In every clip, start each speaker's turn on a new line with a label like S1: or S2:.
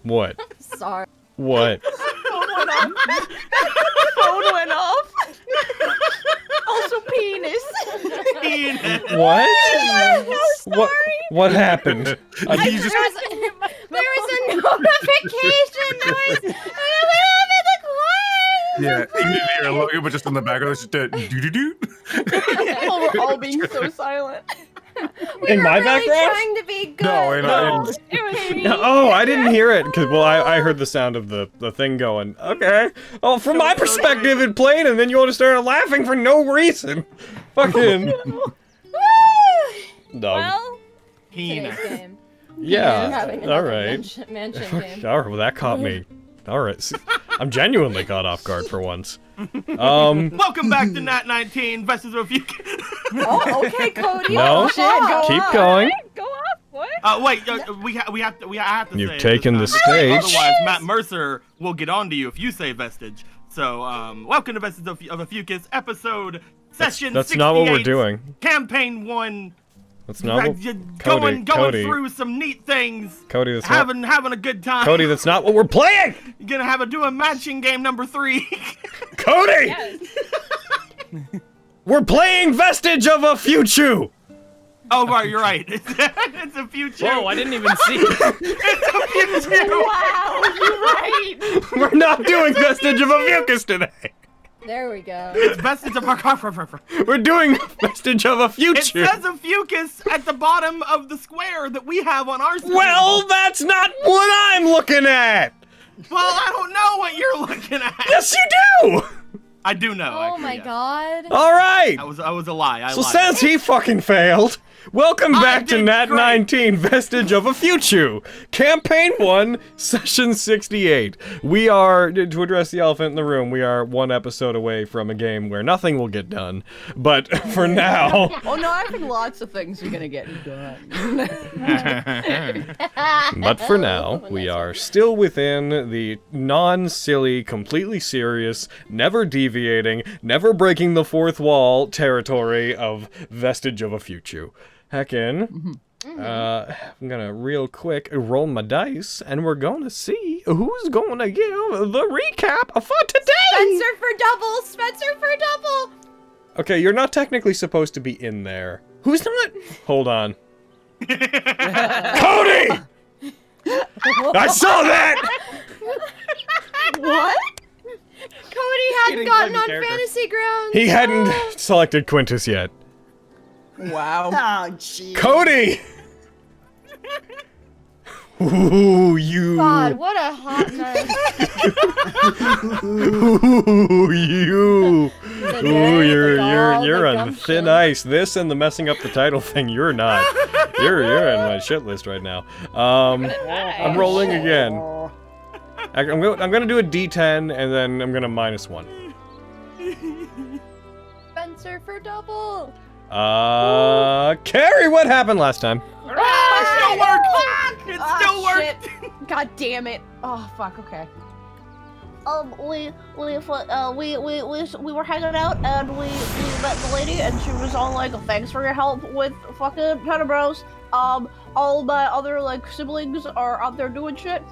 S1: What?
S2: Sorry.
S1: What?
S3: Phone went off. Also penis.
S4: Penis.
S1: What?
S3: I'm so sorry.
S1: What happened?
S2: There was a notification that was
S5: Yeah, you didn't hear a logo, but just in the background, it's just a doo-doo-doo.
S3: Well, we're all being so silent.
S1: In my
S2: really
S1: background?
S2: trying to be good.
S5: No,
S3: It was me.
S1: Oh, I didn't hear it because I heard the sound of the thing going. Okay. Oh, from my perspective, it played, and then you all just started laughing for no reason. Fucking.
S2: Woo!
S1: No.
S2: Well,
S4: Penis.
S2: today's game. We're
S1: Yeah.
S2: having
S1: All
S2: another
S1: right.
S2: mansion game.
S1: All right. Well, that caught me. All right. I'm genuinely caught off guard for once.
S4: Welcome back to Nat19 Vestige of Ophiuchus.
S3: Oh, okay, Cody.
S1: No.
S3: Oh, shit, go
S1: Keep
S3: on.
S1: going.
S3: Go off. What?
S4: Wait, I have to
S1: You've
S4: say it
S1: taken
S4: this
S1: the
S4: time.
S1: stage.
S4: Otherwise, Matt Mercer will get on to you if you say Vestige. So, welcome to Vestige of Ophiuchus, episode session
S1: That's not what we're
S4: 68,
S1: doing.
S4: Campaign 1.
S1: That's not what.
S4: Going
S1: Cody.
S4: through some neat things.
S1: Cody, that's
S4: having a good time.
S1: Cody, that's not what we're playing.
S4: You're gonna do a matching game number 3.
S1: Cody.
S2: Yes.
S1: We're playing Vestige of Ophiuchus.
S4: Oh, right, you're right. It's a future.
S6: Whoa, I didn't even see.
S4: It's a future.
S3: Wow, you're right.
S1: We're not doing Vestige of Ophiuchus today.
S2: There we go.
S4: It's Vestige of
S1: We're doing Vestige of
S4: It
S1: Ophiuchus.
S4: says Ophiuchus at the bottom of the square that we have on our screen.
S1: Well, that's not what I'm looking at.
S4: Well, I don't know what you're looking at.
S1: Yes, you do.
S4: I do know.
S2: Oh
S4: actually,
S2: my
S4: yes.
S2: god.
S1: All right.
S4: I was a lie. I
S1: So
S4: lied.
S1: since he fucking failed, welcome back to
S4: did
S1: Nat19 Vestige of Ophiuchus, Campaign 1, Session 68. We are, to address the elephant in the room, we are one episode away from a game where nothing will get done. But for now,
S3: Oh no, I think lots of things are gonna get done.
S1: but for now, we are still within the non-silly, completely serious, never deviating, never breaking the fourth wall territory of Vestige of Ophiuchus. Heckin'. I'm gonna real quick roll my dice, and we're gonna see who's gonna give the recap for today.
S2: Spencer for double. Spencer for double.
S1: Okay, you're not technically supposed to be in there. Who's not? Hold on. Cody! I saw that!
S3: What?
S2: Cody hadn't
S6: didn't
S2: gotten
S6: play the
S2: on
S6: character.
S2: Fantasy Grounds.
S1: He hadn't selected Quintus yet.
S3: Wow.
S7: Oh, jeez.
S1: Cody! Ooh, you.
S2: God, what a hot mess.
S1: Ooh, you.
S2: The
S1: Ooh,
S2: day,
S1: you're
S2: the gall,
S1: you're
S2: the
S1: on
S2: gumption.
S1: thin ice. This and the messing up the title thing, you're not. You're in my shit list right now. I'm rolling again. I'm gonna do a D10 and then I'm gonna -1.
S2: Spencer for double.
S1: Carrie, what happened last time?
S4: It still worked. It still worked.
S3: Shit. God damn it. Oh fuck. Okay.
S7: We were hanging out and we met the lady and she was all like, thanks for your help with fucking Tenor Bros. All my other like siblings are out there doing shit.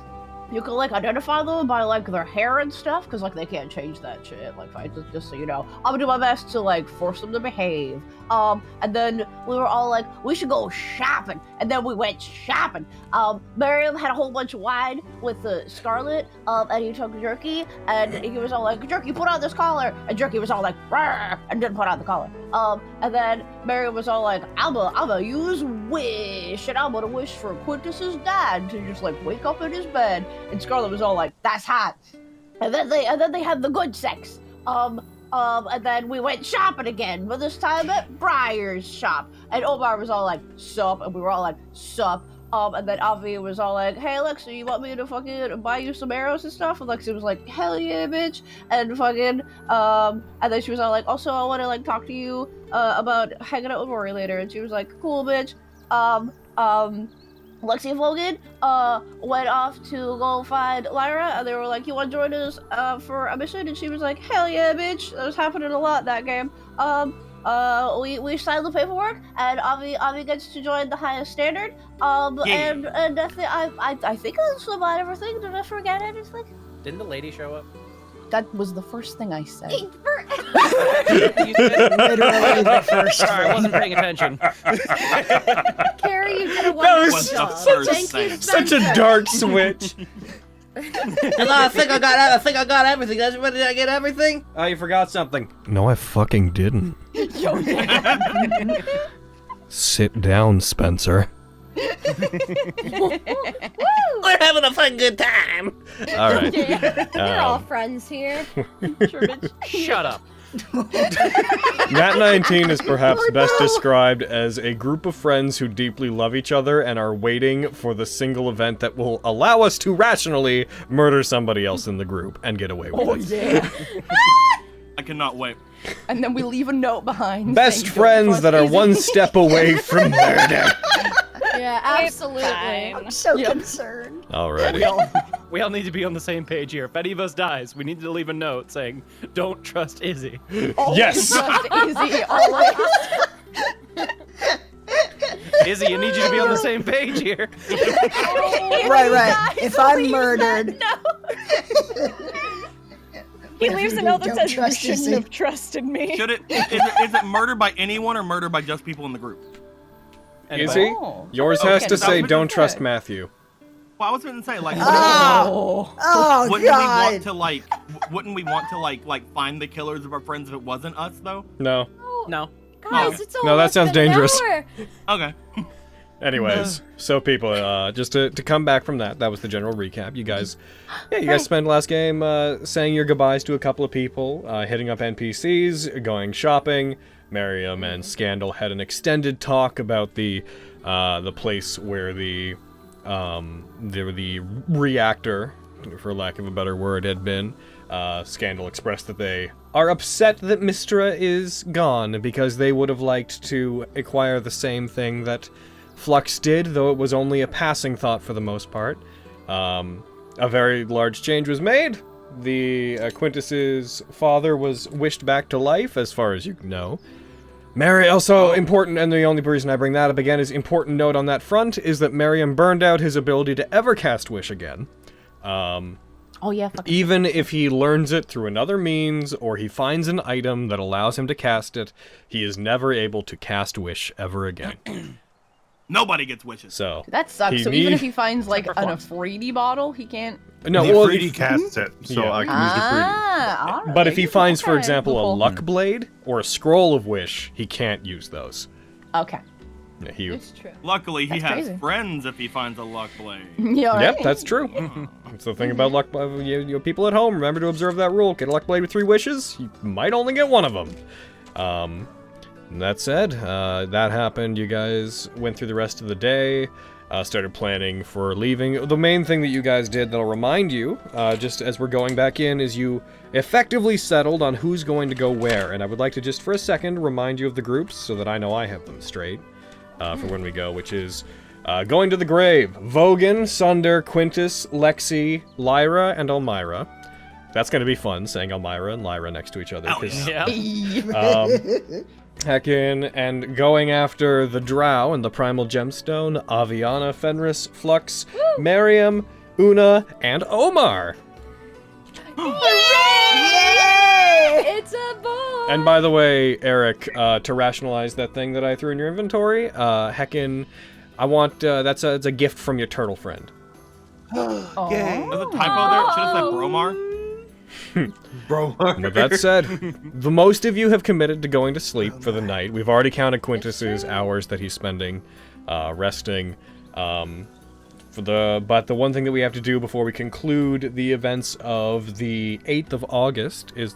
S7: You can like identify them by like their hair and stuff, cause like they can't change that shit. Like, just so you know, I'm gonna do my best to like force them to behave. And then we were all like, we should go shopping, and then we went shopping. Miriam had a whole bunch of wine with Scarlet, and he took Jerky, and he was all like, Jerky, put on this collar, and Jerky was all like, "Rawr," and didn't put on the collar. And then Miriam was all like, I'ma use wish, and I'm gonna wish for Quintus's dad to just like wake up in his bed. And Scarlet was all like, that's hot. And then they had the good sex. And then we went shopping again, but this time at Briar's shop. And Omar was all like, sup, and we were all like, sup. And then Avi was all like, hey Lexi, you want me to fucking buy you some arrows and stuff? And Lexi was like, hell yeah, bitch. And fucking, and then she was all like, also I wanna like talk to you, about hanging out with Rory later. And she was like, cool, bitch. Lexi and Logan went off to go find Lyra, and they were like, you want to join us for a mission? And she was like, hell yeah, bitch. That was happening a lot that game. we sign the paperwork, and Avi gets to join the highest standard.
S4: Yeah.
S7: And I think that's about everything. Did I forget anything?
S6: Didn't the lady show up?
S3: That was the first thing I said.
S6: You said
S8: Literally the first
S6: sorry, I wasn't paying attention.
S2: Carrie, you did a
S1: That
S2: wonderful
S1: was
S2: job.
S4: first
S2: Thank
S4: thing.
S2: you,
S1: Such a
S2: Spencer.
S1: dark switch.
S8: Hello, I think I got everything. Did I get everything?
S6: Oh, you forgot something.
S1: No, I fucking didn't. Sit down, Spencer.
S8: We're having a fun good time.
S1: All right.
S2: We're all friends here.
S6: Shut up.
S1: Nat19 is perhaps best described as a group of friends who deeply love each other and are waiting for the single event that will allow us to rationally murder somebody else in the group and get away with
S3: Oh
S1: it.
S3: yeah.
S4: I cannot wait.
S3: And then we leave a note behind.
S1: Best
S3: saying,
S1: friends
S3: "Don't
S1: that are
S3: trust
S1: one
S3: Izzy."
S1: step away from murder.
S2: Yeah, absolutely.
S7: I'm so
S3: Yep.
S7: concerned.
S1: Alrighty.
S6: We all need to be on the same page here. If any of us dies, we need to leave a note saying, "Don't trust Izzy."
S1: Yes!
S3: Trust Izzy always.
S6: Izzy, I need you to be on the same page here.
S9: Right. If I'm murdered,
S10: He leaves a note that
S9: Don't
S10: says, "You
S9: trust
S10: shouldn't
S9: Izzy."
S10: have trusted me."
S4: Should it is it murder by anyone or murder by just people in the group?
S1: Izzy,
S3: Oh.
S1: yours
S3: Okay,
S1: has to
S3: that
S1: say,
S3: was
S1: don't
S3: good.
S1: trust Matthew.
S4: Well, I was going to say like
S3: Oh.
S9: oh
S4: wouldn't we
S9: god.
S4: want to wouldn't we want to like find the killers of our friends if it wasn't us though?
S1: No.
S6: No.
S2: Guys, it's all
S1: No, that
S2: less
S1: sounds
S2: than an
S1: dangerous.
S2: hour.
S4: Okay.
S1: Anyways, so people, just to come back from that was the general recap. You guys spent last game saying your goodbyes to a couple of people, hitting up NPCs, going shopping. Miriam and Scandal had an extended talk about the place where the reactor, for lack of a better word, had been. Scandal expressed that they are upset that Mistra is gone because they would have liked to acquire the same thing that Flux did, though it was only a passing thought for the most part. A very large change was made. The Quintus's father was wished back to life, as far as you know. Also important, and the only reason I bring that up again is important note on that front, is that Miriam burned out his ability to ever cast Wish again.
S3: Oh yeah. Fucking.
S1: Even if he learns it through another means, or he finds an item that allows him to cast it, he is never able to cast Wish ever again.
S4: Nobody gets wishes.
S1: So
S3: That sucks.
S1: he
S3: So even
S1: need-
S3: if he finds like
S6: Except
S3: an
S6: for
S3: Afridi bottle, he can't.
S1: no,
S5: the
S1: well,
S5: Afridi casts it, so
S1: Yeah.
S5: I can use the Afridi.
S3: Ah, alright.
S1: but if he finds, for
S3: Okay,
S1: example, a
S3: loophole.
S1: luck blade or a scroll of Wish, he can't use those.
S3: Okay.
S1: Yeah, he.
S2: It's true.
S4: Luckily, he
S3: That's
S4: has
S3: crazy.
S4: friends if he finds a luck blade.
S3: Yeah. Right.
S1: Yep, that's true. It's the thing about luck. You people at home, remember to observe that rule. Get a luck blade with 3 wishes. You might only get one of them. That said, that happened. You guys went through the rest of the day, started planning for leaving. The main thing that you guys did that'll remind you, just as we're going back in, is you effectively settled on who's going to go where. And I would like to just for a second remind you of the groups so that I know I have them straight for when we go, which is going to the grave. Vogan, Sunder, Quintus, Lexi, Lyra, and Elmira. That's going to be fun, saying Elmira and Lyra next to each other. 'Cause,
S6: Yeah.
S1: Heckin, and going after the Drow and the Primal Gemstone, Aviana, Fenris, Flux, Miriam, Una, and Omar.
S2: It's a boy.
S1: And by the way, Eric, to rationalize that thing that I threw in your inventory, Heckin, I want, it's a gift from your turtle friend.
S3: Oh.
S4: There's a typo there. Should have said Bromar.
S5: Bro.
S1: With that said, the most of you have committed to going to sleep for the night. We've already counted Quintus's hours that he's spending resting. But the one thing that we have to do before we conclude the events of the 8th of August is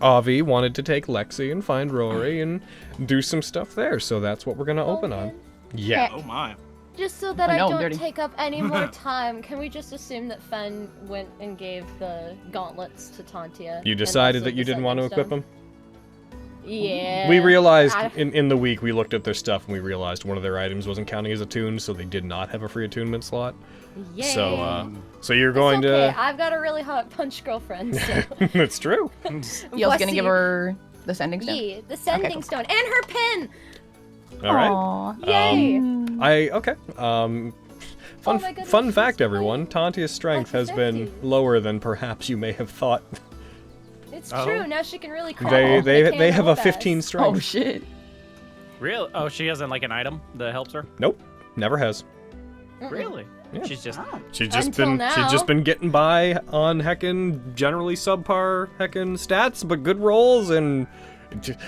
S1: Avi wanted to take Lexi and find Rory and do some stuff there. So that's what we're going to open on. Yeah.
S4: Oh my.
S2: Just so that
S3: I
S2: I
S3: know, I'm
S2: don't
S3: dirty.
S2: take up any more time, can we just assume that Fen went and gave the gauntlets to Tontia?
S1: You
S2: and
S1: decided
S2: also
S1: that you
S2: the
S1: didn't want to
S2: sending
S1: equip
S2: stone?
S1: them?
S2: Yeah.
S1: We realized
S2: I-
S1: in the week we looked at their stuff and we realized one of their items wasn't counting as attuned, so they did not have a free attunement slot.
S2: Yay.
S1: So you're going
S2: it's okay.
S1: to.
S2: I've got a really hot punch girlfriend. So.
S1: That's true.
S3: You also
S2: Bless
S3: gonna give
S2: you.
S3: her The sending stone?
S2: Yeah, the sending
S3: cool.
S2: stone. And her pin!
S1: All right.
S3: Aw.
S2: Yay!
S1: Okay.
S2: Oh my goodness,
S1: Fun
S2: she's
S1: fact,
S2: fine.
S1: everyone. Tantia's strength
S2: Lucky
S1: has been
S2: 50.
S1: lower than perhaps you may have thought.
S2: It's
S6: Oh.
S2: true, now she can really crawl.
S1: They have a 15
S3: Oh,
S1: strength.
S3: shit.
S6: Really? Oh, she hasn't like an item that helps her?
S1: Nope. Never has.
S6: Really?
S1: Yeah.
S6: She's just.
S1: She's just
S2: Until
S1: been
S2: now.
S1: getting by on heckin' generally subpar heckin' stats, but good rolls and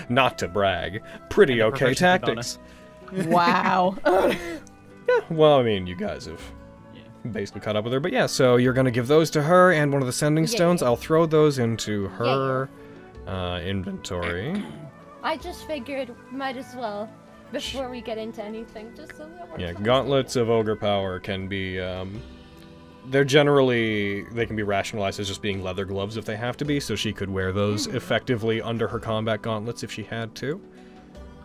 S1: not to brag, pretty
S6: And a
S1: okay
S6: proficiency
S1: tactics.
S3: Wow.
S1: Yeah, well, I mean, you guys have basically caught up with her, but yeah, so you're gonna give those to her and one of the sending stones. I'll throw those into her inventory.
S2: I just figured, might as well, before we get into anything, just so that we're
S1: Yeah,
S2: constant.
S1: gauntlets of ogre power can be, they can be rationalized as just being leather gloves if they have to be, so she could wear those effectively under her combat gauntlets if she had to.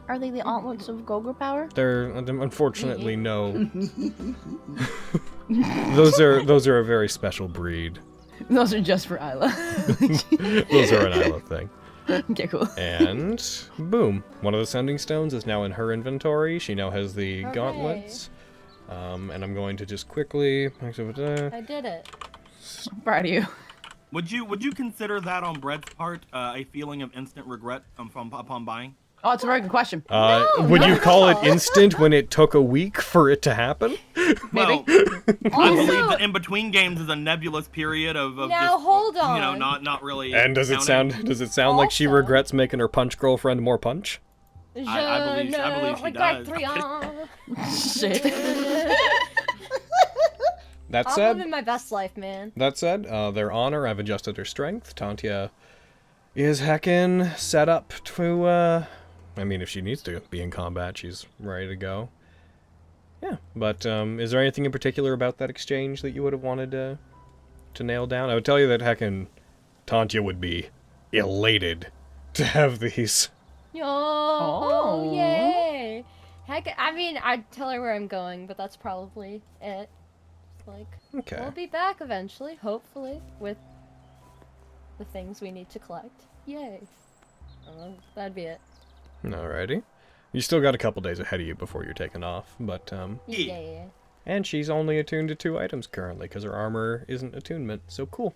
S7: Are they the gauntlets of Gogre power?
S1: They're, unfortunately, no. Those are a very special breed.
S3: Those are just for Isla.
S1: Those are an Isla thing.
S3: Okay, cool.
S1: And boom, one of the sending stones is now in her inventory. She now has the
S2: Hooray.
S1: gauntlets. And I'm going to just quickly.
S2: I did it.
S3: Proud of you.
S4: Would you consider that on Brett's part a feeling of instant regret upon buying?
S3: Oh, it's a very good question.
S1: Would you call it instant when it took a week for it to happen?
S4: Well, I believe that in between games is a nebulous period of
S2: Now,
S4: just,
S2: hold
S4: you know,
S2: on.
S4: not really.
S1: And does it
S4: counting.
S1: sound like she
S2: Also-
S1: regrets making her punch girlfriend more punch?
S4: I believe she does.
S3: Shit.
S1: That
S2: I'm
S1: said,
S2: living my best life, man.
S1: their honor, I've adjusted her strength. Tantia is heckin' set up to, I mean, if she needs to be in combat, she's ready to go. Yeah, but is there anything in particular about that exchange that you would have wanted to nail down? I would tell you that heckin' Tontia would be elated to have these.
S2: Oh, yay! Heck, I mean, I'd tell her where I'm going, but that's probably it. Like,
S1: Okay.
S2: we'll be back eventually, hopefully, with the things we need to collect. Yay. That'd be it.
S1: Alrighty. You still got a couple days ahead of you before you're taking off, but,
S2: Yeah.
S1: and she's only attuned to 2 items currently, because her armor isn't attunement, so cool.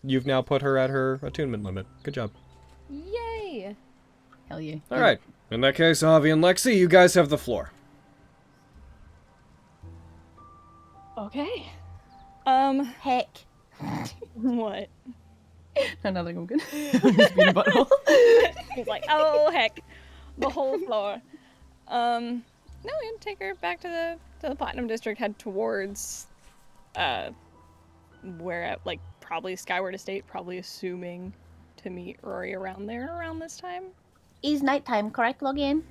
S1: You've now put her at her attunement limit. Good job.
S2: Yay!
S3: Hell yeah.
S1: Alright. In that case, Avi and Lexi, you guys have the floor.
S10: Okay.
S7: Heck.
S10: What?
S3: Another go good. Just being a butthole.
S10: He's like, oh heck, the whole floor. No, we'd take her back to the Platinum District, head towards, where like probably Skyward Estate, probably assuming to meet Rory around there around this time.
S7: Is nighttime, correct, Login?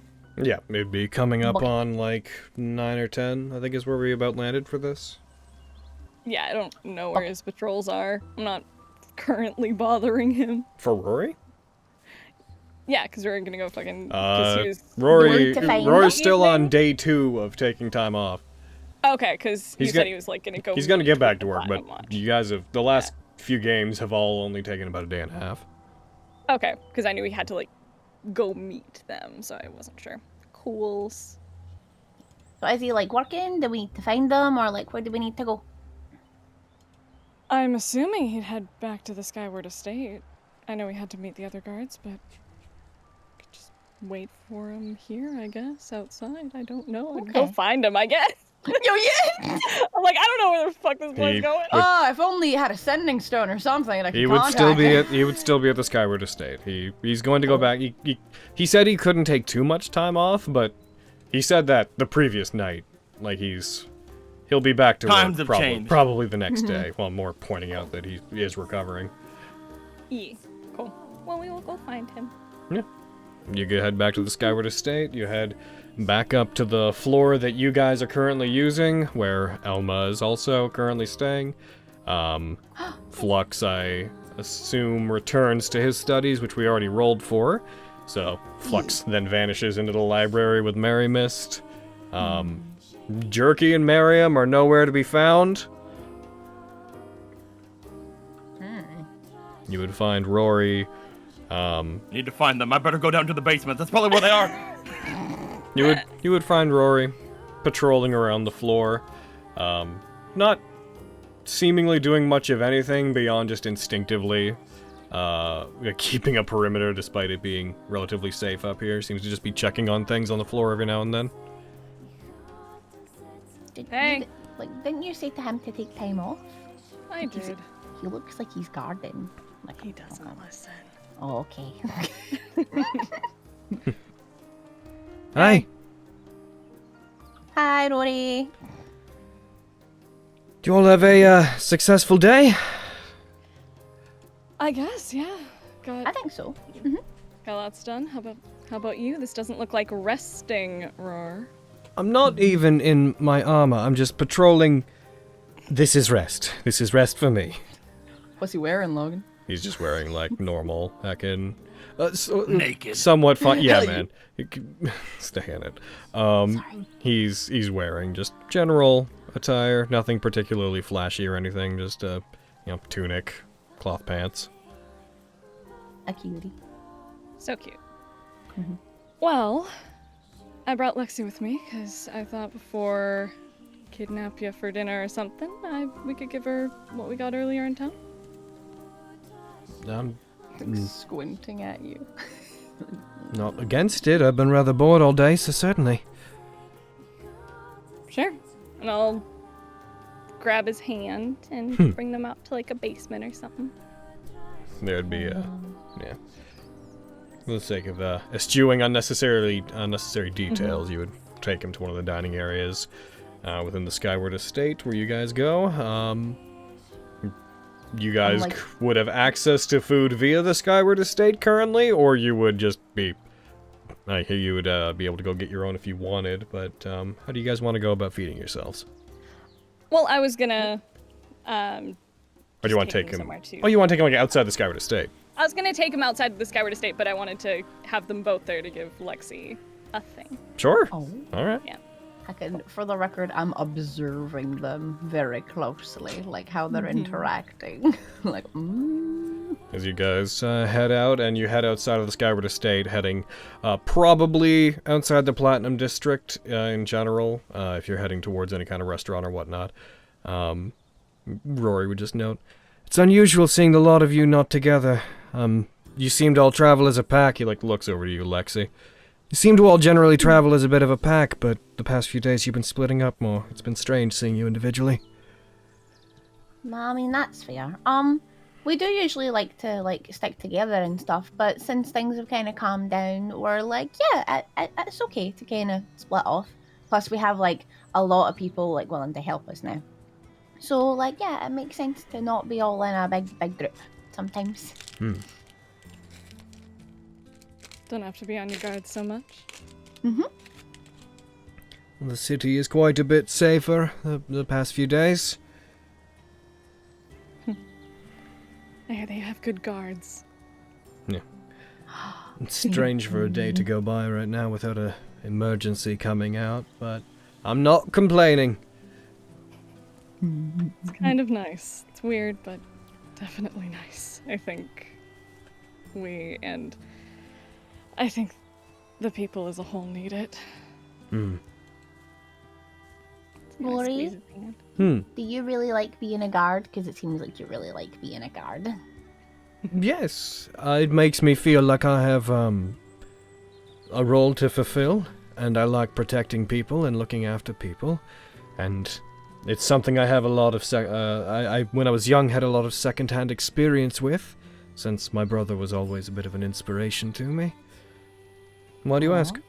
S1: Yeah, it'd be coming up
S7: Okay.
S1: on like 9 or 10, I think is where we about landed for this.
S10: Yeah, I don't know where his patrols are. I'm not currently bothering him.
S1: For Rory?
S10: Yeah, because we're gonna go fucking. 'cause he was...
S1: Rory's
S7: to find
S1: Rory's
S7: them.
S1: still on day 2 of taking time off.
S10: Okay, because he
S1: He's
S10: said
S1: got-
S10: he was like gonna go.
S1: He's gonna get back to
S10: the
S1: work, but
S10: Platinum Watch.
S1: you guys have, the last few games have all only taken about a day and a half.
S10: Okay, because I knew he had to like go meet them, so I wasn't sure. Cools.
S7: So is he like working? Do we need to find them, or like where do we need to go?
S10: I'm assuming he'd head back to the Skyward Estate. I know he had to meet the other guards, but could just wait for him here, I guess, outside. I don't know. I'd go
S7: Okay.
S10: find him, I guess.
S3: Yo, yeah!
S10: I'm like, I don't know where the fuck this boy's
S1: He-
S10: going.
S3: Oh, if only he had a sending stone or something and I could
S1: He would still be
S3: contact
S1: at he would still be at the Skyward Estate. He's going to go back. He said he couldn't take too much time off, but he said that the previous night, like he'll be back to
S4: Times
S1: work
S4: have changed.
S1: probably the next day. While more pointing out that he is recovering.
S10: Yeah, cool. Well, we will go find him.
S1: Yeah. You go head back to the Skyward Estate. You head back up to the floor that you guys are currently using, where Elma is also currently staying. Flux, I assume, returns to his studies, which we already rolled for. So Flux then vanishes into the library with Merry Mist. Jerky and Miriam are nowhere to be found. You would find Rory
S4: Need to find them. I better go down to the basement. That's probably where they are.
S1: You would find Rory patrolling around the floor, not seemingly doing much of anything beyond just instinctively keeping a perimeter despite it being relatively safe up here. Seems to just be checking on things on the floor every now and then.
S7: Didn't you say to him to take time off?
S10: I did.
S7: He looks like he's guarding. Like
S10: He doesn't listen.
S7: Oh, okay.
S1: Hi.
S7: Hi, Rory.
S1: Do you all have a successful day?
S10: I guess, yeah.
S7: I think so.
S10: Got lots done. How about you? This doesn't look like resting, Roar.
S1: I'm not even in my armor. I'm just patrolling. This is rest. This is rest for me.
S3: What's he wearing, Logan?
S1: He's just wearing like normal, heckin',
S4: Naked.
S1: somewhat fun. Yeah, man. Stay in it. He's wearing just general attire, nothing particularly flashy or anything. Just tunic, cloth pants.
S7: A cutie.
S10: So cute. Well, I brought Lexi with me because I thought before kidnap you for dinner or something, we could give her what we got earlier in town.
S3: Squinting at you.
S1: Not against it. I've been rather bored all day, so certainly.
S10: Sure. And I'll grab his hand and bring them out to like a basement or something.
S1: There'd be for the sake of eschewing unnecessary details, you would take him to one of the dining areas within the Skyward Estate where you guys go. You guys would have access to food via the Skyward Estate currently, or you would just be you would be able to go get your own if you wanted. But how do you guys want to go about feeding yourselves?
S10: Well, I was gonna.
S1: Or do you want to take him?
S10: Somewhere too.
S1: Oh, you want to take him like outside the Skyward Estate?
S10: I was gonna take him outside the Skyward Estate, but I wanted to have them both there to give Lexi a thing.
S1: Sure.
S7: Oh.
S1: All right.
S10: Yeah.
S7: For the record, I'm observing them very closely, like how they're interacting. Like,
S1: As you guys head out, and you head outside of the Skyward Estate, heading probably outside the Platinum District in general, if you're heading towards any kind of restaurant or whatnot. Rory would just note, it's unusual seeing the lot of you not together. You seem to all travel as a pack. He looks over to you, Lexi. You seem to all generally travel as a bit of a pack, but the past few days you've been splitting up more. It's been strange seeing you individually.
S7: I mean, that's fair. We do usually like to stick together and stuff, but since things have kind of calmed down, we're like, yeah, it's okay to kind of split off. Plus, we have a lot of people willing to help us now. So yeah, it makes sense to not be all in a big group sometimes.
S10: Don't have to be on your guard so much.
S1: The city is quite a bit safer the past few days.
S10: Yeah, they have good guards.
S1: Yeah. It's strange for a day to go by right now without a emergency coming out, but I'm not complaining.
S10: It's kind of nice. It's weird, but definitely nice. I think I think the people as a whole need it.
S7: Rory, do you really like being a guard? Because it seems like you really like being a guard.
S1: Yes, it makes me feel like I have a role to fulfill, and I like protecting people and looking after people, and it's something I have a lot of when I was young had a lot of second-hand experience with, since my brother was always a bit of an inspiration to me. Why do you ask?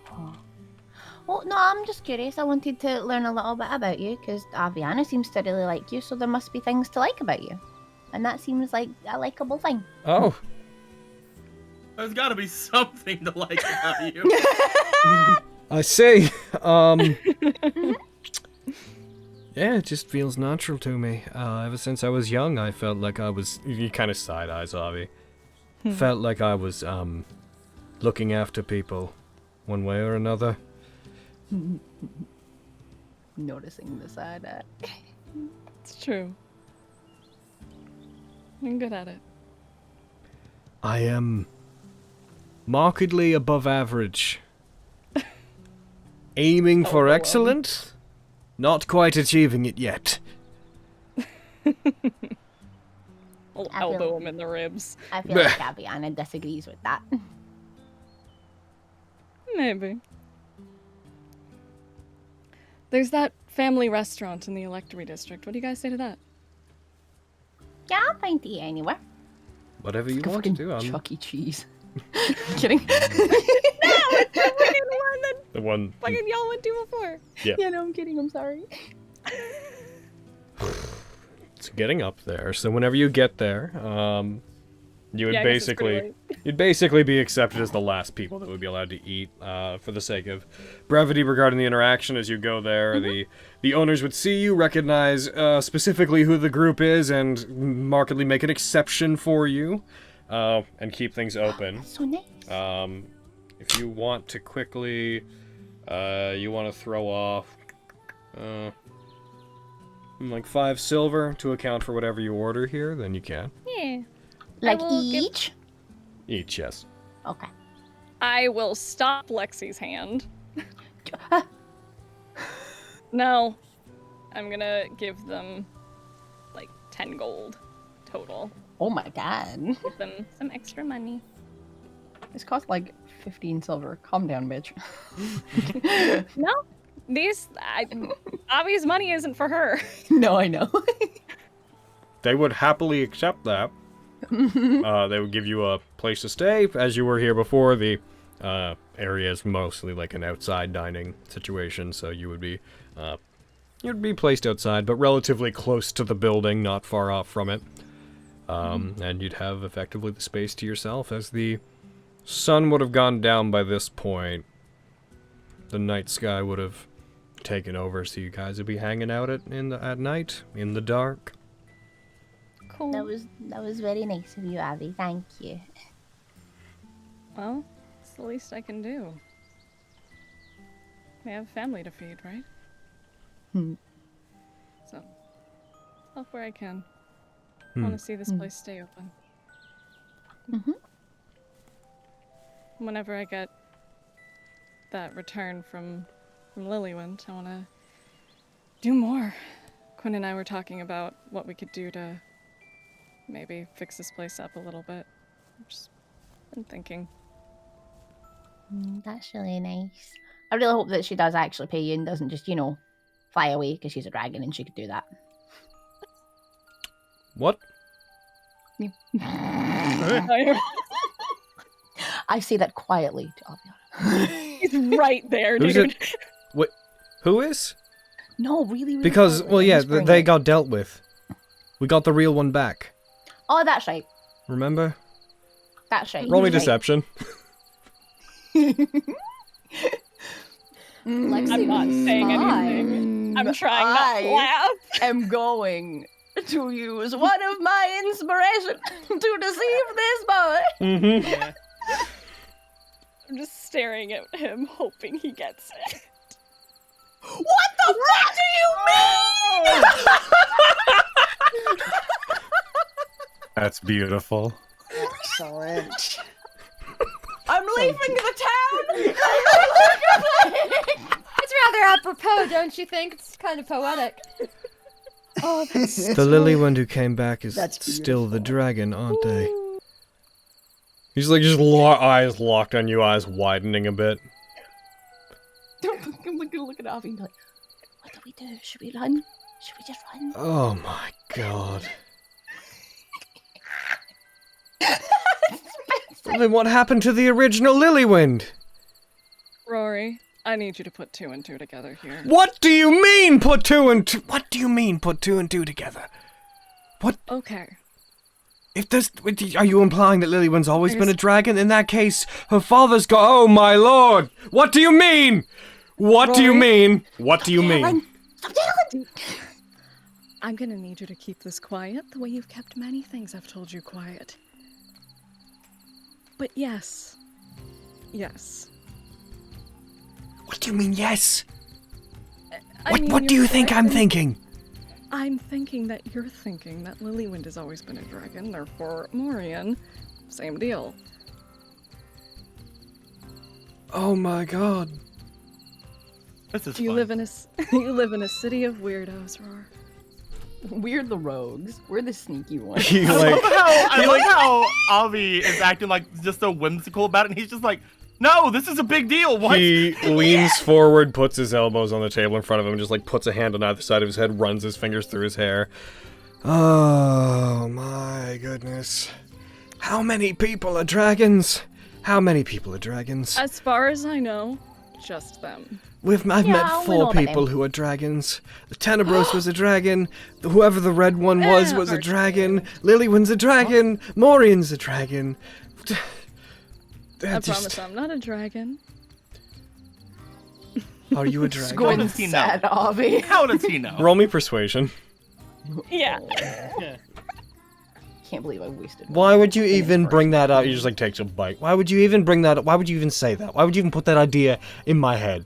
S7: Well, no, I'm just curious. I wanted to learn a little bit about you, because Aviana seems to really like you, so there must be things to like about you. And that seems like a likable thing.
S1: Oh.
S4: There's gotta be something to like about you.
S1: I see. Yeah, it just feels natural to me. Ever since I was young, I felt like I was... You kind of side-eyes, Avi. Felt like I was, looking after people, one way or another.
S7: Noticing the side eye.
S10: It's true. I'm good at it.
S1: I am markedly above average. Aiming for
S10: Lord.
S1: excellent, not quite achieving it yet.
S10: I'll
S7: I feel-
S10: elbow him in the ribs.
S7: I feel like Gabiana disagrees with that.
S10: Maybe. There's that family restaurant in the Electory District. What do you guys say to that?
S7: Yeah, I'll find tea anywhere.
S1: Whatever you want to do, I'm
S3: Chuck E. Cheese. Kidding.
S1: the one.
S10: Fucking y'all went to before.
S3: Yeah, no, I'm kidding. I'm sorry.
S1: It's getting up there, so whenever you get there, you would
S10: Yeah, I guess it's pretty
S1: basically you'd basically be accepted as the last people that would be allowed to eat. For the sake of brevity regarding the interaction, as you go there, the owners would see you, recognize specifically who the group is, and markedly make an exception for you, and keep things open.
S7: So nice.
S1: If you want to quickly, you want to throw off, like 5 silver to account for whatever you order here, then you can.
S10: Yeah.
S7: Like
S10: will give-
S7: each?
S1: Each, yes.
S7: Okay.
S10: I will stop Lexi's hand. No. I'm gonna give them, like, 10 gold total.
S3: Oh my god.
S10: Give them some extra money.
S3: This costs like 15 silver. Calm down, bitch.
S10: No. Abby's money isn't for her.
S3: No, I know.
S1: They would happily accept that. They would give you a place to stay. As you were here before, the area is mostly like an outside dining situation, so you would be you'd be placed outside, but relatively close to the building, not far off from it. And you'd have effectively the space to yourself. As the sun would have gone down by this point, the night sky would have taken over, so you guys would be hanging out at night in the dark.
S10: Cool.
S7: That was very nice of you, Abby. Thank you.
S10: Well, it's the least I can do. We have family to feed, right? So, help where I can. I want to see this place stay open. Whenever I get that return from Lilywind, I want to do more. Quinn and I were talking about what we could do to maybe fix this place up a little bit. I've just been thinking.
S7: That's really nice. I really hope that she does actually pay you and doesn't just, fly away because she's a dragon and she could do that.
S1: What?
S3: I say that quietly to Aviana.
S10: He's right there,
S1: Who's
S10: dude.
S1: it? What? Who is?
S3: No, really, really
S1: Because,
S3: quietly.
S1: well,
S3: I'm
S1: yeah,
S3: whispering
S1: they
S3: it.
S1: got dealt with. We got the real one back.
S7: Oh, that's right.
S1: Remember?
S7: That's right.
S1: Roll me
S7: He's right.
S1: deception.
S10: I'm not saying anything. I'm trying not to laugh.
S3: I'm going to use one of my inspiration to deceive this boy.
S1: Mm-hmm.
S10: I'm just staring at him, hoping he gets it.
S3: What the fuck do you mean?
S5: That's beautiful.
S3: Excellent. I'm leaving the town.
S2: It's rather apropos, don't you think? It's kind of poetic.
S3: Oh, that's
S1: The Lilywind who came back is
S3: That's
S1: still the
S3: beautiful.
S1: dragon, aren't they? He's like just eyes locked on you, eyes widening a bit.
S3: I'm gonna look at Avi and be like, what do we do? Should we run? Should we just run?
S1: Oh my god. Then what happened to the original Lilywind?
S10: Rory, I need you to put 2 and 2 together here.
S1: What do you mean put 2 and 2? What do you mean put 2 and 2 together? What?
S10: Okay.
S1: If this, are you implying that Lilywind's always been a dragon? In that case, her father's got. Oh my lord! What do you mean? What do you mean? What do you mean?
S3: Stop yelling!
S10: I'm gonna need you to keep this quiet the way you've kept many things I've told you quiet. But yes. Yes.
S1: What do you mean, yes?
S10: I mean,
S1: What do
S10: you're
S1: you think I'm
S10: correct in-
S1: thinking?
S10: I'm thinking that you're thinking that Lilywind has always been a dragon, therefore Morian, same deal.
S1: Oh my god.
S4: This is
S10: You
S4: fun.
S10: live in a you live in a city of weirdos, Roar.
S3: We're the rogues. We're the sneaky ones.
S1: He
S4: I
S1: like
S4: love how Avi is acting like just so whimsical about it, and he's just like, no, this is a big deal. What?
S1: he leans forward, puts his elbows on the table in front of him, and just like puts a hand on either side of his head, runs his fingers through his hair. Oh my goodness. How many people are dragons? How many people are dragons?
S10: As far as I know, just them.
S1: I've
S3: Yeah,
S1: met
S3: we know
S1: 4
S3: about
S1: people
S3: them.
S1: who are dragons. The Tenebros was a dragon. Whoever the red one was a dragon. Lilywin's a dragon. Morian's a dragon.
S10: I promise I'm not a dragon.
S1: Are you a
S4: How
S1: dragon?
S4: does he know?
S3: Sad Avi.
S4: How does he know?
S1: Roll me persuasion.
S10: Yeah.
S3: Can't believe I wasted.
S1: Why would you even bring that up? You just like takes a bite. Why would you even bring that up? Why would you even say that? Why would you even put that idea in my head?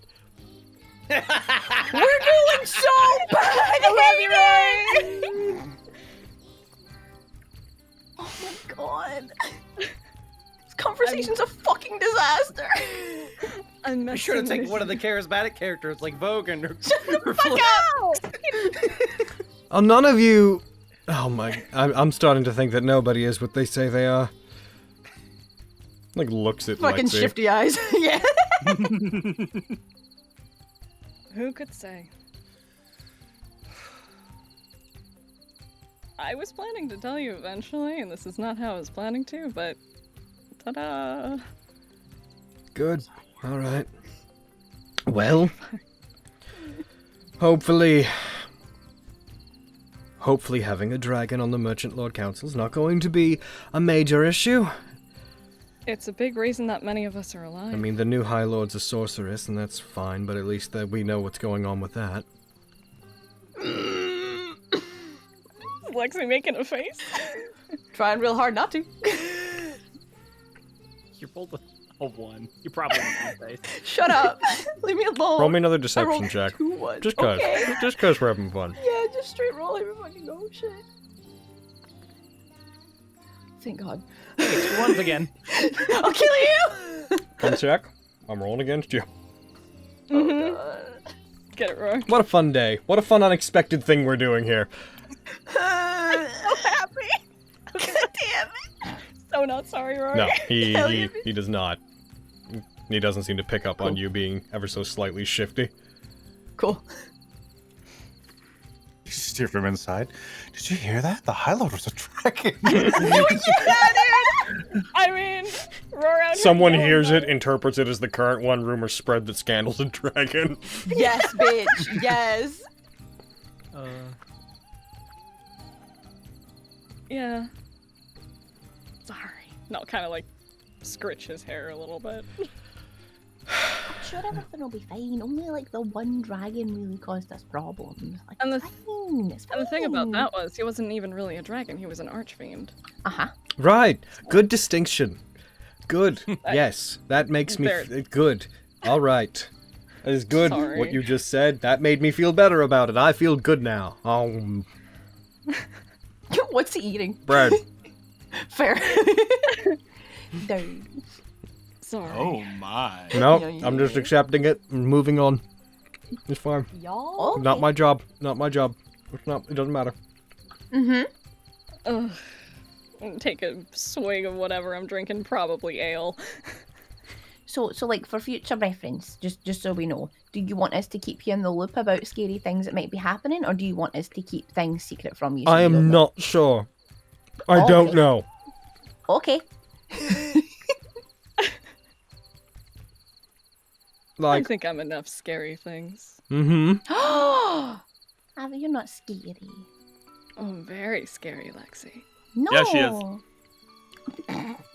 S3: We're doing so bad. I love you, Rory. Oh my god. This conversation's a fucking disaster.
S10: I'm
S8: Be sure to
S10: messing
S8: take
S10: with
S8: one of the charismatic characters like Vogan or
S3: Fuck out.
S1: Oh, none of you. Oh my! I'm starting to think that nobody is what they say they are. Like looks at
S3: Fucking
S1: Lexi.
S3: shifty eyes. Yeah.
S10: Who could say? I was planning to tell you eventually, and this is not how I was planning to, but ta-da!
S1: Good. All right. Well, hopefully having a dragon on the Merchant Lord Council is not going to be a major issue.
S10: It's a big reason that many of us are alive.
S1: I mean, the new High Lord's a sorceress, and that's fine, but at least that we know what's going on with that.
S10: Lexi making a face?
S3: Trying real hard not to.
S6: You rolled a 1. You probably won't face.
S3: Shut up. Leave me alone.
S1: Roll me another
S3: I
S1: deception
S3: rolled
S1: check.
S3: 2 ones.
S1: Just cause.
S3: Okay.
S1: Just cause we're having fun.
S3: Yeah, just straight roll every fucking go. Shit. Thank God.
S6: It's 1 again.
S3: I'll kill you.
S1: Fun check. I'm rolling against you.
S10: Mm-hmm. Get it, Rory.
S1: What a fun day. What a fun unexpected thing we're doing here.
S3: I'm so happy. God damn it.
S10: So not sorry, Rory.
S1: No,
S3: Hell yeah.
S1: he does not. He doesn't seem to pick up on you being ever so slightly shifty.
S3: Cool.
S5: You just hear from inside. Did you hear that? The High Lord was a dragon.
S10: I mean, Rory out here
S1: Someone
S10: yelling
S1: hears
S10: about
S1: it, interprets it as the current one, rumor spread that Scandal's a dragon.
S3: Yes, bitch. Yes.
S10: Yeah. Sorry. No, kind of like scritch his hair a little bit.
S7: I'm sure everything will be fine. Only like the one dragon really caused us problems. Like,
S10: And the
S7: it's fine. It's fine.
S10: And the thing about that was, he wasn't even really a dragon, he was an archfiend.
S7: Uh-huh.
S1: Right. Good distinction. Good. Yes. That makes me good. All right. That is good.
S10: Sorry.
S1: What you just said. That made me feel better about it. I feel good now.
S3: What's he eating?
S1: Bread.
S3: Fair.
S7: Dude.
S10: Sorry.
S4: Oh my.
S1: No,
S3: Yeah,
S1: I'm just
S3: yeah.
S1: accepting it and moving on. It's fine.
S7: Y'all?
S1: Not my job. Not my job. It's not. It doesn't matter.
S3: Mm-hmm.
S10: Ugh. Take a swig of whatever I'm drinking, probably ale.
S7: So like for future reference, just so we know, do you want us to keep you in the loop about scary things that might be happening, or do you want us to keep things secret from you? so
S1: I
S7: you
S1: am
S7: don't know?
S1: not sure. I don't
S7: Okay.
S1: know.
S7: Okay.
S10: I
S1: Like.
S10: think I'm enough scary things.
S1: Mm-hmm.
S7: Abby, you're not scary.
S10: Oh, very scary, Lexi.
S7: No.
S4: Yeah, she is.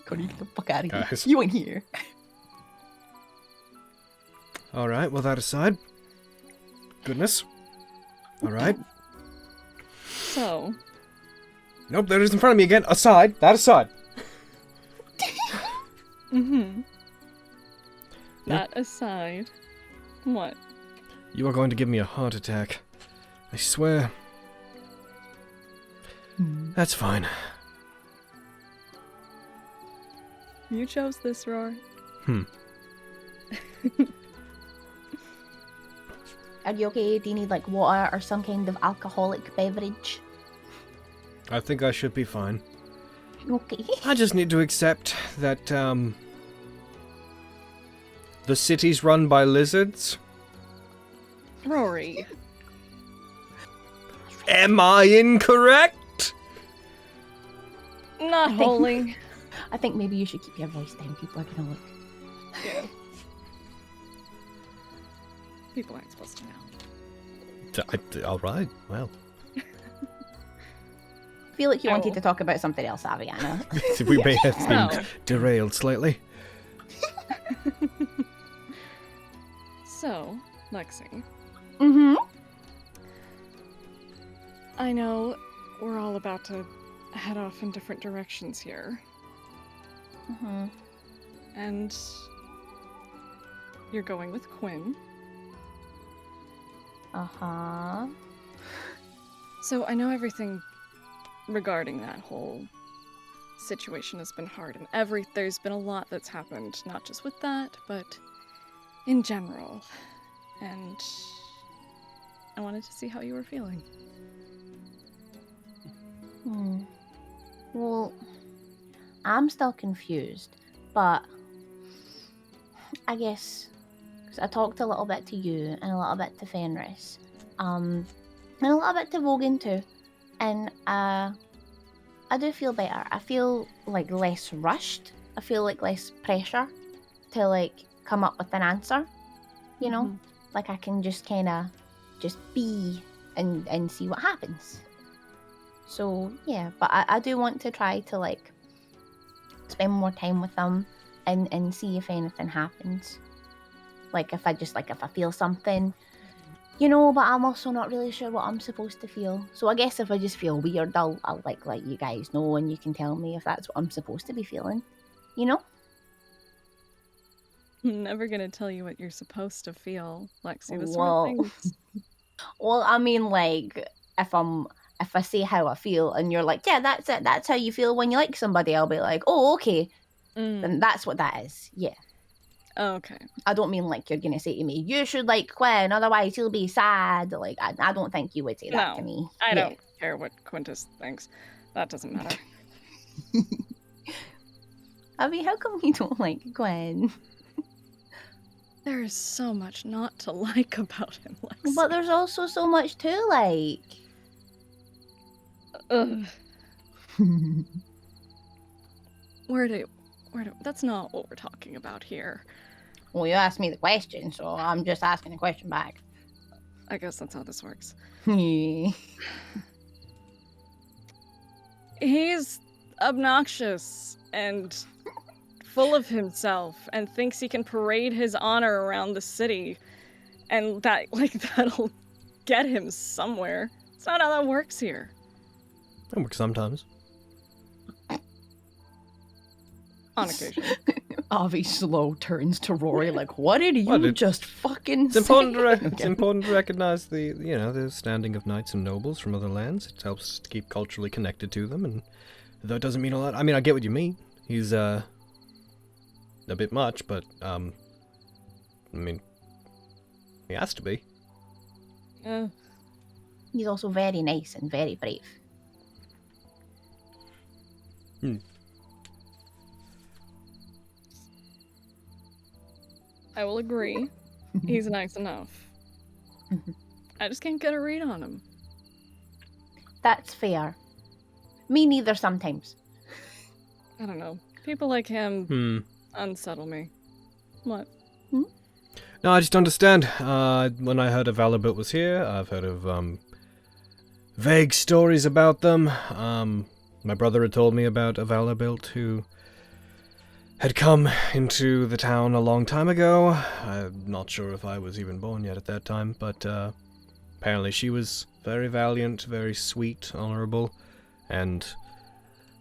S3: Cody, get the fuck out of here.
S1: Guys.
S3: You ain't here.
S1: All right. Well, that aside. Goodness. All right.
S10: So,
S1: Nope. There it is in front of me again. Aside. That aside.
S10: that aside, what?
S1: You are going to give me a heart attack. I swear. That's fine.
S10: You chose this, Roar.
S7: Are you okay? Do you need like water or some kind of alcoholic beverage?
S1: I think I should be fine.
S7: Okay.
S1: I just need to accept that, the city's run by lizards.
S10: Rory.
S1: Am I incorrect?
S10: Not wholly.
S7: I think maybe you should keep your voice down. People are gonna look.
S10: Yeah. People aren't supposed to know.
S1: Alright, well.
S7: I feel like you
S10: I
S7: wanted
S10: will.
S7: to talk about something else, Aviana.
S1: We may have been
S10: Oh.
S1: derailed slightly.
S10: So, Lexi,
S7: Mm-hmm.
S10: I know we're all about to head off in different directions here,
S7: Mm-hmm.
S10: and you're going with Quinn.
S7: Uh-huh.
S10: So I know everything regarding that whole situation has been hard, and there's been a lot that's happened, not just with that, but in general. And I wanted to see how you were feeling.
S7: Well, I'm still confused, but I guess because I talked a little bit to you and a little bit to Fenris, and a little bit to Vogan too, and I do feel better. I feel like less rushed. I feel like less pressure to like come up with an answer. You know, like I can just kind of just be and see what happens. So yeah, but I do want to try to like spend more time with them and see if anything happens. Like if I feel something, you know, but I'm also not really sure what I'm supposed to feel. So I guess if I just feel weird, I'll like let you guys know and you can tell me if that's what I'm supposed to be feeling. You know?
S10: I'm never gonna tell you what you're supposed to feel, Lexi. This
S7: Well,
S10: sort of thing.
S7: well, I mean, like if I say how I feel and you're like, yeah, that's it, that's how you feel when you like somebody, I'll be like, oh, okay, then that's what that is. Yeah.
S10: Okay.
S7: I don't mean like you're gonna say to me, you should like Quinn, otherwise he'll be sad. Like I don't think you would say that to me.
S10: I
S7: Yeah.
S10: don't care what Quintus thinks. That doesn't matter.
S7: I mean, how come you don't like Quinn?
S10: There is so much not to like about him, Lexi.
S7: But there's also so much to like.
S10: Ugh. That's not what we're talking about here.
S7: Well, you asked me the question, so I'm just asking the question back.
S10: I guess that's how this works.
S7: Yeah.
S10: He's obnoxious and full of himself and thinks he can parade his honor around the city and that'll get him somewhere. It's not how that works here.
S1: It works sometimes.
S10: On occasion.
S7: Avi slow turns to Rory like, what did you just fucking
S1: It's important
S7: say?
S1: it's important to recognize the standing of knights and nobles from other lands. It helps to keep culturally connected to them, and though it doesn't mean a lot. I mean, I get what you mean. He's a bit much, but I mean, he has to be.
S7: He's also very nice and very brave.
S10: I will agree. He's nice enough. I just can't get a read on him.
S7: That's fair. Me neither sometimes.
S10: I don't know. People like him unsettle me. What?
S1: No, I just understand. When I heard of Vanderbilt was here, I've heard of vague stories about them. My brother had told me about a Vanderbilt who had come into the town a long time ago. I'm not sure if I was even born yet at that time, but apparently she was very valiant, very sweet, honorable, and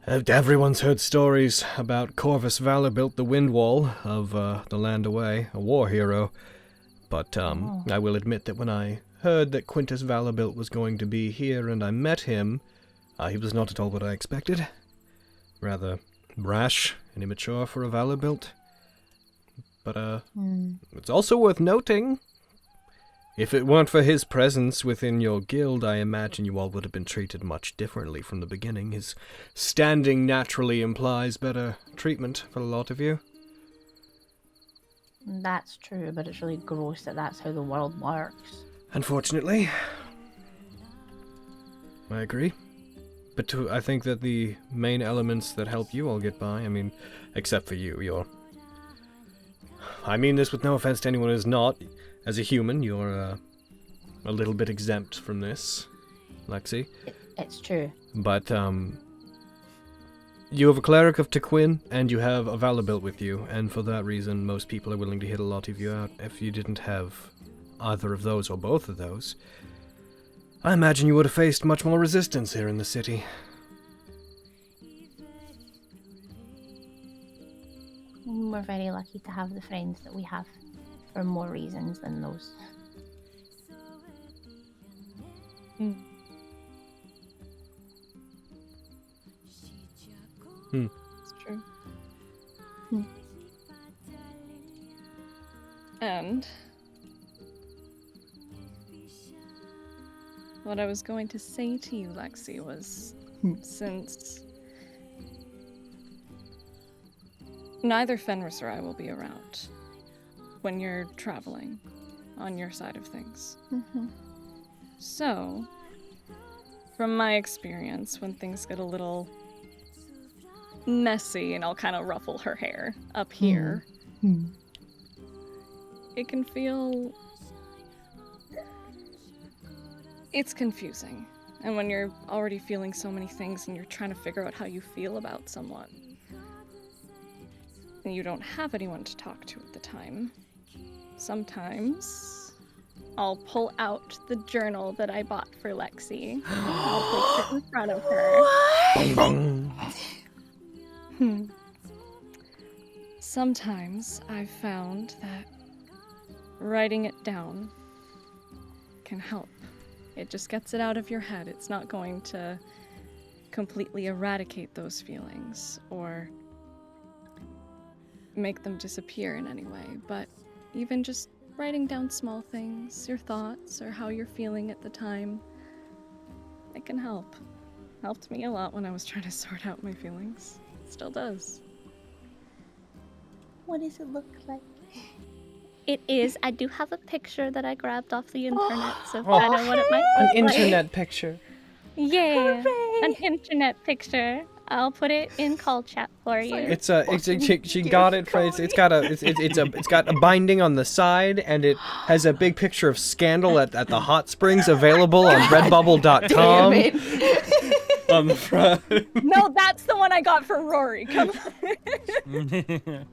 S1: everyone's heard stories about Corvus Vanderbilt, the Windwall of the Land Away, a war hero. But I will admit that when I heard that Quintus Vanderbilt was going to be here and I met him, he was not at all what I expected. Rather rash and immature for a Vanderbilt. But, it's also worth noting, if it weren't for his presence within your guild, I imagine you all would have been treated much differently from the beginning. His standing naturally implies better treatment for a lot of you.
S7: That's true, but it's really gross that that's how the world works.
S1: Unfortunately. I agree. But I think that the main elements that help you all get by, I mean, except for you're... I mean this with no offense to anyone who's not. As a human, you're a little bit exempt from this, Lexi.
S7: It's true.
S1: But, you have a cleric of Tequin, and you have a Vanderbilt with you, and for that reason, most people are willing to hit a lot of you out. If you didn't have either of those or both of those, I imagine you would have faced much more resistance here in the city.
S7: We're very lucky to have the friends that we have, for more reasons than those.
S10: It's true. And what I was going to say to you, Lexi, was since neither Fenris or I will be around when you're traveling on your side of things. So, from my experience, when things get a little messy and I'll kind of ruffle her hair up here, it can feel... It's confusing. And when you're already feeling so many things and you're trying to figure out how you feel about someone, and you don't have anyone to talk to at the time, sometimes I'll pull out the journal that I bought for Lexi. I'll place it in front of her.
S1: Bong, bong.
S10: Sometimes I've found that writing it down can help. It just gets it out of your head. It's not going to completely eradicate those feelings or make them disappear in any way, but even just writing down small things, your thoughts, or how you're feeling at the time, it can help. Helped me a lot when I was trying to sort out my feelings. It still does.
S7: What does it look like?
S9: It is. I do have a picture that I grabbed off the internet, so kind of what it might
S1: An
S9: look like.
S1: internet picture.
S9: Yeah,
S7: Hooray!
S9: an internet picture. I'll put it in call chat for you.
S1: She got it. It's got a binding on the side, and it has a big picture of Scandal at the hot springs available on Redbubble.com. On the front.
S10: No, that's the one I got for Rory. Come on.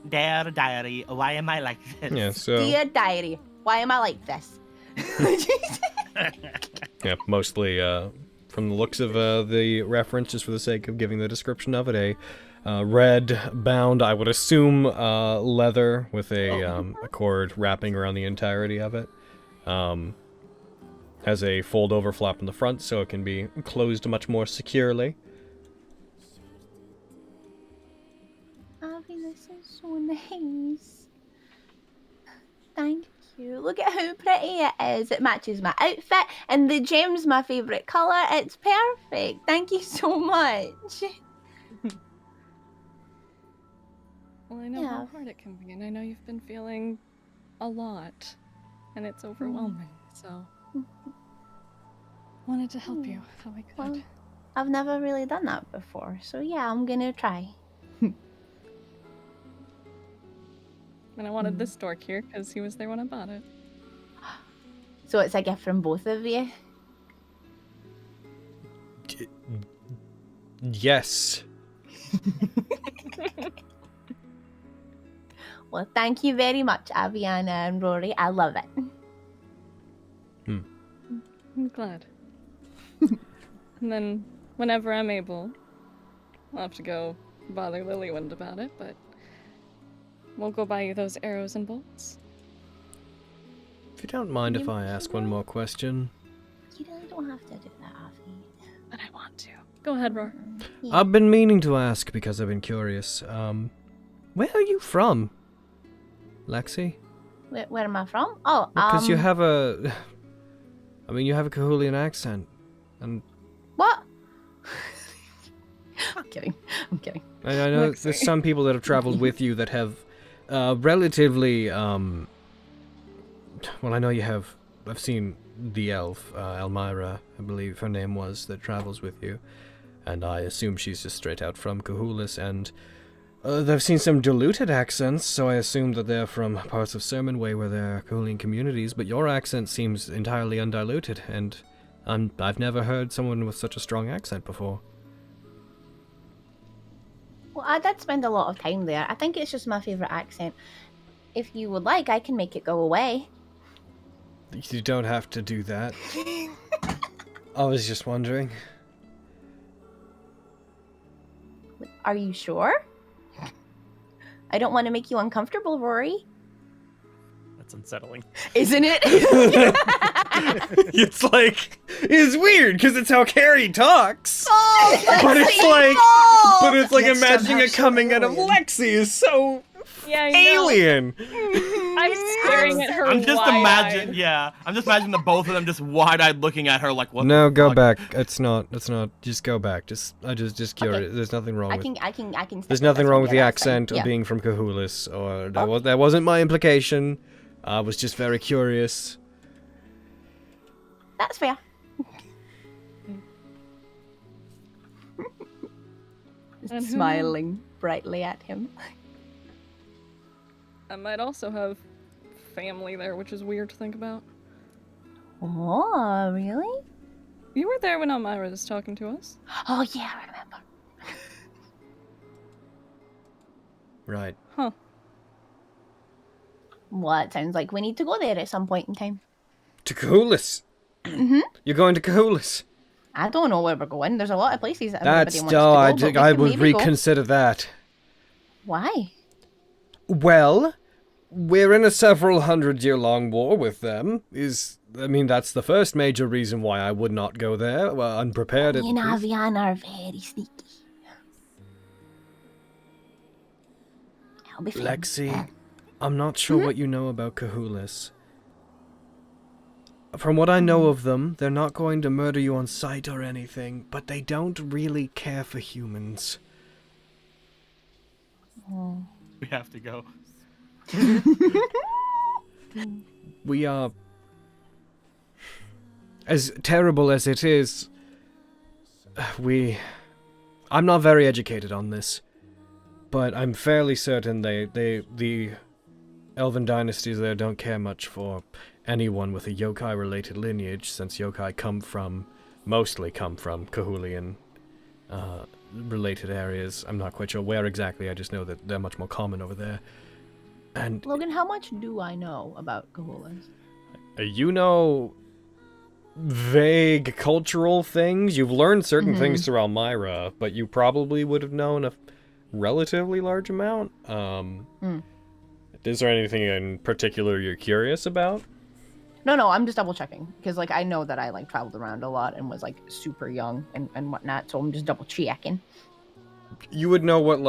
S8: Dear diary, why am I like this?
S1: Yeah, so
S7: Dear diary, why am I like this?
S1: yeah, mostly from the looks of the reference, just for the sake of giving the description of it, a red bound, I would assume leather with a cord wrapping around the entirety of it. Has a fold-over flap in the front, so it can be closed much more securely.
S7: Abby, this is so nice. Thank you. Look at how pretty it is. It matches my outfit, and the gem's my favourite colour. It's perfect. Thank you so much.
S10: Well, I know how hard it can be, and I know you've been feeling a lot, and it's overwhelming, so... Wanted to help you how I could.
S7: Well, I've never really done that before, so yeah, I'm gonna try.
S10: And I wanted this dork here because he was there when I bought it.
S7: So it's a gift from both of you?
S1: Yes.
S7: Well, thank you very much, Aviana and Rory. I love it.
S10: I'm glad. And then, whenever I'm able, I'll have to go bother Lilywind about it, but we'll go buy you those arrows and bolts.
S1: If you don't mind if I ask one more question.
S7: You really don't have to do that, Avi.
S10: But I want to. Go ahead, Roar.
S7: Yeah.
S1: I've been meaning to ask because I've been curious. Where are you from, Lexi?
S7: Where am I from? Oh,
S1: Because you have a... I mean, you have a Cahulian accent. And
S7: What? I'm kidding. I'm kidding.
S1: I know
S10: Lexi.
S1: there's some people that have traveled with you that have relatively... Well, I know you have... I've seen the elf, Elmira, I believe her name was, that travels with you. And I assume she's just straight out from Cahulus, and... I've seen some diluted accents, so I assume that they're from parts of Sermonway where there are Cahulian communities, but your accent seems entirely undiluted, and I've never heard someone with such a strong accent before.
S7: Well, I did spend a lot of time there. I think it's just my favourite accent. If you would like, I can make it go away.
S1: You don't have to do that. I was just wondering.
S7: Are you sure? I don't want to make you uncomfortable, Rory.
S6: That's unsettling.
S3: Isn't it?
S1: It's like, it's weird, because it's how Carrie talks.
S7: Oh,
S1: But it's like,
S7: no!
S1: but it's like
S3: Next time,
S1: imagining
S3: have
S1: it coming out of
S3: Alien.
S1: Lexi is so
S10: Yeah, I know.
S1: alien.
S10: I'm staring at her.
S4: I'm just
S10: wide-eyed.
S4: I'm just imagining the both of them just wide-eyed looking at her like, what
S1: No,
S4: the
S1: go
S4: fuck?
S1: back. It's not. Just go back. Just curious.
S7: Okay.
S1: There's nothing wrong
S7: I
S1: with.
S7: can.
S1: There's nothing wrong with the
S7: that's fine.
S1: accent or
S7: Yeah.
S1: being from Cahulus, or that
S7: Oh.
S1: that wasn't my implication. I was just very curious.
S7: That's fair.
S10: And who
S7: Smiling brightly at him.
S10: I might also have family there, which is weird to think about.
S7: Oh, really?
S10: You were there when Elmira was talking to us.
S7: Oh, yeah, I remember.
S1: Right.
S10: Huh.
S7: Well, it sounds like we need to go there at some point in time.
S1: To Cahulus.
S7: Mm-hmm.
S1: You're going to Cahulus.
S7: I don't know where we're going. There's a lot of places that everybody
S1: That's
S7: wants to go,
S1: I
S7: but we
S1: I
S7: can
S1: would
S7: maybe go.
S1: reconsider that.
S7: Why?
S1: Well, we're in a several hundred-year-long war with them. That's the first major reason why I would not go there. Well, unprepared.
S7: Me and Avian are very sneaky. I'll be fine.
S1: Lexi, I'm not sure what you know about Cahulus. From what I know of them, they're not going to murder you on sight or anything, but they don't really care for humans.
S4: We have to go.
S1: We are... As terrible as it is, I'm not very educated on this, but I'm fairly certain the Elven dynasties there don't care much for anyone with a yokai-related lineage, since yokai mostly come from Cahulian related areas. I'm not quite sure where exactly, I just know that they're much more common over there. And
S7: Logan, how much do I know about Cahulus?
S1: you know vague cultural things. You've learned certain things through Elmira, but you probably would have known a relatively large amount. Is there anything in particular you're curious about?
S7: No, I'm just double checking because I know that I traveled around a lot and was super young and whatnot, so I'm just double checking.
S1: You would know what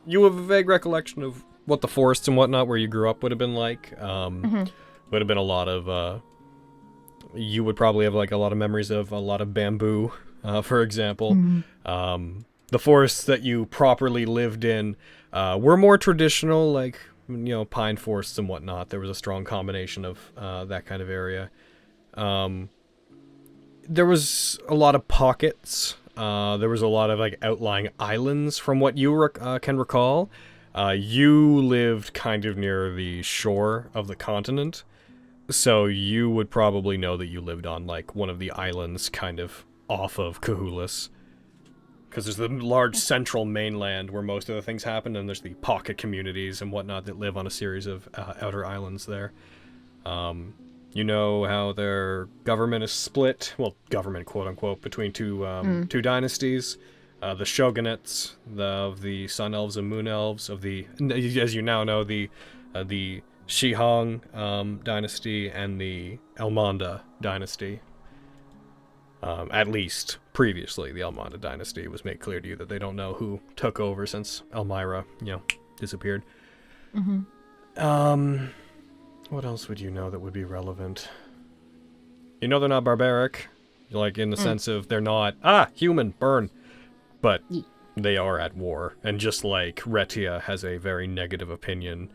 S1: you have a vague recollection of what the forests and whatnot where you grew up would have been like. Would have been a lot of you would probably have a lot of memories of a lot of bamboo, for example. The forests that you properly lived in were more traditional, pine forests and whatnot. There was a strong combination of that kind of area. There was a lot of pockets. There was a lot of outlying islands from what you can recall. You lived kind of near the shore of the continent, so you would probably know that you lived on one of the islands kind of off of Cahulus. Because there's the large central mainland where most of the things happen, and there's the pocket communities and whatnot that live on a series of outer islands there. You know how their government is split, well, government quote-unquote, between two dynasties. The shogunates of the Sun Elves and Moon Elves, of the, as you now know, the Shihong dynasty and the Elmonda dynasty. At least previously, the Elmonda dynasty was made clear to you that they don't know who took over since Elmira, disappeared.
S7: Mm-hmm.
S1: What else would you know that would be relevant? You know they're not barbaric, like in the sense of they're not, human, burn. But they are at war, and just like Retia has a very negative opinion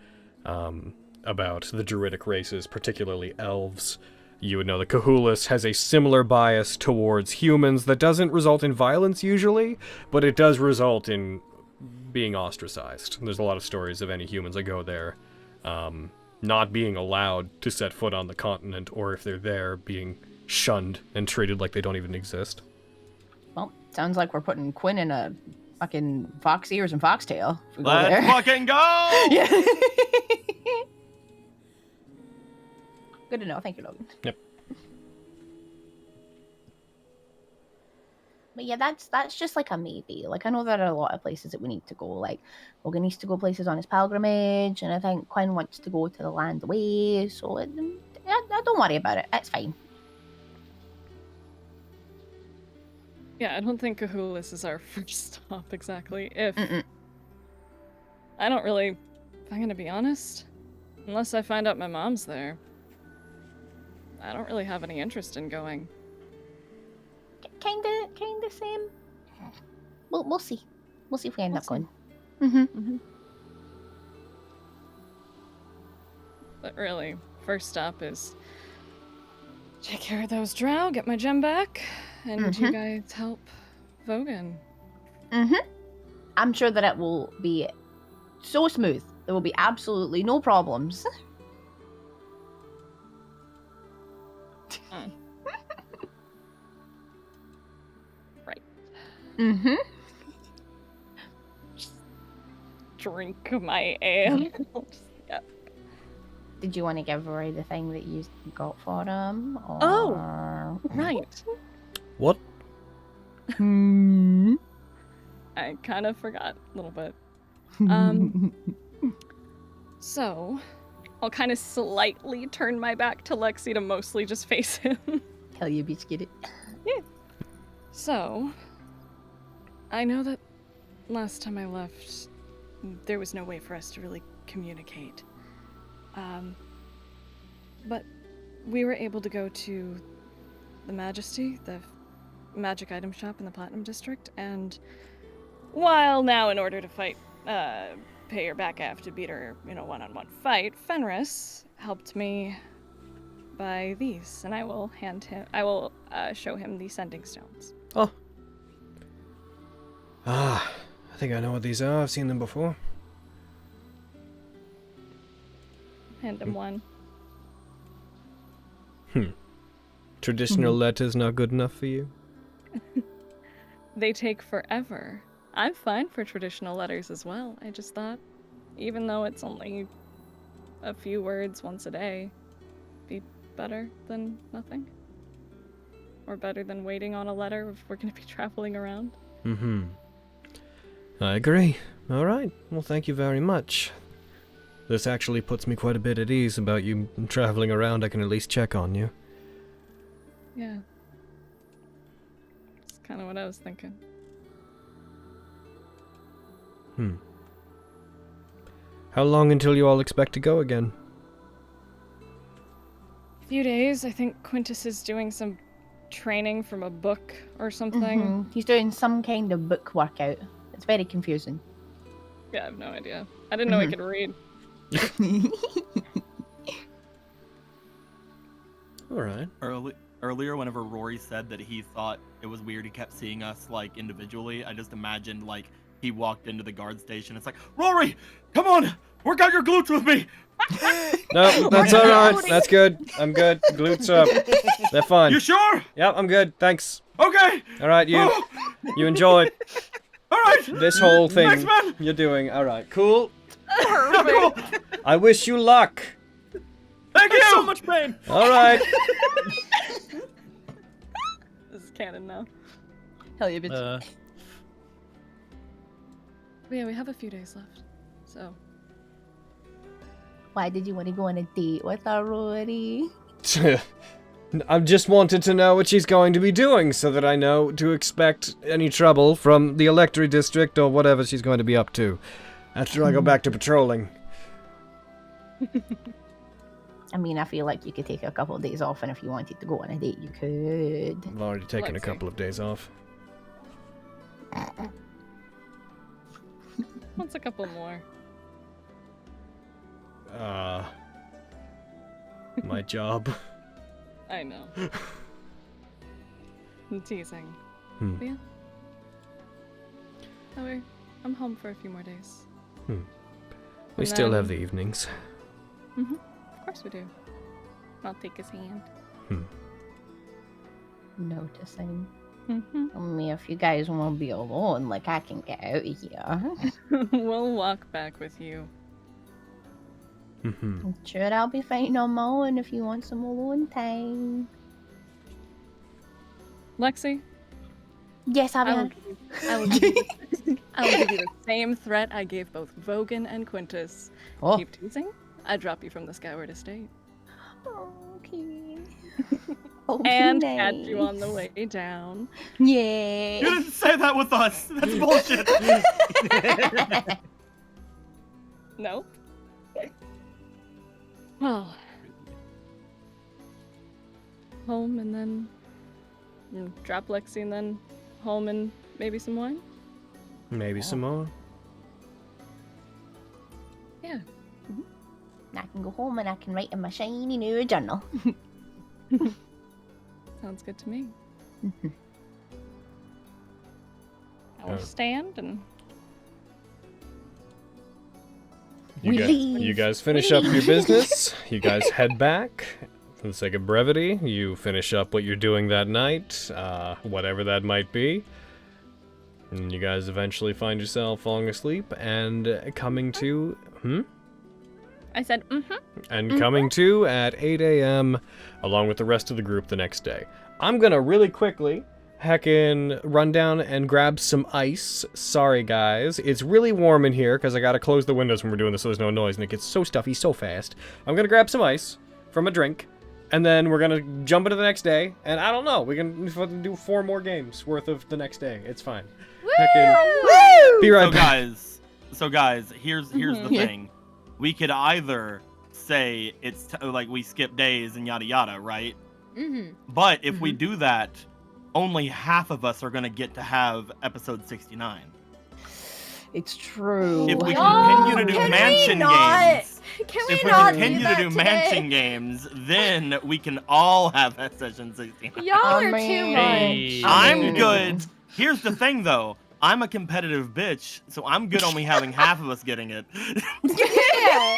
S1: about the druidic races, particularly elves, you would know that Cahulus has a similar bias towards humans that doesn't result in violence usually, but it does result in being ostracized. There's a lot of stories of any humans that go there not being allowed to set foot on the continent, or if they're there, being shunned and treated like they don't even exist.
S3: Well, sounds like we're putting Quinn in a fucking fox ears and foxtail. If we go
S4: Let's
S3: there.
S4: fucking go!
S3: Yeah. Good to know. Thank you, Logan.
S1: Yep.
S7: But yeah, that's just like a maybe. Like, I know there are a lot of places that we need to go. Like, Logan needs to go places on his pilgrimage, and I think Quinn wants to go to the land away. So don't worry about it. It's fine.
S10: Yeah, I don't think Cahulus is our first stop exactly. If
S3: Mm-mm.
S10: I don't really, if I'm gonna be honest, unless I find out my mom's there, I don't really have any interest in going.
S7: Kinda same. We'll see. We'll see if we end up going.
S10: But really, first stop is take care of those drow, get my gem back, and you guys help Vogan.
S7: I'm sure that it will be so smooth. There will be absolutely no problems.
S10: Right. Drink my ale. Yep.
S7: Did you want to give Rory the thing that you got for him? Or...
S10: Oh, right.
S1: What?
S10: I kind of forgot a little bit. So, I'll kind of slightly turn my back to Lexi to mostly just face him.
S7: Hell you bitch, get it.
S10: Yeah. So, I know that last time I left, there was no way for us to really communicate. But we were able to go to the Majesty, the magic item shop in the Platinum District, and while now in order to fight, pay her back, I have to beat her in a one-on-one fight, Fenris helped me buy these, and I will show him the sending stones.
S1: Oh. I think I know what these are. I've seen them before.
S10: Hand him one.
S1: Traditional letters not good enough for you?
S10: They take forever. I'm fine for traditional letters as well. I just thought, even though it's only a few words once a day, be better than nothing. Or better than waiting on a letter if we're going to be traveling around.
S1: I agree. Alright, well thank you very much. This actually puts me quite a bit at ease about you traveling around. I can at least check on you.
S10: Yeah. That's kind of what I was thinking.
S1: How long until you all expect to go again?
S10: A few days. I think Quintus is doing some training from a book or something.
S7: He's doing some kind of book workout. It's very confusing.
S10: Yeah, I have no idea. I didn't know he could read.
S1: Alright.
S4: Earlier, whenever Rory said that he thought it was weird he kept seeing us, like, individually, I just imagined, like, he walked into the guard station. It's like, Rory, come on, work out your glutes with me.
S1: No, that's alright. That's good. I'm good. Glutes up. They're fine.
S4: You sure?
S1: Yep, I'm good. Thanks.
S4: Okay.
S1: Alright, you enjoy
S4: All right.
S1: this whole thing
S4: Thanks, man.
S1: you're doing. Alright, cool.
S4: Cool.
S1: I wish you luck.
S4: Thank you.
S6: So much pain.
S1: Alright.
S10: This is canon now.
S3: Hell yeah, bitch.
S10: But yeah, we have a few days left. So.
S7: Why did you want to go on a date with her, Rory?
S1: I just wanted to know what she's going to be doing so that I know to expect any trouble from the Electory District or whatever she's going to be up to. after I go back to patrolling.
S7: I mean, I feel like you could take a couple of days off, and if you wanted to go on a date, you could.
S1: I've already taken a couple of days off.
S10: What's a couple more?
S1: My job.
S10: I know. I'm teasing.
S1: Hmm.
S10: But yeah. However, I'm home for a few more days.
S1: We
S10: And
S1: still have the
S10: then-
S1: evenings.
S10: Of course we do. I'll take his hand.
S7: Noticing.
S10: Mm-hmm.
S7: I mean, if you guys want to be alone, like, I can get out of here.
S10: We'll walk back with you.
S1: Mm-hmm.
S7: I'm sure I'll be fighting on my own if you want some alone time.
S10: Lexi,
S7: Yes, I'll be
S10: I will
S7: on.
S10: give you, I will give you, I will give you the same threat I gave both Vogan and Quintus.
S7: Oh.
S10: Keep teasing, I drop you from the Skyward Estate.
S7: Okay.
S10: And catch you on the way down.
S7: Yay.
S4: You didn't say that with us. That's bullshit.
S10: Nope. Well, home and then drop Lexi and then home and maybe some wine?
S1: Maybe some more.
S10: Yeah.
S7: I can go home and I can write in my shiny new journal.
S10: Sounds good to me. I will
S1: Oh.
S10: stand and
S1: You guys finish up your business. You guys head back. For the sake of brevity, you finish up what you're doing that night, whatever that might be. And you guys eventually find yourself falling asleep and coming to...
S10: I said,
S1: And coming to at 8 a.m. along with the rest of the group the next day. I'm gonna really quickly heckin' run down and grab some ice. Sorry, guys. It's really warm in here because I gotta close the windows when we're doing this so there's no noise and it gets so stuffy so fast. I'm gonna grab some ice from a drink and then we're gonna jump into the next day. And I don't know, we can do 4 more games worth of the next day. It's fine. Heckin'. Be right back.
S4: So guys, here's the thing. We could either say it's like we skip days and yada yada, right? But if we do that, only half of us are gonna get to have episode 69.
S3: It's true.
S4: If we continue to do mansion games,
S2: Can
S4: if
S2: we
S4: we
S2: not
S4: continue
S2: do
S4: to
S2: that
S4: do
S2: today?
S4: mansion games, then we can all have session 69.
S2: Y'all are too much.
S4: I'm good. Here's the thing, though. I'm a competitive bitch, so I'm good only having half of us getting it.
S2: Yeah.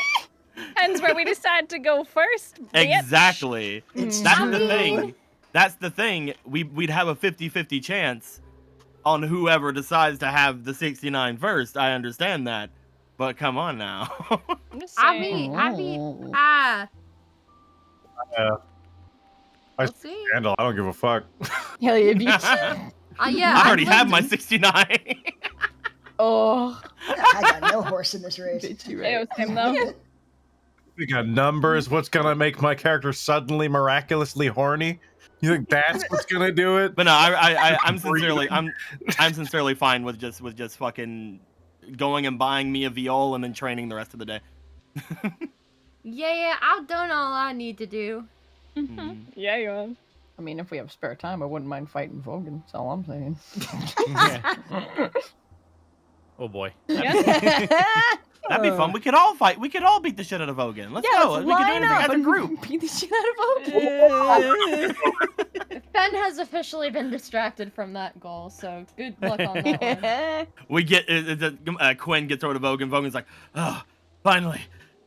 S10: hence where we decide to go first. bitch.
S4: Exactly. That's the thing. That's the thing. We'd have a 50-50 chance on whoever decides to have the 69 first. I understand that. But come on now.
S10: I'm just
S2: I
S10: saying.
S2: mean,
S5: I
S2: we'll see.
S5: handle. I don't give a fuck.
S3: Hell yeah, bitch.
S2: Yeah,
S4: I already have my
S2: Lindsay.
S4: 69.
S3: Oh.
S11: I got no horse in this race.
S3: Bitch, you
S10: Hey,
S3: right.
S10: it was him though.
S5: We got numbers. What's gonna make my character suddenly miraculously horny? You think that's what's gonna do it?
S4: But no, I'm sincerely fine with just fucking going and buying me a viol and then training the rest of the day.
S2: Yeah, I've done all I need to do.
S10: Yeah, you have.
S3: I mean, if we have spare time, I wouldn't mind fighting Vogan. That's all I'm saying.
S6: Oh boy.
S4: That'd be fun. We could all fight. We could all beat the shit out of Vogan. Let's go.
S3: let's
S4: We could do
S3: line
S4: it
S3: up
S4: as a
S3: and
S4: group.
S3: beat the shit out of Vogan.
S2: Ben has officially been distracted from that goal, so good luck on that one.
S4: We get Quinn gets over to Vogan. Vogan's like, oh, finally.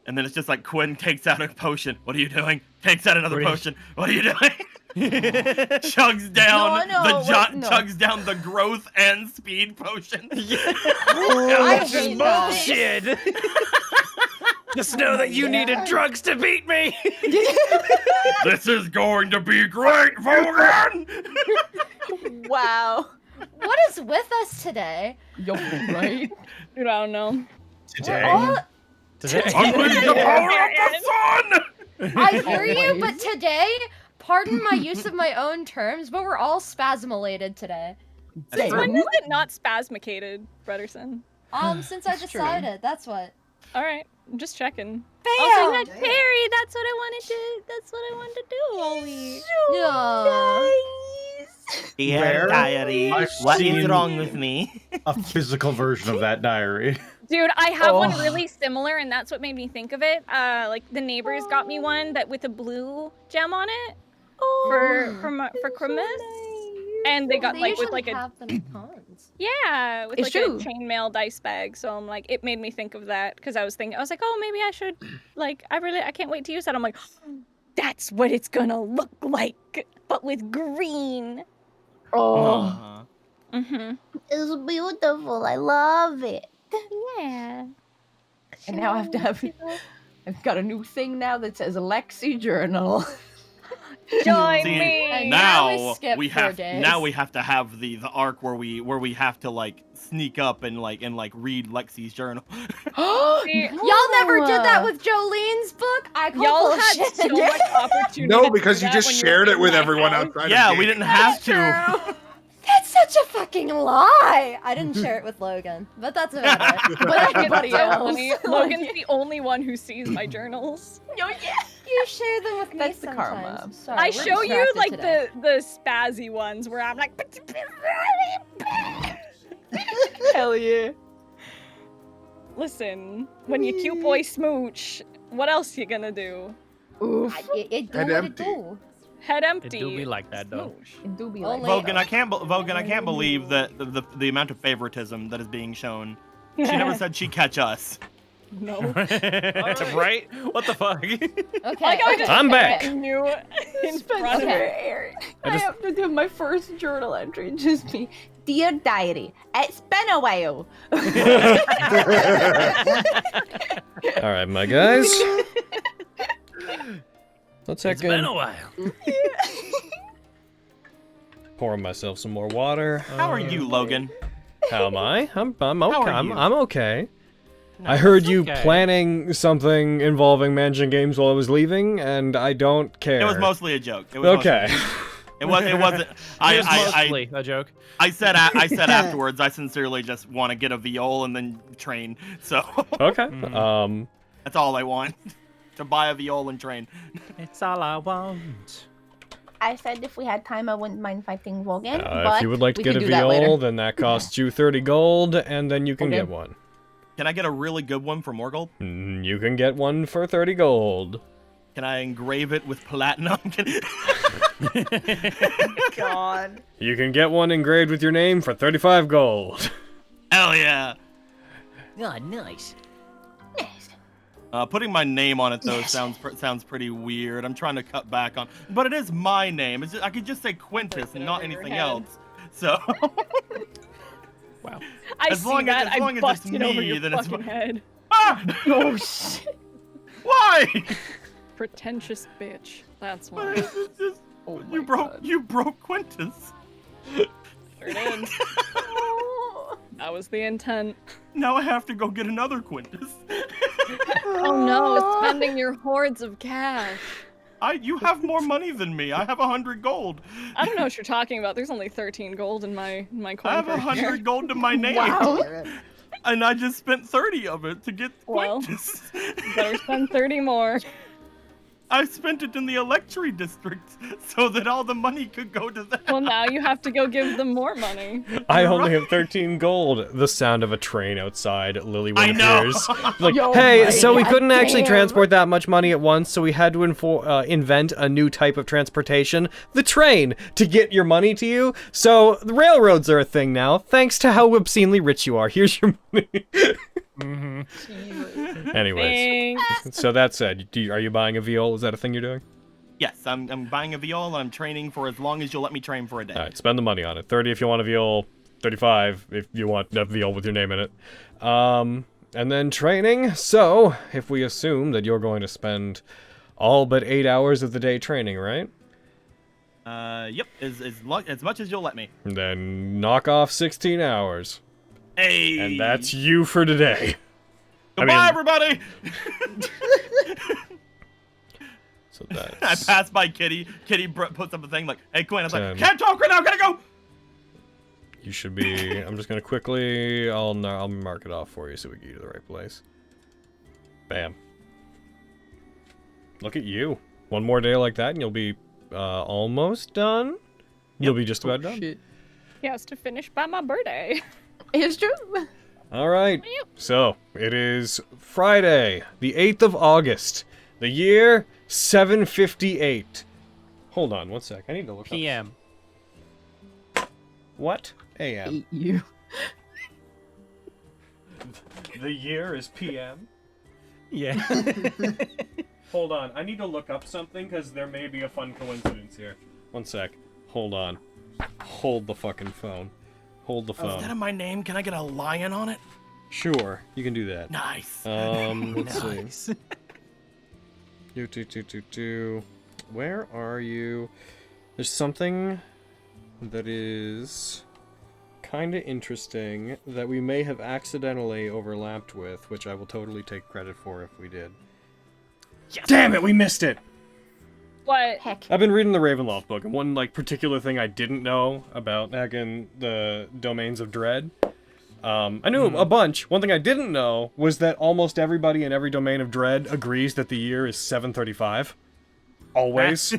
S4: And then it's just like Quinn takes out a potion. What are you doing? Takes out another potion. What are you doing? Chugs down chugs down the growth and speed potion.
S2: I hate that.
S6: Bullshit. Just know that you needed drugs to beat me.
S4: This is going to be great, Vogan.
S3: Wow.
S2: What is with us today?
S3: Yo, right?
S10: Dude, I don't know.
S5: Today.
S2: All,
S4: Unleash the power of the sun.
S2: I hear you, but today, pardon my use of my own terms, but we're all spasmolated today.
S10: When is it not spasmicated, Brederson?
S2: Since I decided, that's what.
S10: All right, I'm just checking.
S9: Also, you had Perry. That's what I wanted to. That's what I wanted to do all week.
S4: Dear diary, what is wrong with me?
S5: A physical version of that diary.
S9: Dude, I have one really similar, and that's what made me think of it. Like the neighbors got me one that with a blue gem on it for Christmas, and they got like with like a
S2: have them in cons.
S9: yeah with
S3: It's
S9: like
S3: true.
S9: a chainmail dice bag. So I'm like, it made me think of that because I was like, oh, maybe I should like I can't wait to use that. I'm like, that's what it's gonna look like, but with green.
S3: Oh.
S9: Mm-hmm.
S7: It's beautiful. I love it.
S9: Yeah.
S3: And now I have to have. I've got a new thing now that says Lexi journal.
S9: Join
S4: See,
S9: me.
S4: now
S2: skip
S4: we
S2: 4
S4: have
S2: days.
S4: now we have to have the arc where we have to like sneak up and read Lexi's journal.
S2: Y'all never did that with Jolene's book? I call
S9: Y'all had
S2: bullshit.
S9: so much opportunity.
S12: No,
S9: to
S12: because
S9: do
S12: you
S9: that
S12: just
S9: when you
S12: shared
S9: were
S12: it with
S9: in my
S12: everyone
S9: house.
S12: outside.
S4: Yeah,
S12: of
S4: we
S12: game.
S4: didn't have to.
S2: That's such a fucking lie. I didn't share it with Logan, but that's about it. But everybody
S9: So
S2: else.
S9: funny. Logan's the only one who sees my journals.
S2: You share them with me
S3: That's the
S2: sometimes.
S3: karma.
S2: Sorry,
S9: I
S2: we're
S9: show you
S2: distracted
S9: like
S2: today.
S9: the spazzy ones where I'm like,
S3: Hell yeah.
S9: listen, when you cute boy smooch, what else you gonna do?
S3: Oof.
S2: It do
S12: Head
S2: what
S12: empty.
S2: it do.
S9: Head empty.
S6: It do be like that though.
S9: Smooch.
S3: It do be
S2: Only-
S3: like
S4: Vogan, I can't believe that the amount of favoritism that is being shown. She never said she'd catch us.
S9: No.
S6: Right? What the fuck?
S2: Okay.
S1: I'm back.
S9: You in front of her.
S3: I have to do my first journal entry. Just be, dear diary, it's been a while.
S1: All right, my guys. Let's
S6: It's
S1: check
S6: been
S1: in.
S6: a while.
S1: Pouring myself some more water.
S4: How are you, Logan?
S1: How am I? I'm okay.
S4: How are you?
S1: I'm okay. I heard you
S6: okay.
S1: planning something involving managing games while I was leaving, and I don't care.
S4: It was mostly a joke. It was
S1: Okay.
S4: It wasn't.
S6: It was mostly a joke.
S4: I said afterwards. I sincerely just want to get a viol and then train. So
S1: Okay.
S4: that's all I want. To buy a viol and train.
S6: It's all I want.
S7: I said if we had time, I wouldn't mind fighting Vogan, but
S1: if you would like to
S3: we
S1: get a
S3: can do that later.
S1: viol, then that costs you 30 gold, and then you can
S3: Okay.
S1: get one.
S4: Can I get a really good one for more gold?
S1: You can get one for 30 gold.
S4: Can I engrave it with platinum?
S7: God.
S1: You can get one engraved with your name for 35 gold.
S4: Hell yeah!
S8: Oh, nice.
S4: Putting my name on it though sounds pretty weird. I'm trying to cut back on, but it is my name. I could just say Quintus and not anything else. So.
S6: Wow.
S9: I
S4: As
S9: see
S4: long as-
S9: that.
S4: as long
S9: I
S4: as
S9: bust
S4: it's
S9: it over
S4: me,
S9: your
S4: then it's
S9: fucking
S4: fine.
S9: head.
S4: Ah!
S3: Oh shit.
S4: Why?
S10: Pretentious bitch. That's why.
S4: It's just-
S3: Oh my
S4: you broke
S3: God.
S4: you broke Quintus.
S9: Sure did. That was the intent.
S4: Now I have to go get another Quintus.
S10: Oh no, spending your hordes of cash.
S4: You have more money than me. I have 100 gold.
S10: I don't know what you're talking about. There's only 13 gold in my coin.
S4: I have
S10: card here.
S4: 100 gold to my name.
S3: Wow.
S4: And I just spent 30 of it to get
S10: Well.
S4: Quintus.
S10: Better spend 30 more.
S4: I spent it in the Electri district so that all the money could go to them.
S10: Well, now you have to go give them more money.
S1: I only have 13 gold. The sound of a train outside. Lily
S4: I know.
S1: appears. Like,
S3: Yo,
S1: hey,
S3: my
S1: so we
S3: God
S1: couldn't actually
S3: damn.
S1: transport that much money at once, so we had to invent a new type of transportation, the train, to get your money to you. So the railroads are a thing now, thanks to how obscenely rich you are. Here's your money. Anyways,
S10: Thanks.
S1: so that said, are you buying a viol? Is that a thing you're doing?
S4: Yes, I'm buying a viol and I'm training for as long as you'll let me train for a day.
S1: All right, spend the money on it. 30 if you want a viol, 35 if you want a viol with your name in it. And then training. So, if we assume that you're going to spend all but 8 hours of the day training, right?
S4: Yep, as much as you'll let me.
S1: Then knock off 16 hours.
S4: Hey!
S1: And that's you for today.
S4: Goodbye, everybody!
S1: So that's...
S4: I passed by Kitty. Kitty puts up a thing like, hey, Quinn. I was like,
S1: 10.
S4: can't talk right now, gotta go!
S1: You should be. I'm just gonna quickly. I'll mark it off for you so we get you to the right place. Bam. Look at you. One more day like that, and you'll be almost done. You'll be just about done.
S3: Shit.
S10: He has to finish by my birthday.
S3: It's true.
S1: All right. So it is Friday, the 8th of August, the year 758. Hold on, 1 sec. I need to look up.
S6: PM.
S1: What? AM.
S3: Hate you.
S1: The year is PM.
S6: Yeah.
S1: Hold on, I need to look up something because there may be a fun coincidence here. 1 sec. Hold on. Hold the fucking phone. Hold the phone.
S4: Instead of my name, can I get a lion on it?
S1: Sure, you can do that.
S4: Nice.
S1: Let's see. Where are you? There's something that is kind of interesting that we may have accidentally overlapped with, which I will totally take credit for if we did. Yes. Damn it, we missed it!
S9: What?
S7: Heck.
S1: I've been reading the Ravenloft book, and one like particular thing I didn't know about the domains of dread. I knew a bunch. One thing I didn't know was that almost everybody in every domain of dread agrees that the year is 735. Always.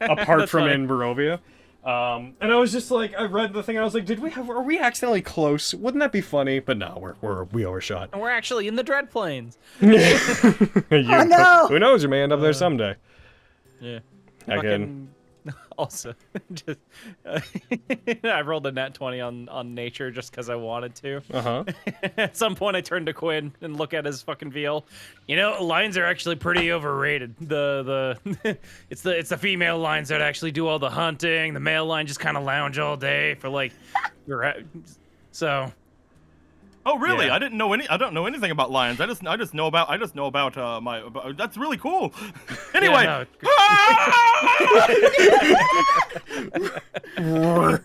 S1: Apart from in Barovia. And I was just like, I read the thing, and I was like, are we accidentally close? Wouldn't that be funny? But no, we overshot.
S6: And we're actually in the Dread Plains.
S1: Oh
S11: no!
S1: Who knows? You may end up there someday.
S6: Yeah.
S1: I can.
S6: Also, just I rolled a nat 20 on nature just because I wanted to.
S1: Uh-huh.
S6: At some point, I turned to Quinn and look at his fucking veal. You know, lions are actually pretty overrated. It's the female lions that actually do all the hunting. The male lion just kind of lounge all day for like, so.
S4: Oh really?
S6: Yeah.
S4: I don't know anything about lions. I just know about that's really cool. Anyway.
S6: Yeah,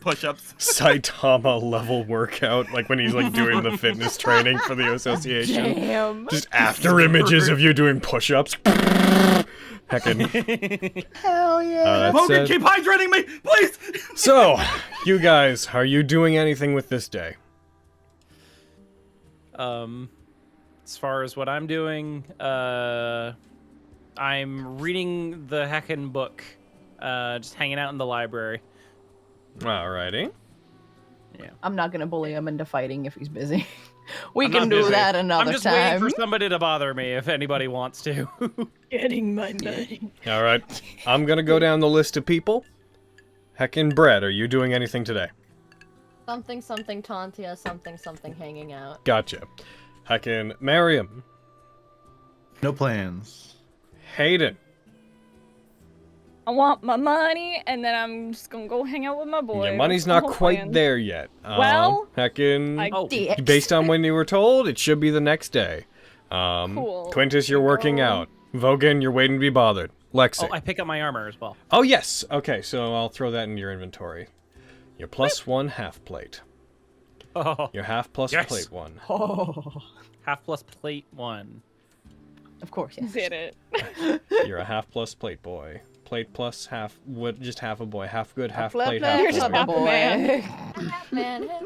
S4: Push-ups.
S1: Saitama level workout, like when he's like doing the fitness training for the association.
S3: Damn.
S1: Just after images of you doing push-ups. Heckin'.
S11: Hell yeah.
S4: Logan, keep hydrating me, please.
S1: So, you guys, are you doing anything with this day?
S6: As far as what I'm doing, I'm reading the heckin' book, just hanging out in the library.
S1: Alrighty.
S6: Yeah.
S3: I'm not gonna bully him into fighting if he's busy. We
S6: I'm
S3: can
S6: not
S3: do
S6: busy.
S3: that another
S6: I'm just
S3: time.
S6: waiting for somebody to bother me if anybody wants to.
S10: Getting my money.
S1: Alright. I'm gonna go down the list of people. Heckin' Brett, are you doing anything today?
S2: Something, Tontia, something hanging out.
S1: Gotcha. Heckin' Miriam.
S5: No plans.
S1: Hayden.
S9: I want my money, and then I'm just gonna go hang out with my boy.
S1: Your money's
S9: That's the
S1: not
S9: whole
S1: quite
S9: plan.
S1: there yet.
S9: Well,
S1: Heckin', based on when you were told, it should be the next day.
S9: Cool.
S1: Quintus, you're working out. Vogan, you're waiting to be bothered. Lexi.
S6: Oh, I pick up my armor as well.
S1: Oh, yes. Okay, so I'll throw that in your inventory. Your +1 half plate.
S6: Oh.
S1: Your half plus
S6: Yes.
S1: plate 1.
S3: Oh,
S6: Half plus plate 1.
S3: of course, yes.
S10: Did it.
S1: You're a half plus plate boy. Plate plus half, what? Just half a boy. Half good, half
S3: Flip
S1: plate,
S3: it,
S1: half
S10: You're
S1: boy.
S10: just
S3: flip
S10: a
S3: boy.
S2: Man,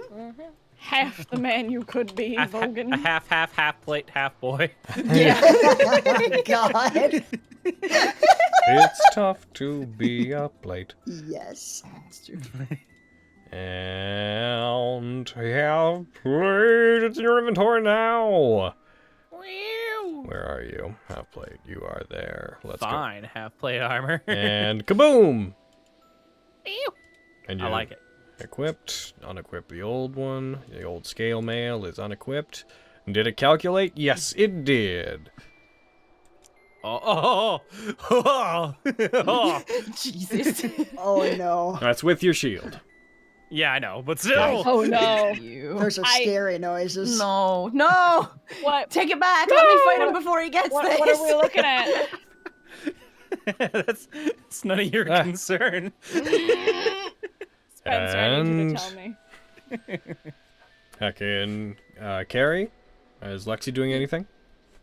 S10: Half the man you could be, Vogan.
S6: A half plate, half boy.
S3: Yeah.
S11: God.
S1: It's tough to be a plate.
S11: Yes.
S3: It's true.
S1: And half plate, it's in your inventory now. Where are you? Half plate, you are there. Let's
S6: Fine, half plate armor.
S1: go. And kaboom! And
S6: I
S1: you
S6: like it.
S1: Equipped, unequip the old one. The old scale mail is unequipped. Did it calculate? Yes, it did.
S6: Oh.
S3: Jesus.
S11: Oh no.
S1: That's with your shield.
S6: Yeah, I know, but still.
S10: Oh no.
S3: You.
S11: Those are scary noises.
S3: No, no.
S10: What?
S3: Take it back. Let me fight him before he gets this.
S10: What are we looking at?
S6: It's none of your concern.
S10: Spencer, I need you to tell me.
S1: Heckin' Carrie? Is Lexi doing anything?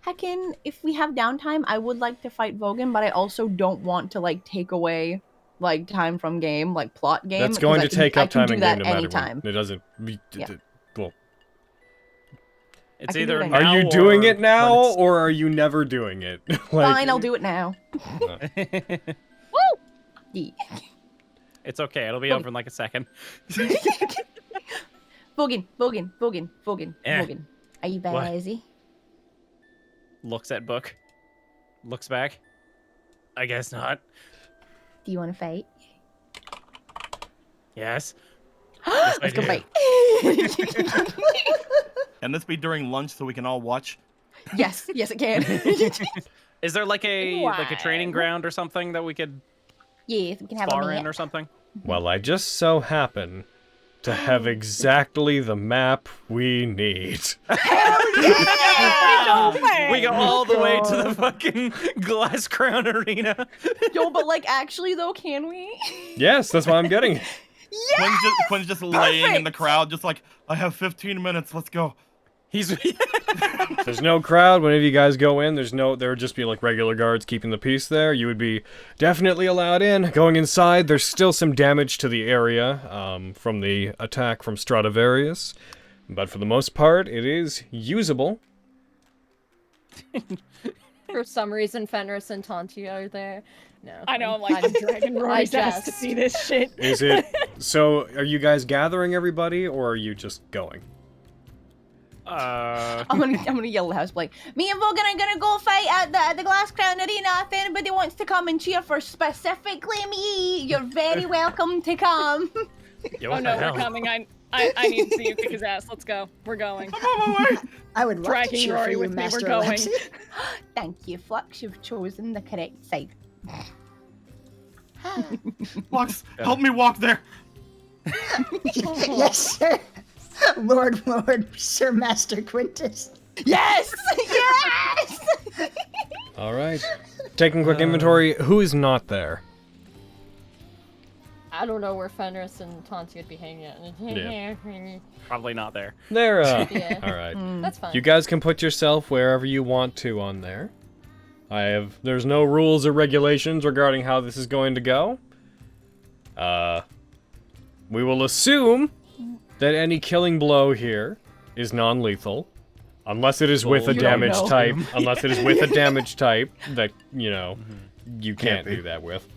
S3: Heckin', if we have downtime, I would like to fight Vogan, but I also don't want to like take away like time from game, like plot game.
S1: That's going to take up time in game no matter
S3: anytime.
S1: what. It doesn't.
S3: Yeah.
S1: Well,
S6: It's
S3: I can do
S6: either
S3: it
S6: now
S1: are you doing
S6: or
S1: it now,
S6: when it's-
S1: or are you never doing it?
S3: Fine, I'll do it now. Yeah.
S6: It's okay. It'll be over in like a second.
S3: Vogan.
S6: Eh.
S3: Are you
S6: What?
S3: busy?
S6: Looks at book. Looks back. I guess not.
S3: Do you want to fight?
S6: Yes. Yes, I
S3: Let's go
S6: do.
S3: fight.
S4: Can this be during lunch so we can all watch?
S3: Yes, it can.
S6: Is there like a training ground or something that we could
S3: Yes, we can have
S6: spar
S3: a
S6: in
S3: meet.
S6: or something?
S1: Well, I just so happen to have exactly the map we need.
S6: We go all the way to the fucking Glass Crown Arena.
S3: Yo, but like actually though, can we?
S1: Yes, that's why I'm getting it.
S4: Quinn's just laying in the crowd, just like, I have 15 minutes, let's go.
S1: There's no crowd. Whenever you guys go in, there would just be like regular guards keeping the peace there. You would be definitely allowed in. Going inside, there's still some damage to the area from the attack from Stradivarius, but for the most part, it is usable.
S2: For some reason, Fenris and Tontia are there. No.
S10: I know, I'm like, I'm dragging Rory's ass to see this shit.
S1: Is it? So, are you guys gathering everybody, or are you just going?
S3: I'm gonna yell at the house like, me and Vogan are gonna go fight at the Glass Crown Arena. If anybody wants to come and cheer for specifically me, you're very welcome to come.
S10: Oh no, we're coming. I need to see you kick his ass. Let's go. We're going.
S11: I would love to
S10: Dragging
S11: cheer
S10: Rory
S11: for you,
S10: with me. We're
S11: Master
S10: going.
S11: Lexi.
S3: Thank you, Flux. You've chosen the correct side.
S4: Flux, help me walk there.
S11: Yes, sir. Lord, Sir Master Quintus.
S3: Yes! Yes!
S1: All right. Taking quick inventory. Who is not there?
S2: I don't know where Fenris and Tontia would be hanging out.
S1: Yeah.
S6: Probably not there.
S1: There.
S2: Yeah.
S1: All right.
S2: That's fine.
S1: You guys can put yourself wherever you want to on there. There's no rules or regulations regarding how this is going to go. We will assume that any killing blow here is non-lethal. Unless it is with a
S6: You
S1: damage
S6: don't know.
S1: type. Unless it is with a damage type that, you know, you can't do that with.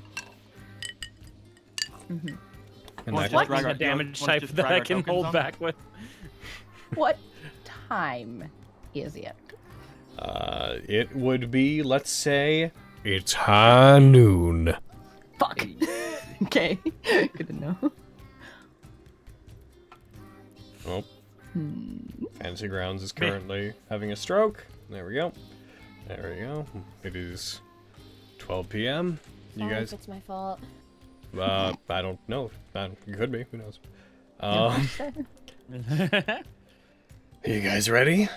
S1: And that-
S6: What? A damage type that I can hold back with.
S3: What time is it?
S1: It would be, let's say, it's high noon.
S3: Fuck. Okay. Good to know.
S1: Oh. Fantasy Grounds is currently having a stroke. There we go. There we go. It is 12 p.m. You
S2: Sorry
S1: guys...
S2: if it's my fault.
S1: I don't know. It could be. Who knows? Are you guys ready?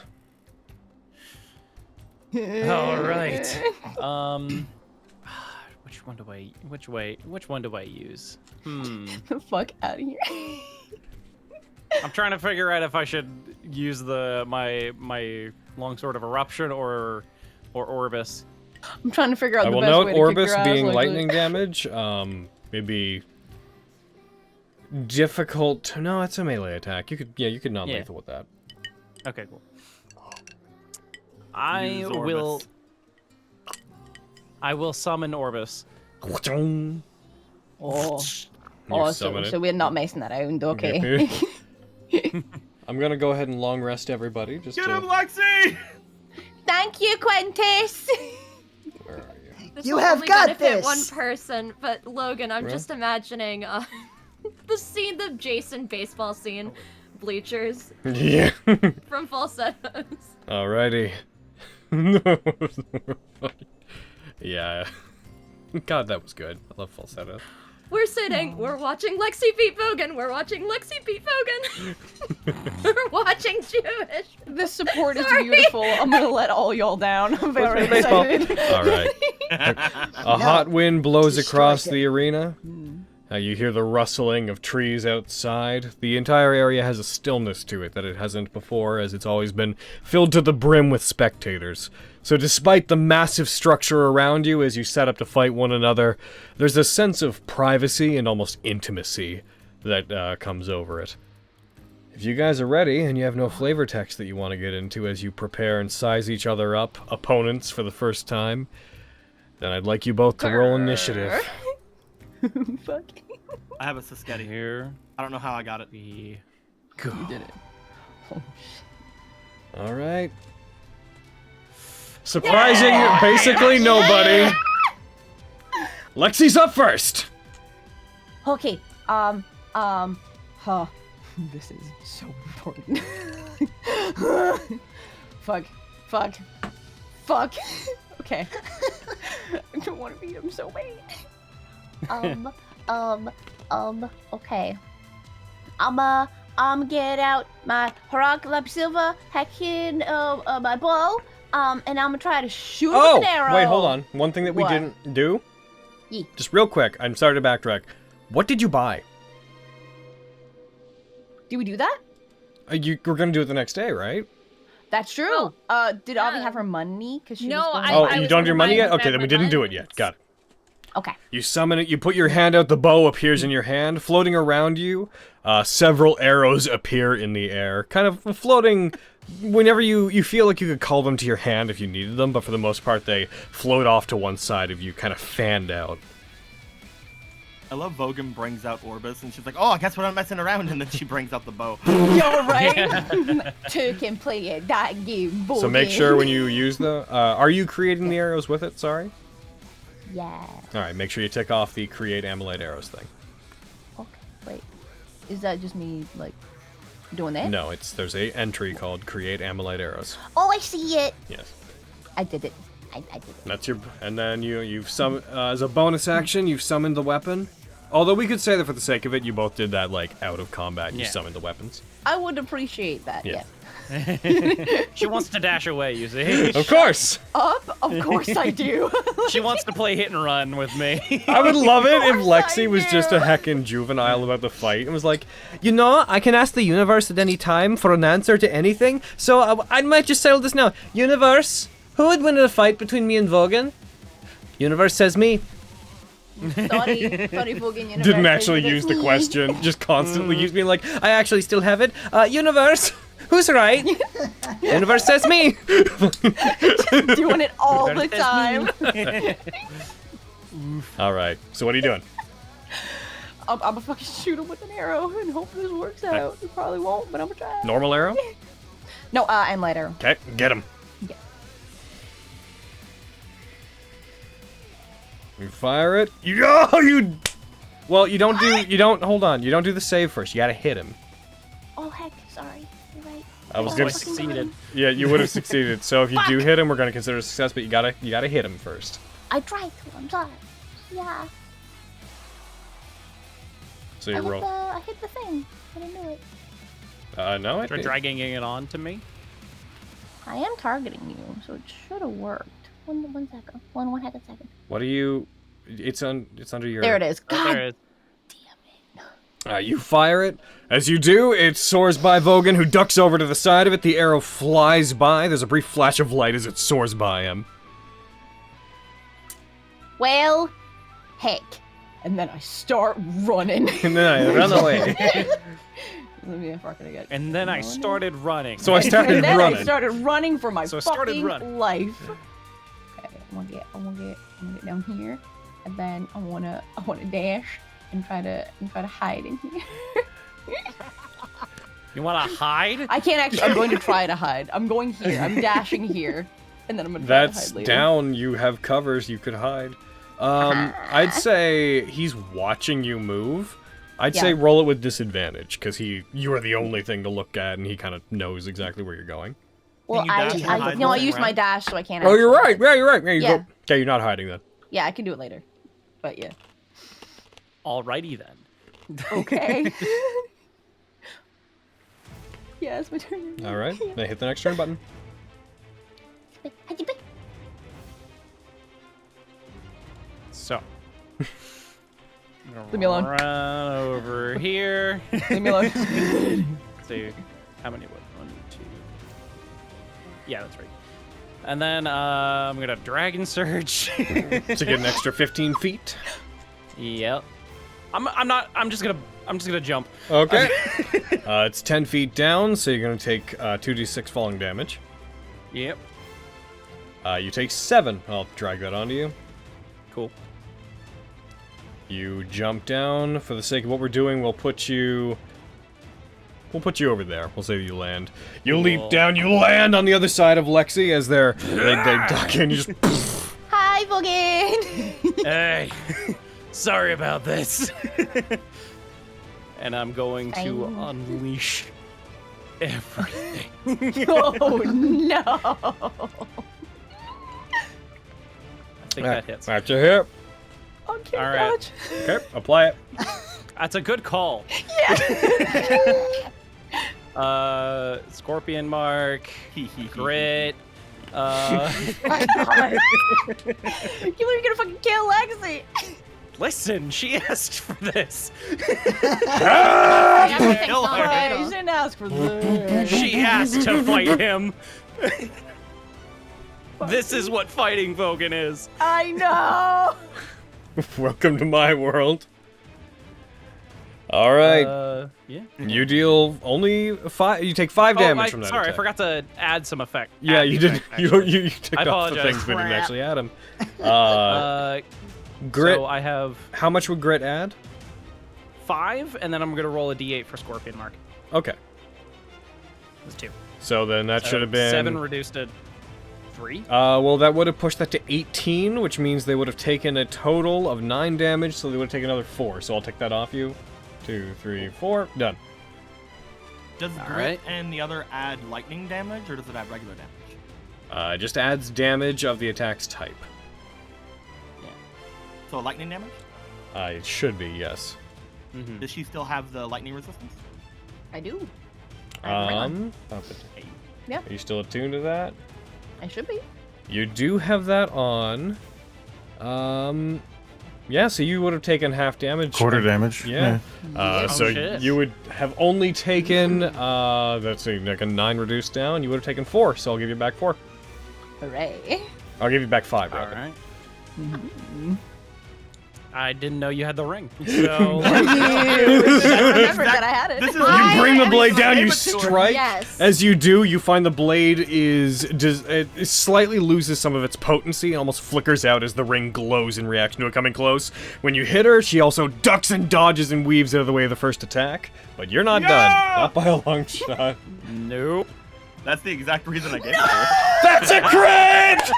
S6: All right. Which one do I use?
S3: The fuck out of here.
S6: I'm trying to figure out if I should use my longsword of eruption or Orbis.
S3: I'm trying to figure out
S1: I
S3: the
S1: will
S3: best
S1: note
S3: way to
S1: Orbis
S3: kick your
S1: being
S3: ass,
S1: lightning damage. Maybe difficult. No, it's a melee attack. You could non-lethal with that.
S6: Okay, cool. I will summon Orbis.
S3: Oh.
S1: You
S3: Oh,
S1: summon it.
S3: so we're not messing around, okay?
S1: I'm gonna go ahead and long rest everybody. Just
S4: Get
S1: to...
S4: him, Lexi!
S3: Thank you, Quintus!
S1: Where are you?
S2: This
S11: You
S2: will
S11: have
S2: only
S11: got
S2: benefit
S11: this.
S2: one person, but Logan, I'm
S1: Really?
S2: just imagining the Jason baseball scene, bleachers
S1: Yeah.
S2: from Falsettos.
S1: Alrighty. Yeah. God, that was good. I love falsetto.
S2: We're sitting, we're watching Lexi beat Vogan, we're watching Lexi beat Vogan. We're watching Jewish.
S3: This support is
S2: Sorry.
S3: beautiful. I'm gonna let all y'all down. I'm very
S1: Baseball.
S3: excited.
S1: All right. A hot wind blows across
S11: it.
S1: the arena, You hear the rustling of trees outside. The entire area has a stillness to it that it hasn't before, as it's always been filled to the brim with spectators. So despite the massive structure around you as you set up to fight one another, there's a sense of privacy and almost intimacy that comes over it. If you guys are ready and you have no flavor text that you want to get into as you prepare and size each other up, opponents for the first time, then I'd like you both to roll initiative.
S3: Fuck.
S4: I have a Sasketty.
S6: Here
S4: I don't know how I got it.
S6: we
S3: You did it. Oh, shit.
S1: Alright. Surprising basically nobody. Lexi's up first.
S3: Okay, this is so important. Fuck. Okay. I don't want to beat him so bad.
S7: Okay. Get out my Hierarch Silver, hacking, my bow, and I'm gonna try to shoot him with an arrow.
S1: Wait, hold on. One thing that we
S7: What?
S1: didn't do.
S7: Yeah.
S1: Just real quick, I'm sorry to backtrack. What did you buy?
S3: Did we do that?
S1: You were gonna do it the next day, right?
S3: That's true. Did Avi have her money? Cause she
S9: No,
S3: was going
S9: I-
S1: Oh,
S9: I
S1: you
S9: was
S1: don't have your
S9: gonna
S1: money
S9: buy
S1: yet?
S9: it
S1: Okay, then we
S9: with
S1: didn't do it
S9: mine.
S1: yet. Got it.
S3: Okay.
S1: You summon it, you put your hand out, the bow appears in your hand. Floating around you, several arrows appear in the air. Kind of floating whenever you feel like you could call them to your hand if you needed them, but for the most part they float off to one side of you, kind of fanned out.
S4: I love Vogan brings out Orbis, and she's like, oh, I guess we're not messing around, and then she brings out the bow.
S3: You're right. Two can play it, that game.
S1: So make sure when you use the... are you creating the arrows with it? Sorry?
S7: Yeah.
S1: Alright, make sure you tick off the create amylite arrows thing.
S3: Okay, wait. Is that just me, like, doing that?
S1: No, there's a entry called create amylite arrows.
S7: Oh, I see it.
S1: Yes.
S7: I did it. I did it.
S1: That's your... And then you've summoned... as a bonus action, you've summoned the weapon. Although we could say that for the sake of it, you both did that, like, out of combat. You
S6: Yeah.
S1: summoned the weapons.
S3: I would appreciate that,
S1: Yeah.
S6: She wants to dash away, you see.
S1: Of course!
S3: Up? Of course I do.
S6: She wants to play hit and run with me.
S1: I would love it if
S3: course
S1: Lexi
S3: I
S1: was just a
S3: do.
S1: heckin' juvenile about the fight and was like, you know, I can ask the universe at any time for an answer to anything, so I might just settle this now. Universe, who would win in a fight between me and Vogan? Universe says me.
S3: Sorry, Vogan, you
S1: Didn't actually use the question, just constantly used being like, I actually still have it. Universe, who's right? Universe says me.
S3: doing it all the time.
S1: Alright, so what are you doing?
S3: I'm gonna fucking shoot him with an arrow and hope this works out. It probably won't, but I'm gonna try.
S1: Normal arrow?
S3: No, I'm light arrow.
S1: Okay, get him.
S3: Yeah.
S1: You fire it. Well, you don't hold on. You don't do the save first. You gotta hit him.
S7: Oh, heck. Sorry. You're right.
S1: I was
S6: Oh,
S1: gonna
S6: I succeeded.
S1: Yeah, you would have succeeded. So if you do hit him, we're gonna consider it a success, but you gotta hit him first.
S7: I tried to. I'm sorry. Yeah.
S1: So you roll.
S7: I hit the thing. I didn't do it.
S1: No, I
S6: Try
S1: think.
S6: dragging it on to me.
S7: I am targeting you, so it should have worked. One second. One second.
S1: What are you? It's under your.
S3: There it is.
S6: Oh,
S3: God
S6: there it is.
S1: You fire it. As you do, it soars by Vogan, who ducks over to the side of it. The arrow flies by. There's a brief flash of light as it soars by him.
S7: Well, heck.
S3: And then I start running.
S1: And then I run away.
S3: Let me fucking again.
S6: And then I started running.
S1: So I started
S3: and then
S1: running.
S3: I started running for my
S6: So I started
S3: fucking
S6: running.
S3: life. Okay, I'm gonna get down here, and then I wanna dash and try to hide in here.
S6: You want to hide?
S3: I can't actually. I'm going to try to hide. I'm going here. I'm dashing here, and then I'm gonna try to
S1: That's
S3: hide later.
S1: down. You have covers. You could hide. I'd say he's watching you move. I'd say roll it with disadvantage, because you are the only thing to look at, and he kind of knows exactly where you're going.
S7: Well,
S4: you dash and hide
S3: I
S4: before
S3: use
S4: you
S3: my
S4: run?
S3: dash, so I can't.
S1: Oh, you're
S3: actually
S1: right.
S3: hide.
S1: Yeah, you're right. Yeah, you
S3: Yeah.
S1: go. Okay, you're not hiding then.
S3: Yeah, I can do it later. But yeah.
S6: Alrighty then.
S3: Okay. Yeah, it's my turn.
S1: All right. Then hit the next turn button.
S6: So,
S3: Leave me alone.
S6: Run over here.
S3: Leave me alone.
S6: See, how many? 1, 2. Yeah, that's right. And then I'm gonna Dragon Surge
S1: to get an extra 15 feet.
S6: Yep. I'm just gonna jump.
S1: Okay. It's 10 feet down, so you're gonna take 2d6 falling damage.
S6: Yep.
S1: You take 7. I'll drag that onto you.
S6: Cool.
S1: You jump down. For the sake of what we're doing, we'll put you over there. We'll say that you land. You leap down. You land on the other side of Lexi as they duck in. You just.
S3: Hi, Bogan.
S6: Hey. Sorry about this. And I'm going to unleash everything.
S3: Oh no!
S6: I think that hits.
S1: That's a hit.
S3: Okay,
S6: all right.
S3: dodge.
S1: Okay, apply it.
S6: That's a good call.
S3: Yeah.
S6: Scorpion mark. Grit.
S3: My God. You were gonna fucking kill Lexi.
S6: Listen, she asked for this.
S3: Kill her. You didn't ask for this.
S6: She asked to fight him. This is what fighting Vogan is.
S3: I know.
S1: Welcome to my world. All right.
S6: Yeah.
S1: You deal only 5. You take 5 damage from that.
S6: Sorry,
S1: attack.
S6: I forgot to add some effect.
S1: Yeah, you did. You took
S6: I
S1: off the
S6: apologize.
S1: things, but didn't actually add them. Grit.
S6: So I have.
S1: How much would grit add?
S6: 5, and then I'm gonna roll a d8 for Scorpion mark.
S1: Okay.
S6: That's 2.
S1: So then that should have been
S6: 7 reduced to 3.
S1: Well, that would have pushed that to 18, which means they would have taken a total of 9 damage. So they would have taken another 4. So I'll take that off you. 2, 3, 4. Done.
S4: Does Grit and the other add lightning damage, or does it add regular damage?
S1: It just adds damage of the attack's type.
S4: So lightning damage?
S1: It should be, yes.
S4: Does she still have the lightning resistance?
S3: I do.
S1: Yeah.
S3: Yeah.
S1: Are you still attuned to that?
S3: I should be.
S1: You do have that on. Yeah, so you would have taken half damage.
S5: Quarter damage.
S1: Yeah. So
S6: shit.
S1: you would have only taken, let's see, like a 9 reduced down. You would have taken 4, so I'll give you back 4.
S3: Hooray.
S1: I'll give you back 5, rather.
S6: All right. I didn't know you had the ring. So
S3: I remembered that I had it.
S1: You bring the blade down, you strike.
S2: Yes.
S1: As you do, you find the blade it slightly loses some of its potency and almost flickers out as the ring glows in reaction to it coming close. When you hit her, she also ducks and dodges and weaves out of the way of the first attack. But you're not done. Not by a long shot.
S6: Nope.
S4: That's the exact reason I gave it to her.
S1: That's a crit!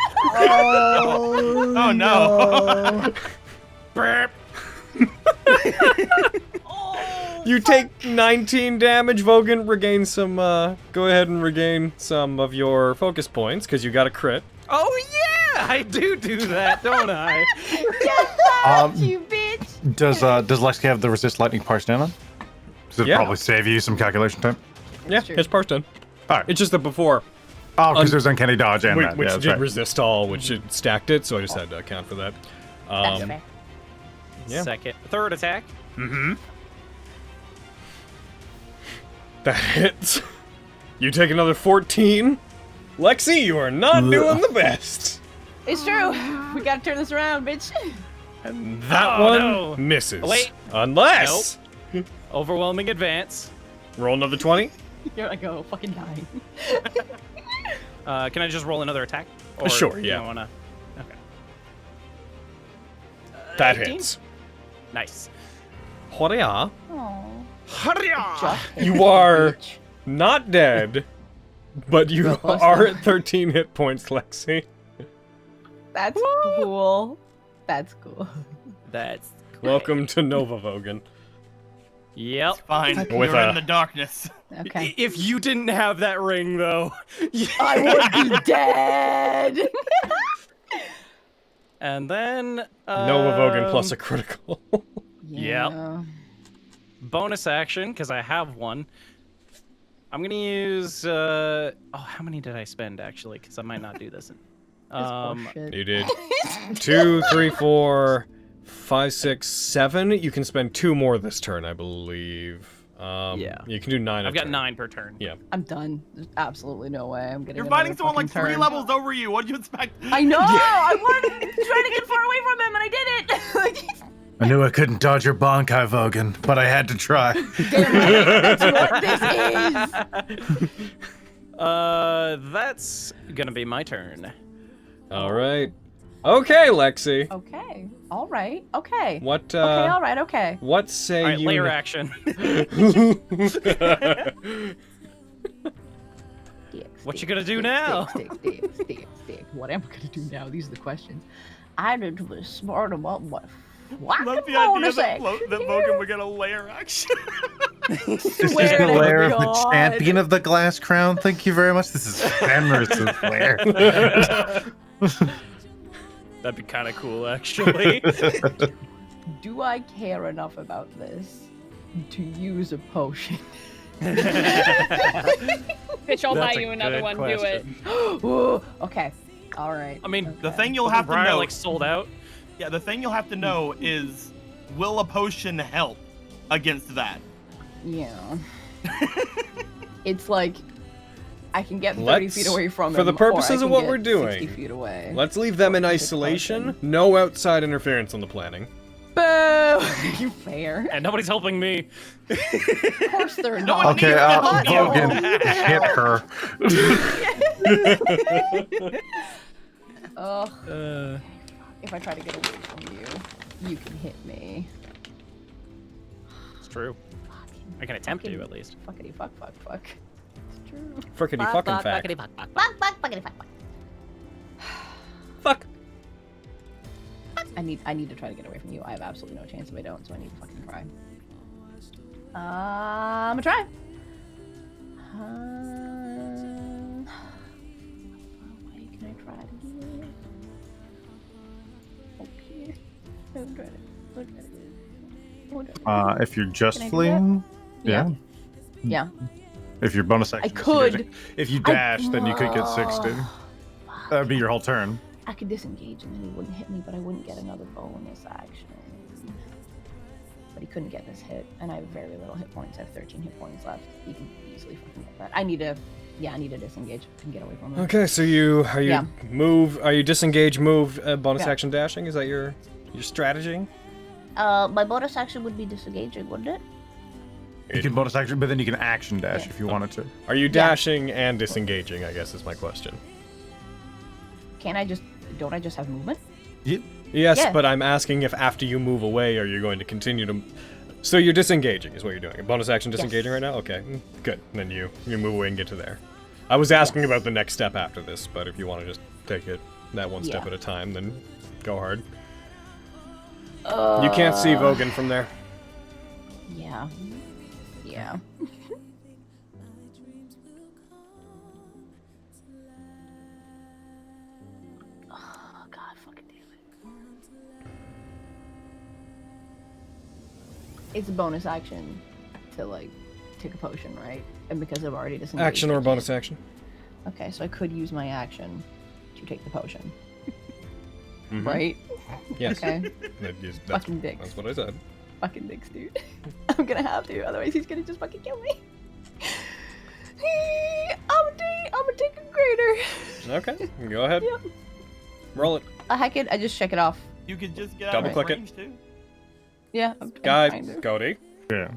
S4: Oh no.
S1: You take 19 damage. Vogan, regain some, go ahead and regain some of your focus points, because you got a crit.
S6: Oh yeah, I do that, don't I?
S3: Get that, you bitch.
S5: Does Lexi have the resist lightning parse down on? Does it probably save you some calculation time?
S1: Yeah, his parse done.
S5: Alright.
S1: It's just that before.
S5: Oh, because there's uncanny dodge and that.
S1: Which
S5: Yeah,
S1: did
S5: right.
S1: resist all, which it stacked it, so I just had to account for that.
S3: That's fair.
S1: Yeah.
S6: Third attack.
S1: That hits. You take another 14. Lexi, you are not doing the best.
S3: It's true. We gotta turn this around, bitch.
S1: And that misses.
S6: Wait.
S1: Unless.
S6: Overwhelming advance.
S1: Roll another 20.
S3: You're like, oh, fucking dying.
S6: Can I just roll another attack? Or
S1: Sure,
S6: do
S1: yeah.
S6: you wanna... Okay.
S1: That
S6: 18?
S1: hits.
S6: Nice.
S1: Horia.
S6: Hurrah!
S1: You are not dead, but you are at 13 hit points, Lexi.
S3: That's cool. That's cool.
S6: That's
S1: Welcome to Nova Vogan.
S6: Yep.
S4: Fine.
S1: With
S4: You're
S1: a-
S4: in the darkness.
S3: Okay.
S6: If you didn't have that ring, though,
S3: I would be dead.
S6: And then
S1: Nova Vogan plus a critical.
S6: Yep. Bonus action, because I have one. I'm gonna use. Oh, how many did I spend actually? Because I might not do this.
S1: You did 2, 3, 4, 5, 6, 7. You can spend 2 more this turn, I believe.
S6: Yeah.
S1: You can do 9.
S6: I've got 9 per turn.
S1: Yeah.
S3: I'm done. There's absolutely no way I'm getting.
S4: You're
S3: another
S4: fighting someone like
S3: fucking
S4: 3
S3: turn.
S4: levels over you. What do you expect?
S3: I know. I wanted to try to get far away from him, and I did it.
S5: I knew I couldn't dodge your Bonkai Vogan, but I had to try.
S3: Damn right, that's what this is.
S6: That's gonna be my turn.
S1: All right. Okay, Lexi.
S3: Okay. All right. Okay.
S1: What?
S3: Okay. All right. Okay.
S1: What say
S6: All right,
S1: you?
S6: layer action. What you gonna do now?
S3: Stick. What am I gonna do now? These are the questions. I need to be smart about what. What
S4: Love the idea that Vogan would get a layer action.
S5: This is the lair of the champion of the glass crown. Thank you very much. This is Emerson's lair.
S6: That'd be kind of cool, actually.
S3: Do I care enough about this to use a potion?
S9: Bitch, I'll buy
S6: That's a
S9: you another
S6: good
S9: one.
S6: question.
S9: Do it.
S3: Ooh, okay. All right.
S6: I mean,
S4: The thing you'll have to
S6: Briar,
S4: know,
S6: like sold out.
S4: yeah, the thing you'll have to know is, will a potion help against that?
S3: Yeah. It's like I can get 30 feet away from him.
S1: For the purposes
S3: or I
S1: of
S3: can
S1: what
S3: get
S1: we're
S3: 60
S1: doing,
S3: feet away.
S1: let's leave them in isolation. No outside interference on the planning.
S3: Boo! You fair.
S6: And nobody's helping me.
S3: Of course they're not.
S5: Okay, Vogan, hit her.
S3: Ugh. If I try to get away from you, you can hit me.
S6: It's true. I can attempt to, at least.
S3: Fuckity fuck. It's true.
S1: Frickety fucking fact. Fuck.
S3: I need to try to get away from you. I have absolutely no chance if I don't, so I need to fucking try. I'm gonna try. Wait, can I try to do it? Okay. Don't try to.
S5: If you're just
S3: Can I do
S5: fleeing, yeah.
S3: Yeah.
S5: If you're bonus action,
S3: I could.
S5: disengaging. If you dash, then you could get 60. That would be your whole turn.
S3: I could disengage and then he wouldn't hit me, but I wouldn't get another bonus action. But he couldn't get this hit, and I have very little hit points. I have 13 hit points left. He can easily fucking get that. I need to disengage and get away from him.
S1: Okay, so are you disengage, move, bonus action dashing? Is that your strategy?
S7: My bonus action would be disengaging, wouldn't it?
S5: You can bonus action, but then you can action dash if you wanted to.
S1: Are you dashing and disengaging, I guess is my question.
S3: Don't I just have movement?
S5: Yep.
S1: Yes,
S3: Yeah.
S1: but I'm asking if after you move away, are you going to continue to... So you're disengaging is what you're doing. A bonus action disengaging right now? Okay, good. Then you move away and get to there. I was asking about the next step after this, but if you want to just take it that one step at a time, then go hard. You can't see Vogan from there.
S3: Yeah. Yeah. Oh, God fucking damn it. It's a bonus action to, like, take a potion, right? And because I've already disengaged.
S1: Action or bonus action?
S3: Okay, so I could use my action to take the potion.
S1: Mhm.
S3: Right?
S1: Yes.
S3: Okay.
S1: That's
S3: Fucking dicks.
S1: That's what I said.
S3: Fucking dicks, dude. I'm gonna have to, otherwise he's gonna just fucking kill me. I'm gonna take a grader.
S1: Okay, go ahead.
S3: Yep.
S1: Roll it.
S3: Heck it, I just check it off.
S4: You could just get out
S1: Double
S4: of
S1: click it.
S4: range too.
S3: Yeah. I'm
S1: Guy,
S3: trying to.
S1: Cody.
S5: Yeah.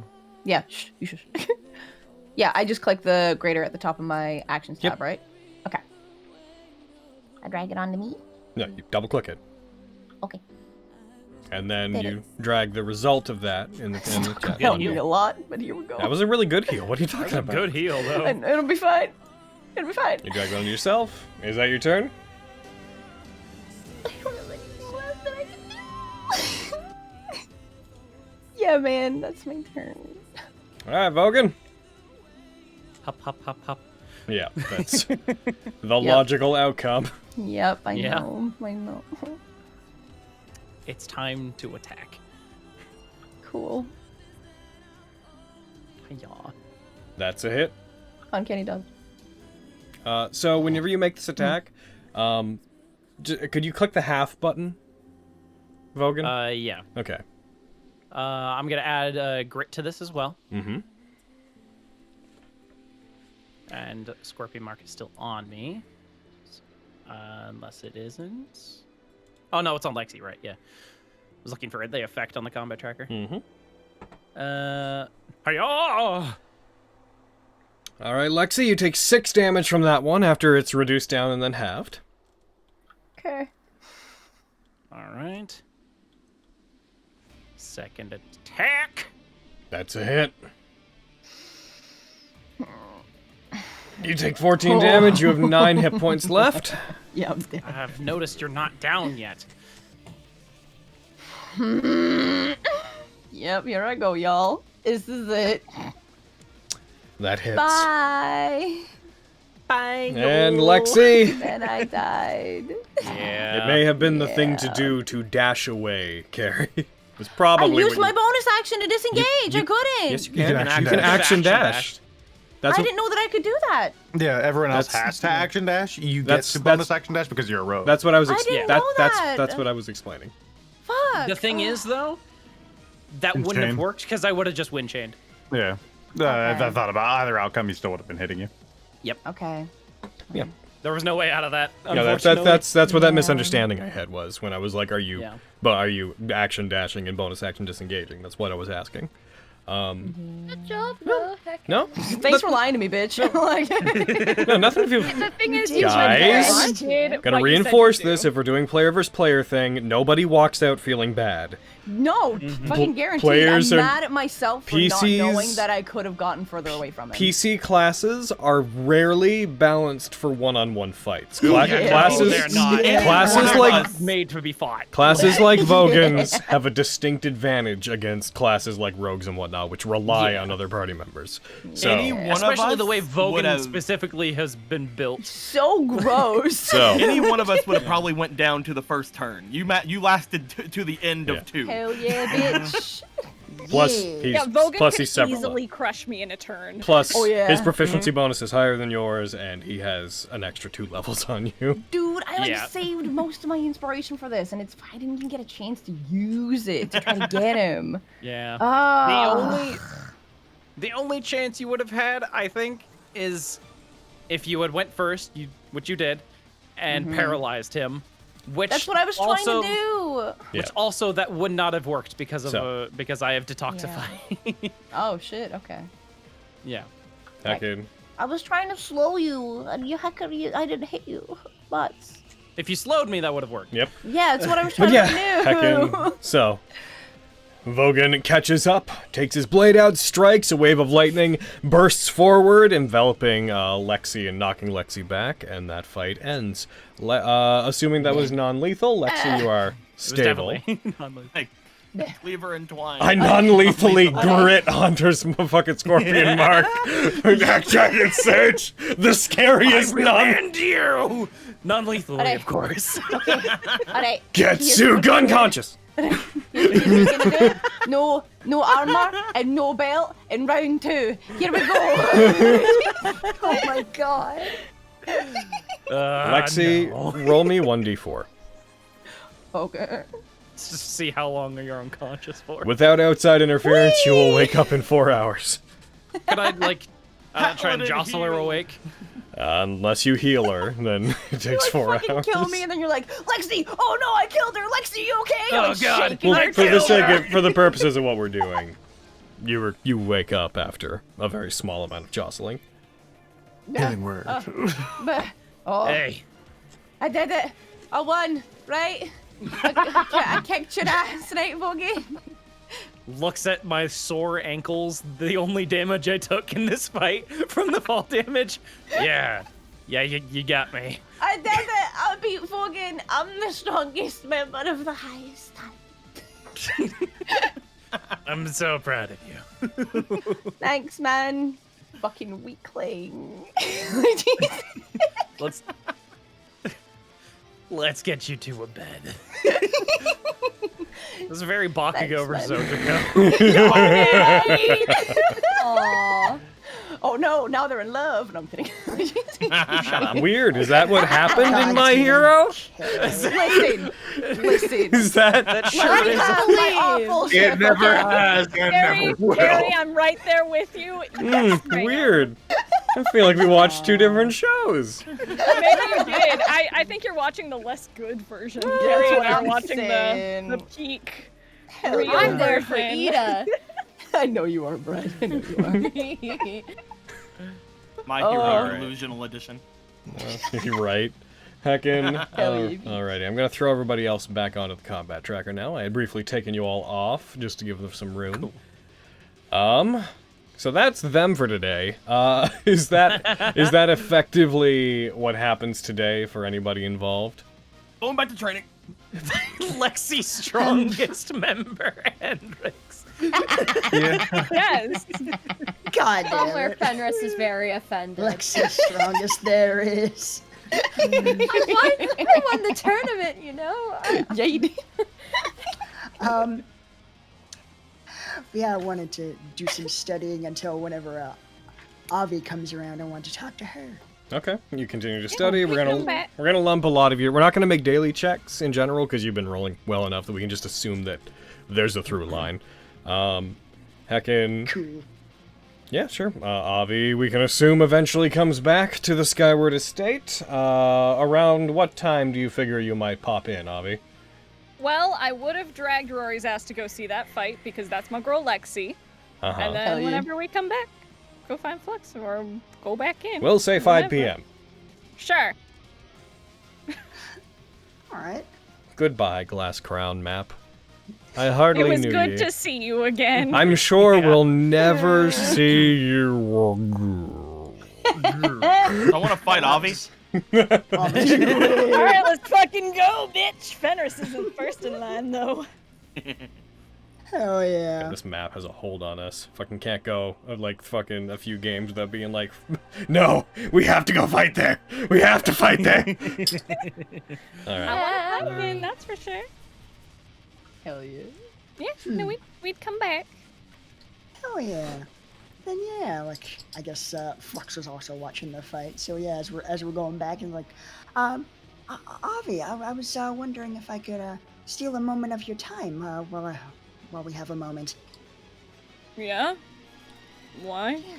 S3: Yeah, shh, you shush. Yeah, I just click the grader at the top of my actions tab, right? Okay.
S7: I drag it onto me.
S1: No, you double click it.
S7: Okay.
S1: And then
S7: Did
S1: you drag the result of that in the chat.
S3: Helped me a lot, but here we go.
S1: That was a really good heal. What are you talking about?
S6: Good heal, though.
S3: And it'll be fine. It'll be fine.
S1: You drag it onto yourself. Is that your turn?
S3: Yeah, man, that's my turn.
S1: All right, Vogan.
S6: Hop, hop, hop, hop.
S1: Yeah, that's the logical outcome.
S3: Yep, I
S6: Yeah.
S3: know. I know.
S6: It's time to attack.
S3: Cool.
S6: Hiya.
S1: That's a hit.
S3: Uncanny dodge.
S1: So whenever you make this attack, could you click the half button? Vogan?
S6: Yeah.
S1: Okay.
S6: I'm gonna add grit to this as well.
S1: Mm-hmm.
S6: And Scorpion Mark is still on me. Unless it isn't. Oh, no, it's on Lexi, right? Yeah. I was looking for the effect on the combat tracker.
S1: Mm-hmm.
S6: Hi-ya!
S1: All right, Lexi, you take 6 damage from that one after it's reduced down and then halved.
S7: Okay.
S6: All right. Second attack.
S1: That's a hit. You take 14 damage. You have 9 hit points left.
S3: Yeah, I'm dead.
S6: I've noticed you're not down yet.
S3: Yep, here I go, y'all. This is it.
S1: That hits.
S3: Bye.
S6: Bye.
S1: And Lexi.
S3: And I died.
S6: Yeah.
S1: It may have been the thing to do to dash away, Carrie. It was
S3: I
S1: probably.
S3: used
S1: what
S3: my bonus action to disengage. I couldn't.
S1: Yes, you
S5: You
S1: can.
S5: can
S1: You can action dash. That's
S3: I
S1: what,
S3: didn't know that I could do that.
S5: Yeah, everyone else
S1: That's-
S5: has to action dash. You get
S1: That's-
S5: to bonus action dash because you're a rogue.
S1: that's what I was.
S3: I didn't
S1: that,
S3: know
S1: that's
S3: that.
S1: that's what I was explaining.
S3: Fuck.
S6: The thing is, though, that
S5: Wind
S6: wouldn't have
S5: chain.
S6: worked because I would have just wind chained.
S5: Yeah. If I thought about either outcome, you still would have been hitting you.
S3: Okay.
S1: Yeah.
S6: There was no way out of that.
S1: Yeah,
S6: Unfortunately.
S1: that's what that misunderstanding I had was when I was like, are you
S6: Yeah.
S1: action dashing and bonus action disengaging? That's what I was asking.
S2: Good job, bro. Heck.
S1: No,
S3: Thanks for lying to me, bitch. Like,
S1: no, nothing. If you
S9: The thing is, you
S1: Guys,
S9: did
S1: gonna
S9: what you said
S1: reinforce
S9: to do.
S1: this. If we're doing player versus player thing, nobody walks out feeling bad.
S3: no, fucking guaranteed.
S1: Players
S3: I'm
S1: are-
S3: mad at myself for not
S1: PCs
S3: knowing that I could have gotten further away from it.
S1: PC classes are rarely balanced for one-on-one fights.
S3: Yeah.
S1: Classes,
S6: They're not.
S1: classes
S6: They're
S1: like
S6: not made to be fought.
S1: classes like Vogans have a distinct advantage against classes like rogues and whatnot, which rely on other party members. So,
S4: Any one of
S6: Especially
S4: us
S6: the way Vogan
S4: would've-
S6: specifically has been built.
S3: So gross.
S1: so
S4: Any one of us would have probably went down to the first turn. You lasted to the end
S1: Yeah.
S4: of 2.
S3: Hell yeah, bitch.
S1: plus
S3: Yeah.
S1: he's
S9: Yeah, Vogan
S1: plus
S9: could
S1: he's separate.
S9: easily crush me in a turn.
S1: Plus
S3: Oh, yeah.
S1: his proficiency bonus is higher than yours, and he has an extra 2 levels on you.
S3: Dude, I
S6: Yeah.
S3: saved most of my inspiration for this, and I didn't even get a chance to use it to try to get him.
S6: Yeah.
S3: Oh.
S6: The only chance you would have had, I think, is if you had went first, which you did, and paralyzed him. Which
S3: That's what I was
S6: also,
S3: trying to do.
S6: Which
S1: Yeah.
S6: also that would not have worked because of
S1: So.
S6: because I have detoxify. Yeah.
S3: Oh shit. Okay.
S1: Heckin'.
S7: I was trying to slow you, and I didn't hit you. But
S6: If you slowed me, that would have worked.
S1: Yep.
S3: Yeah, that's what I was
S1: But
S3: trying
S1: yeah,
S3: to do.
S1: heckin'. So, Vogan catches up, takes his blade out, strikes, a wave of lightning bursts forward, enveloping Lexi and knocking Lexi back, and that fight ends. Assuming that was non-lethal, Lexi, you are
S6: It was
S1: stable.
S6: definitely non-lethal.
S4: Like, cleaver and twine.
S1: I non-lethally grit Hunter's fucking scorpion mark. Giant Surge, the scariest
S6: And you! Non-lethally,
S3: Alright.
S6: of course.
S3: Alright.
S1: Getsu gun conscious.
S3: No armor and no belt in round 2. Here we go.
S2: Oh my god.
S1: Lexi,
S6: No.
S1: roll me 1d4.
S3: Okay.
S6: Let's just see how long you're unconscious for.
S1: Without outside interference, you will wake up in 4 hours.
S6: Could I, like, try and
S4: Paladin
S6: jostle her
S4: heal.
S6: awake?
S1: Unless you heal her, then it takes 4
S3: Fucking
S1: hours.
S3: kill me, and then you're like, Lexi! Oh no, I killed her! Lexi, you okay?
S6: Oh,
S3: Like,
S6: God.
S3: shaking
S1: Well,
S3: her
S1: for the
S3: tail.
S1: sake of, for the purposes of what we're doing, you wake up after a very small amount of jostling.
S5: Healing word.
S3: Oh,
S6: Hey.
S3: I did it. I won, right? I kicked your ass, right, Vogie?
S6: Looks at my sore ankles, the only damage I took in this fight from the fall damage. Yeah, you got me.
S3: I did it. I beat Vogan. I'm the strongest member of the highest type.
S6: I'm so proud of you.
S3: Thanks, man. Fucking weakling.
S6: Let's get you to a bed. This is very Bakugo
S3: Thanks,
S6: versus
S3: man.
S6: Ojiko.
S2: Aww.
S3: Oh
S7: oh no, now they're in love. And I'm kidding.
S6: Shut up.
S1: Weird. Is that what happened in
S11: God
S1: My
S11: damn.
S1: Hero?
S7: Listen.
S1: Is that?
S6: That sure is.
S7: My awful shit.
S5: It never has and
S9: Gary,
S5: never will.
S9: Gary, I'm right there with you. Yes, right
S1: Weird. I feel like we watched two different shows.
S9: now. Maybe you did. I think you're watching the less good version. Gary and I are watching the peak. real
S2: I'm there for
S9: version.
S2: Ida.
S3: I know you are, Brian. I know you are.
S4: My Hero Delusional Edition.
S1: You're right. Heckin'.
S3: Hell yeah.
S1: Alrighty, I'm gonna throw everybody else back onto the combat tracker now. I had briefly taken you all off just to give them some room. So that's them for today. Is that effectively what happens today for anybody involved?
S4: Going back to training.
S6: Lexi's strongest member, Hendrix.
S5: Yeah.
S9: Yes.
S11: God damn
S2: Somewhere
S11: it.
S2: Fenris is very offended.
S11: Lexi's strongest there is.
S2: I won the tournament, you know?
S3: Yeah, you did.
S11: Yeah, I wanted to do some studying until whenever Avi comes around. I want to talk to her.
S1: Okay, you continue to study. We're
S9: come back.
S1: gonna lump a lot of you. We're not gonna make daily checks in general because you've been rolling well enough that we can just assume that there's a through line. Heckin'.
S11: Cool.
S1: Yeah, sure. Avi, we can assume eventually comes back to the Skyward Estate. Around what time do you figure you might pop in, Avi?
S9: Well, I would have dragged Rory's ass to go see that fight because that's my girl Lexi.
S1: Uh-huh.
S9: And
S3: Hell
S9: then
S3: yeah.
S9: whenever we come back, go find Flux or go back in.
S1: We'll say 5
S9: Whenever.
S1: p.m.
S9: Sure.
S11: All right.
S1: Goodbye, Glass Crown map. I hardly
S9: It was
S1: knew
S9: good
S1: you.
S9: to see you again.
S1: I'm sure we'll never see you again.
S4: I want to fight Avi.
S9: Alright, let's fucking go, bitch! Fenris isn't first in line, though.
S11: Hell yeah.
S1: This map has a hold on us. Fucking can't go like fucking a few games without being like, no, we have to go fight there. We have to fight there. All right.
S9: I want to fight in, that's for sure.
S3: Hell yeah.
S9: Yeah, no, we'd come back.
S11: Hell yeah. Then yeah, like I guess Flux was also watching the fight. So yeah, as we're going back and like, Avi, I was wondering if I could steal a moment of your time while we have a moment.
S9: Yeah? Why?
S11: Yeah.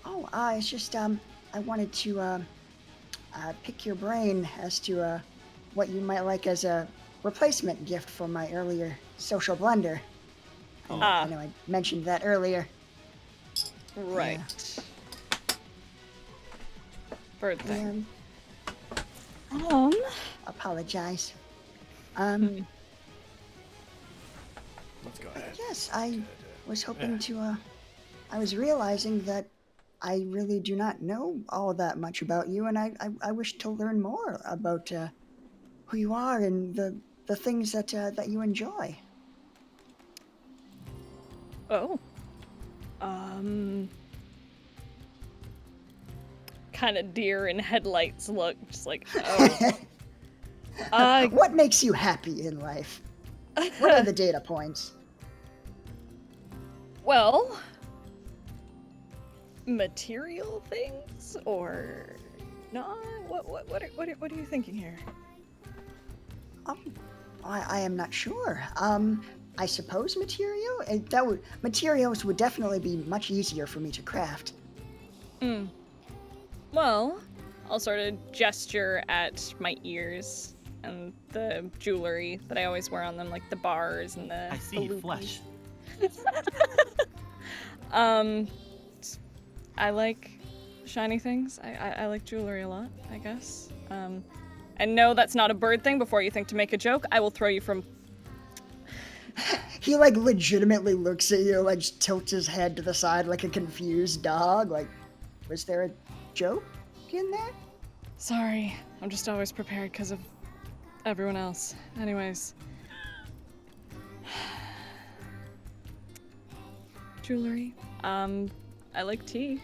S11: Oh, it's just I wanted to pick your brain as to what you might like as a replacement gift for my earlier social blunder. I know I mentioned that earlier.
S9: Right. Bird thing.
S11: Apologize.
S1: Let's go ahead.
S11: Yes, I was hoping to, I was realizing that I really do not know all that much about you, and I wish to learn more about who you are and the things that you enjoy.
S9: Oh. Kind of deer in headlights look, just like, oh.
S11: What makes you happy in life? What are the data points?
S9: Well, material things or not? What are you thinking here?
S11: I am not sure. I suppose material? Materials would definitely be much easier for me to craft.
S9: Well, I'll sort of gesture at my ears and the jewelry that I always wear on them, like the bars and the.
S4: I see
S9: the
S4: flesh.
S9: I like shiny things. I like jewelry a lot, I guess. And no, that's not a bird thing. Before you think to make a joke, I will throw you from.
S11: He like legitimately looks at you, like just tilts his head to the side like a confused dog. Like, was there a joke in there?
S10: Sorry, I'm just always prepared because of everyone else. Anyways. Jewelry.
S9: I like tea.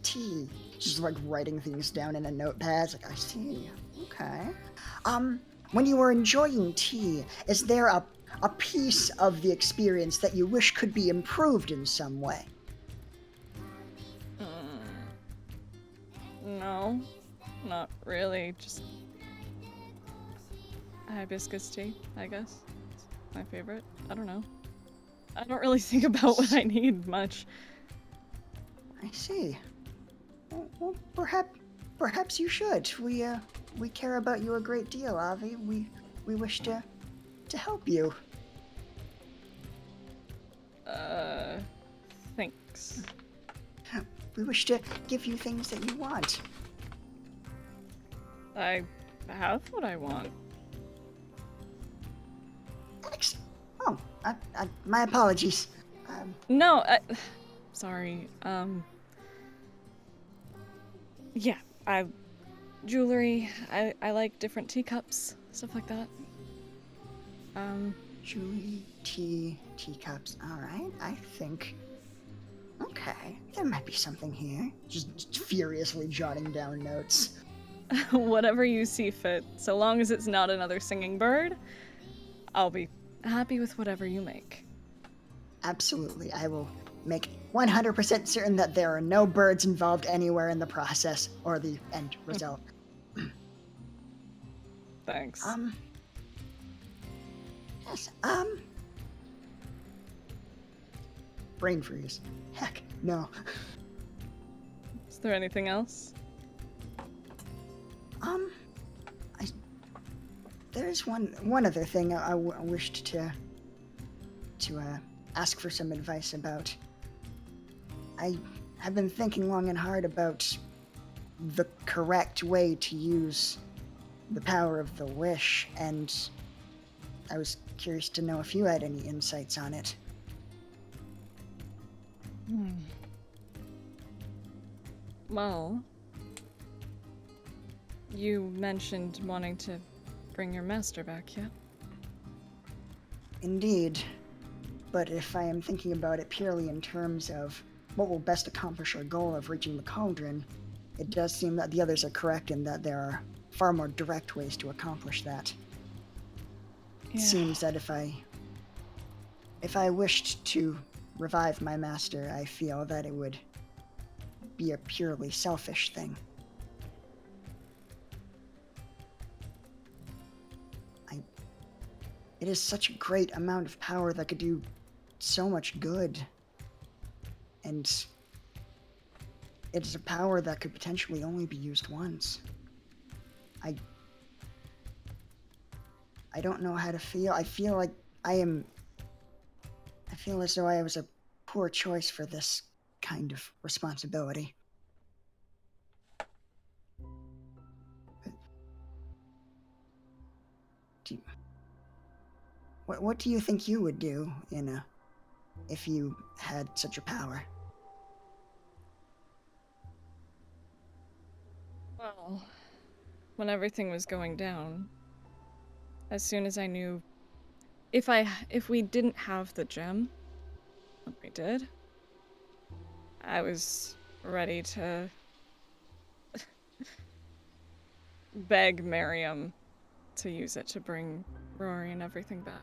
S11: Tea. Just like writing things down in a notepad. Like, I see. Okay. When you were enjoying tea, is there a piece of the experience that you wish could be improved in some way?
S10: No, not really. Just hibiscus tea, I guess. It's my favorite. I don't know. I don't really think about what I need much.
S11: I see. Well, perhaps you should. We care about you a great deal, Avi. We wish to help you.
S10: Thanks.
S11: We wish to give you things that you want.
S10: I have what I want.
S11: Oh, my apologies.
S10: No, sorry. Yeah, jewelry. I like different teacups, stuff like that.
S11: Jewelry, teacups. All right, I think. Okay, there might be something here. Just furiously jotting down notes.
S10: Whatever you see fit. So long as it's not another singing bird, I'll be happy with whatever you make.
S11: Absolutely, I will make 100% certain that there are no birds involved anywhere in the process or the end result.
S10: Thanks.
S11: Yes, brain freeze. Heck, no.
S10: Is there anything else?
S11: There's one other thing I wished to ask for some advice about. I have been thinking long and hard about the correct way to use the power of the wish, and I was curious to know if you had any insights on it.
S10: Well, you mentioned wanting to bring your master back, yeah?
S11: Indeed. But if I am thinking about it purely in terms of what will best accomplish our goal of reaching the cauldron, it does seem that the others are correct in that there are far more direct ways to accomplish that. It seems that if I wished to revive my master, I feel that it would be a purely selfish thing. It is such a great amount of power that could do so much good. And it is a power that could potentially only be used once. I don't know how to feel. I feel like I feel as though I was a poor choice for this kind of responsibility. What do you think you would do if you had such a power?
S10: Well, when everything was going down, as soon as I knew if we didn't have the gem, like we did, I was ready to beg Miriam to use it to bring Rory and everything back.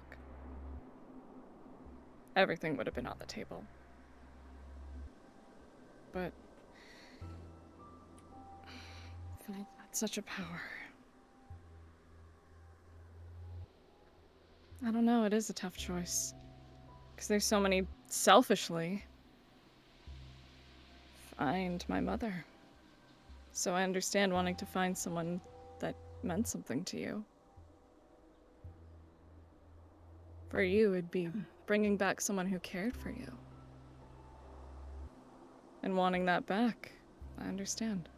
S10: Everything would have been on the table. But Phil had such a power. I don't know, it is a tough choice. Because there's so many, selfishly, find my mother. So I understand wanting to find someone that meant something to you. For you, it'd be bringing back someone who cared for you. And wanting that back, I understand.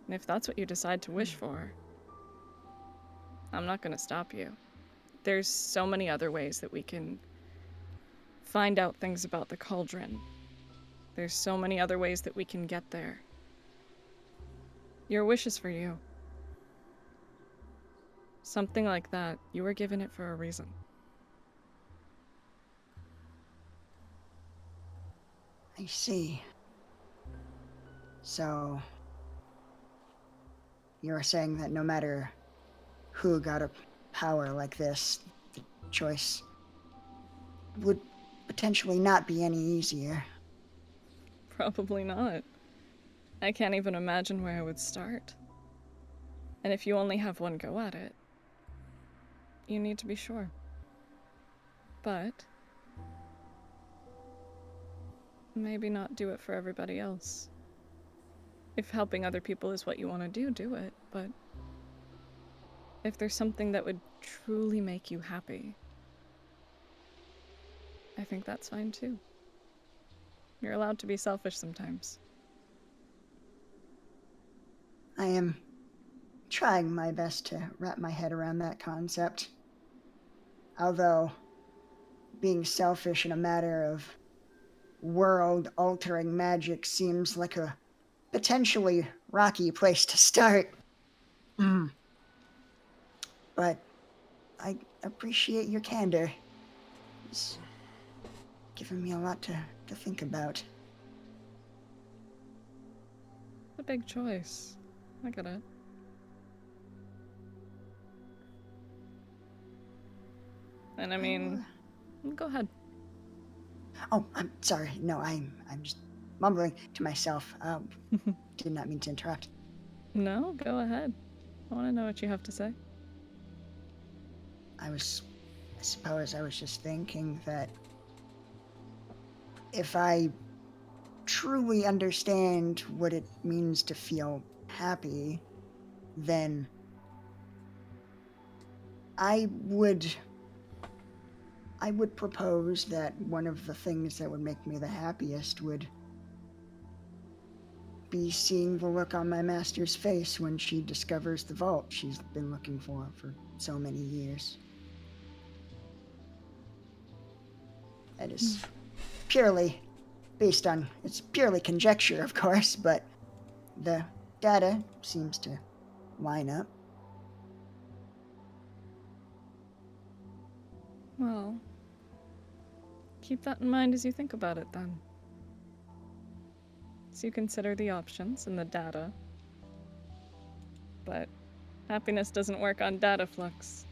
S10: And if that's what you decide to wish for, I'm not gonna stop you. There's so many other ways that we can find out things about the cauldron. There's so many other ways that we can get there. Your wish is for you. Something like that, you were given it for a reason.
S11: I see. So, you're saying that no matter who got a power like this, the choice would potentially not be any easier.
S10: Probably not. I can't even imagine where I would start. And if you only have one go at it, you need to be sure. But maybe not do it for everybody else. If helping other people is what you want to do, do it. But if there's something that would truly make you happy, I think that's fine too. You're allowed to be selfish sometimes.
S11: I am trying my best to wrap my head around that concept. Although, being selfish in a matter of world-altering magic seems like a potentially rocky place to start. But I appreciate your candor. It's given me a lot to think about.
S10: A big choice. I get it. And I mean, go ahead.
S11: Oh, I'm sorry. No, I'm just mumbling to myself. Did not mean to interrupt.
S10: No, go ahead. I want to know what you have to say.
S11: I suppose I was just thinking that if I truly understand what it means to feel happy, then I would propose that one of the things that would make me the happiest would be seeing the look on my master's face when she discovers the vault she's been looking for so many years. That is purely based on, it's purely conjecture, of course, but the data seems to line up.
S10: Well, keep that in mind as you think about it, then. So you consider the options and the data. But happiness doesn't work on data flux.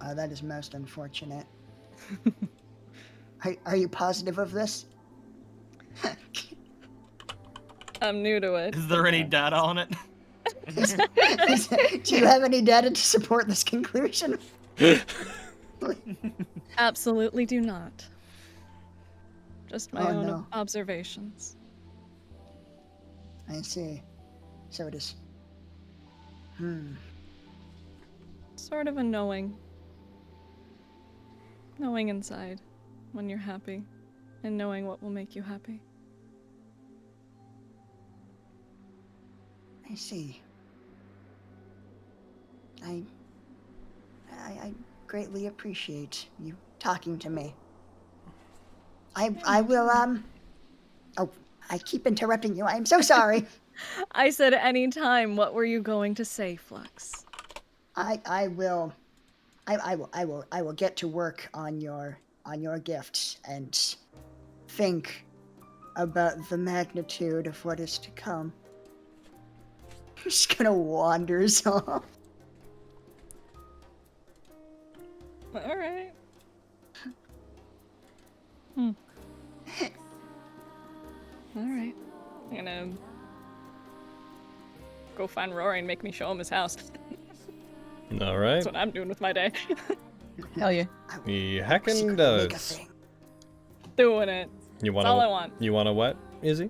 S11: That is most unfortunate. Are you positive of this?
S10: I'm new to it.
S4: Is there any data on it?
S11: Do you have any data to support this conclusion?
S10: Absolutely do not. Just my own observations.
S11: I see. So it is.
S10: Sort of a knowing. Knowing inside when you're happy, and knowing what will make you happy.
S11: I see. I greatly appreciate you talking to me. I will, oh, I keep interrupting you. I'm so sorry.
S10: I said anytime. What were you going to say, Flux?
S11: I will get to work on your gifts and think about the magnitude of what is to come. I'm just gonna wander off.
S10: All right. All right. I'm gonna go find Rory and make me show him his house.
S1: All right.
S10: That's what I'm doing with my day.
S3: Hell yeah.
S1: He heckin' does.
S10: Doing it.
S1: You want
S10: That's all I want.
S1: You want to what, Izzy?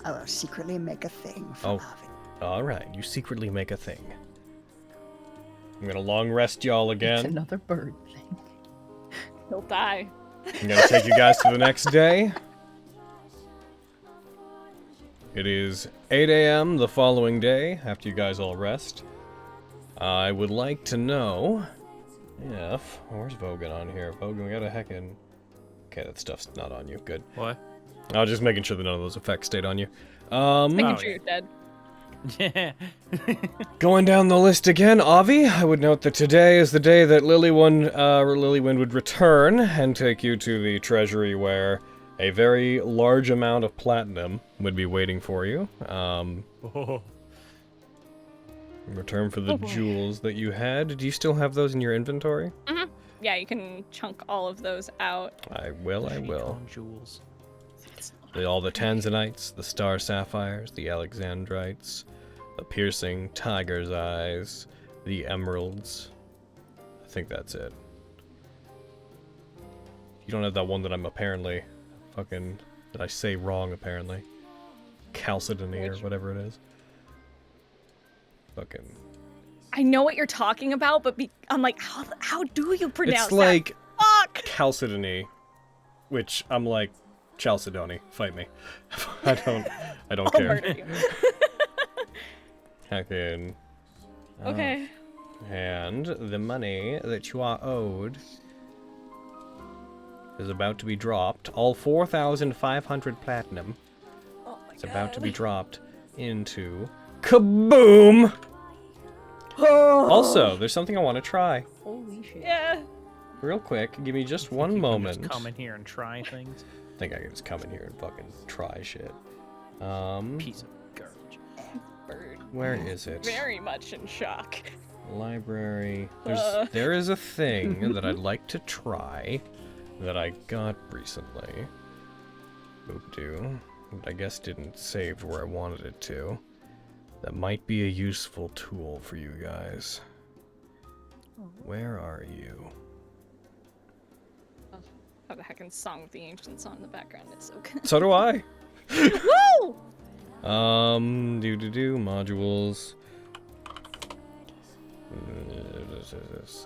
S11: I will secretly make a thing for
S1: Oh.
S11: Avi.
S1: All right. You secretly make a thing. I'm gonna long rest y'all
S3: It's
S1: again.
S3: another bird thing.
S10: He'll die.
S1: I'm gonna take you guys to the next day. It is 8 a.m. the following day, after you guys all rest. I would like to know if... Where's Vogan on here? Vogan, we got a heckin'... Okay, that stuff's not on you. Good.
S6: What?
S1: I was just making sure that none of those effects stayed on you.
S10: Making sure you're dead.
S6: Yeah.
S1: Going down the list again, Avi, I would note that today is the day that Lilywind would return and take you to the treasury where a very large amount of platinum would be waiting for you. In return for the jewels that you had. Do you still have those in your inventory?
S10: Mm-hmm. Yeah, you can chunk all of those out.
S1: I will.
S6: Jewels.
S1: All the tanzanites, the star sapphires, the alexandrites, the piercing tiger's eyes, the emeralds. I think that's it. You don't have that one that I'm apparently fucking, that I say wrong apparently. Chalcedony or whatever it is. Fucking.
S9: I know what you're talking about, but I'm like, how do you pronounce
S1: It's like
S9: that? Fuck!
S1: Chalcedony, which I'm like, Chalcedony, fight me. I don't
S9: I'll
S1: care.
S9: murder you.
S1: Heckin'.
S10: Okay.
S1: And the money that you are owed is about to be dropped. All 4,500 platinum is about to be dropped into kaboom! Also, there's something I want to try.
S3: Holy shit.
S9: Yeah.
S1: Real quick, give me just one
S6: You can
S1: moment.
S6: Just come in here and try things.
S1: I think I can just come in here and fucking try shit.
S6: Piece of garbage.
S10: Bird.
S1: Where is it?
S10: Very much in shock.
S1: Library. There is a thing that I'd like to try that I got recently. Oop-doo. I guess didn't save where I wanted it to. That might be a useful tool for you guys. Where are you?
S10: How the heckin' Song of the Ancients on in the background is so good.
S1: So do I.
S9: Woo!
S1: Modules.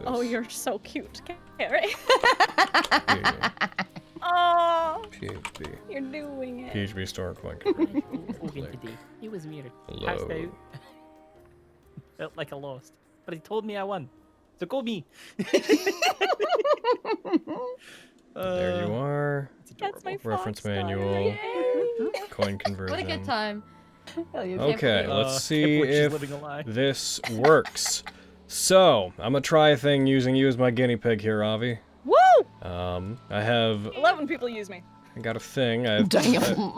S10: Oh, you're so cute, Carrie.
S9: Oh,
S1: PHP.
S9: you're doing it.
S1: PHP store coin.
S6: It was weird.
S1: Hello.
S6: Felt like I lost, but he told me I won. So go me.
S1: There you are.
S10: That's my
S1: Reference
S10: fox daughter.
S1: manual.
S10: Yay.
S1: Coin conversion.
S2: What a good time.
S1: Okay, let's see
S6: Can't believe she's
S1: if
S6: living a lie.
S1: this works. So, I'm gonna try a thing using you as my guinea pig here, Avi.
S9: Woo!
S1: I have.
S10: 11 people use me.
S1: I got a thing. I have
S3: Damn.
S1: a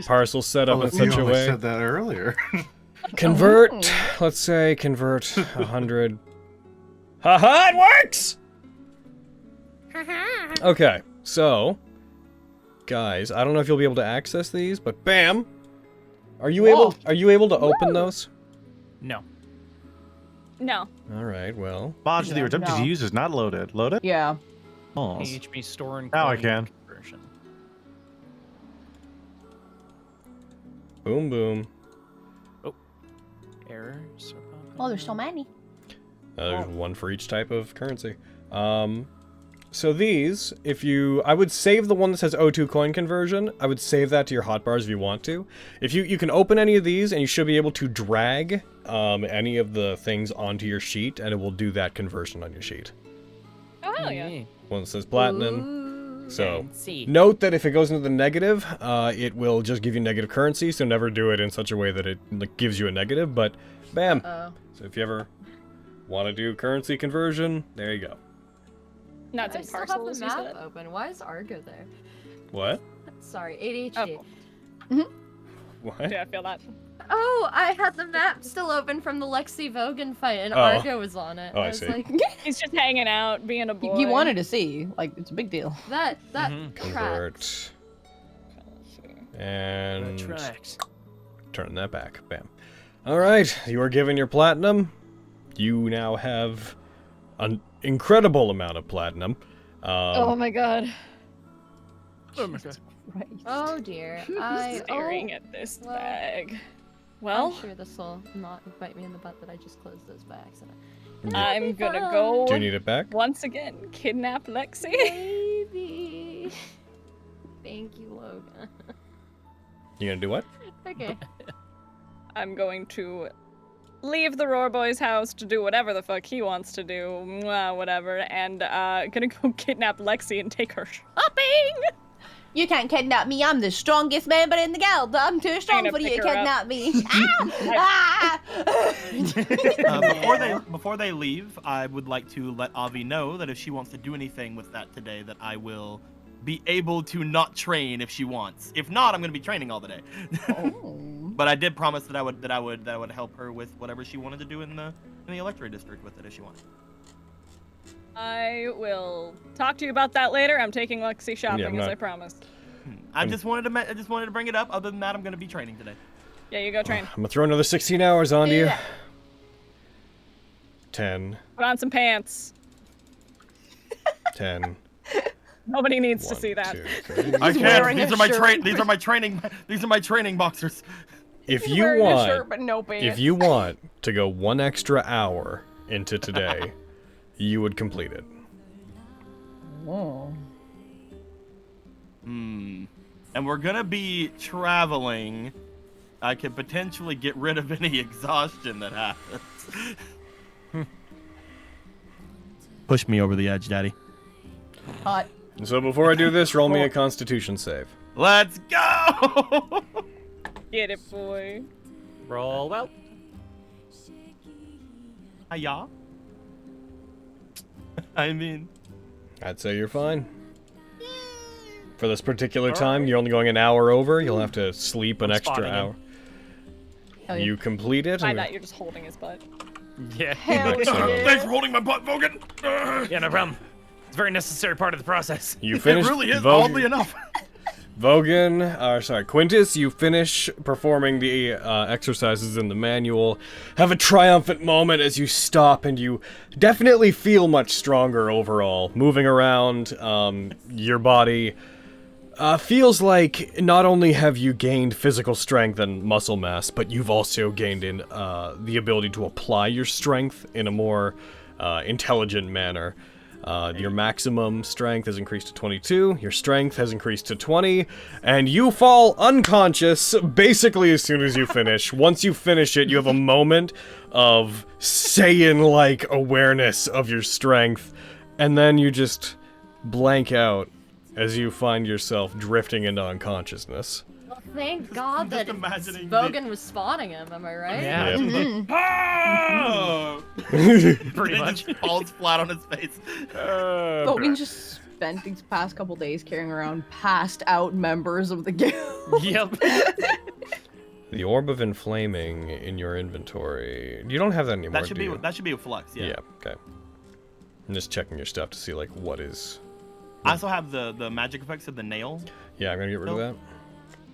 S1: parcel set up in
S5: you
S1: such a
S5: only
S1: way.
S5: said that earlier.
S1: Convert. Let's say convert 100. Haha! It works. Okay, so, guys, I don't know if you'll be able to access these, but bam! Are you able to open those?
S6: No.
S9: No.
S1: All right, well.
S5: Module you attempted
S3: no.
S5: to use is not loaded. Load it?
S3: Yeah.
S5: Oh.
S6: PHP store and
S5: Now I
S6: coin
S5: can.
S6: conversion.
S1: Boom, boom.
S6: Errors.
S3: Oh, there's so many.
S1: There's one for each type of currency. So these, I would save the one that says O2 coin conversion. I would save that to your hotbars if you want to. If you can open any of these, and you should be able to drag any of the things onto your sheet, and it will do that conversion on your sheet.
S10: Oh, hell yeah.
S1: One that says platinum.
S2: Ooh.
S1: So
S6: See.
S1: note that if it goes into the negative, it will just give you negative currency. So never do it in such a way that it gives you a negative. But bam. So if you ever want to do currency conversion, there you go.
S10: Not
S2: I
S10: in
S2: still have
S10: parcels,
S2: the
S10: you
S2: map
S10: said?
S2: open. Why is Argo there?
S1: What?
S2: Sorry, ADHD.
S1: What?
S10: Yeah, I feel that.
S2: Oh, I had the map still open from the Lexi Vogan fight, and
S1: Oh.
S2: Argo was on it.
S1: Oh, I
S2: was
S1: see.
S2: like,
S10: He's just hanging out, being a boy.
S3: He wanted to see. Like, it's a big deal.
S2: that
S1: Convert.
S2: tracks.
S1: And
S6: Tracks.
S1: turn that back. Bam. Alright, you are given your platinum. You now have an incredible amount of platinum.
S10: Oh my god.
S6: Oh my god.
S3: Right.
S2: Oh dear.
S10: Staring at this
S2: well,
S10: bag.
S2: I'm
S10: Well,
S2: sure this will not bite me in the butt that I just closed those by accident.
S10: I'm gonna go
S1: Do you need it back?
S10: once again kidnap Lexi.
S2: Baby. Thank you, Logan.
S1: You gonna do what?
S2: Okay.
S10: I'm going to leave the Roar Boy's house to do whatever the fuck he wants to do, whatever, and gonna go kidnap Lexi and take her shopping.
S3: You can't kidnap me. I'm the strongest member in the guild. I'm too strong
S10: gonna
S3: for you
S10: pick
S3: to
S10: her up.
S3: kidnap me.
S4: Before they leave, I would like to let Avi know that if she wants to do anything with that today, that I will be able to not train if she wants. If not, I'm going to be training all the day. But I did promise that I would help her with whatever she wanted to do in the Electorate District with it if she wanted.
S10: I will talk to you about that later. I'm taking Lexi shopping,
S1: I'm
S10: as
S1: not-
S10: I promised.
S4: I just wanted to bring it up. Other than that, I'm gonna be training today.
S9: Yeah, you go train.
S1: I'm gonna throw another 16 hours onto you. 10.
S9: Put on some pants.
S1: 10.
S9: Nobody needs to
S1: 1,
S9: see that.
S1: 2, 3.
S4: I can't. These are my training. These are my training boxers.
S1: If
S3: He's
S1: you
S3: wearing a
S1: want,
S3: shirt but no pants.
S1: if you want to go 1 extra hour into today, you would complete it.
S3: Whoa.
S4: And we're gonna be traveling. I could potentially get rid of any exhaustion that happens. Push me over the edge, Daddy.
S3: Hot.
S1: So before I do this, roll me a Constitution save.
S4: Let's go!
S9: Get it, boy.
S6: Roll well.
S4: Hiya. I mean,
S1: I'd say you're fine. For this particular time, you're only going an hour over. You'll have to sleep an extra
S6: spotting him.
S1: hour.
S3: Hell yeah.
S1: You complete it.
S9: By
S1: and-
S9: that, you're just holding his butt.
S6: Yeah.
S3: Hell
S1: Excellent.
S3: yeah.
S4: thanks for holding my butt, Vogan.
S6: Yeah, no problem. It's a very necessary part of the process.
S1: You
S4: It
S1: finish.
S4: really is, oddly enough.
S1: Quintus, you finish performing the exercises in the manual, have a triumphant moment as you stop and you definitely feel much stronger overall. Moving around, your body feels like not only have you gained physical strength and muscle mass, but you've also gained in the ability to apply your strength in a more intelligent manner. Your maximum strength has increased to 22, your strength has increased to 20, and you fall unconscious basically as soon as you finish. Once you finish it, you have a moment of Saiyan-like awareness of your strength, and then you just blank out as you find yourself drifting into unconsciousness.
S2: Well, thank God that
S4: imagining
S2: Bogan was spotting him, am I right?
S6: Yeah.
S4: Oh!
S6: Pretty
S4: He
S6: much.
S4: just falls flat on his face.
S3: Bogan just spent these past couple days carrying around passed out members of the guild.
S6: Yep.
S1: The orb of inflaming in your inventory. You don't have that anymore,
S4: That should
S1: do you?
S4: be a flux. Yeah.
S1: Yeah, okay. I'm just checking your stuff to see, like, what is...
S4: I also have the magic effects of the nail.
S1: Yeah, I'm gonna get rid of that.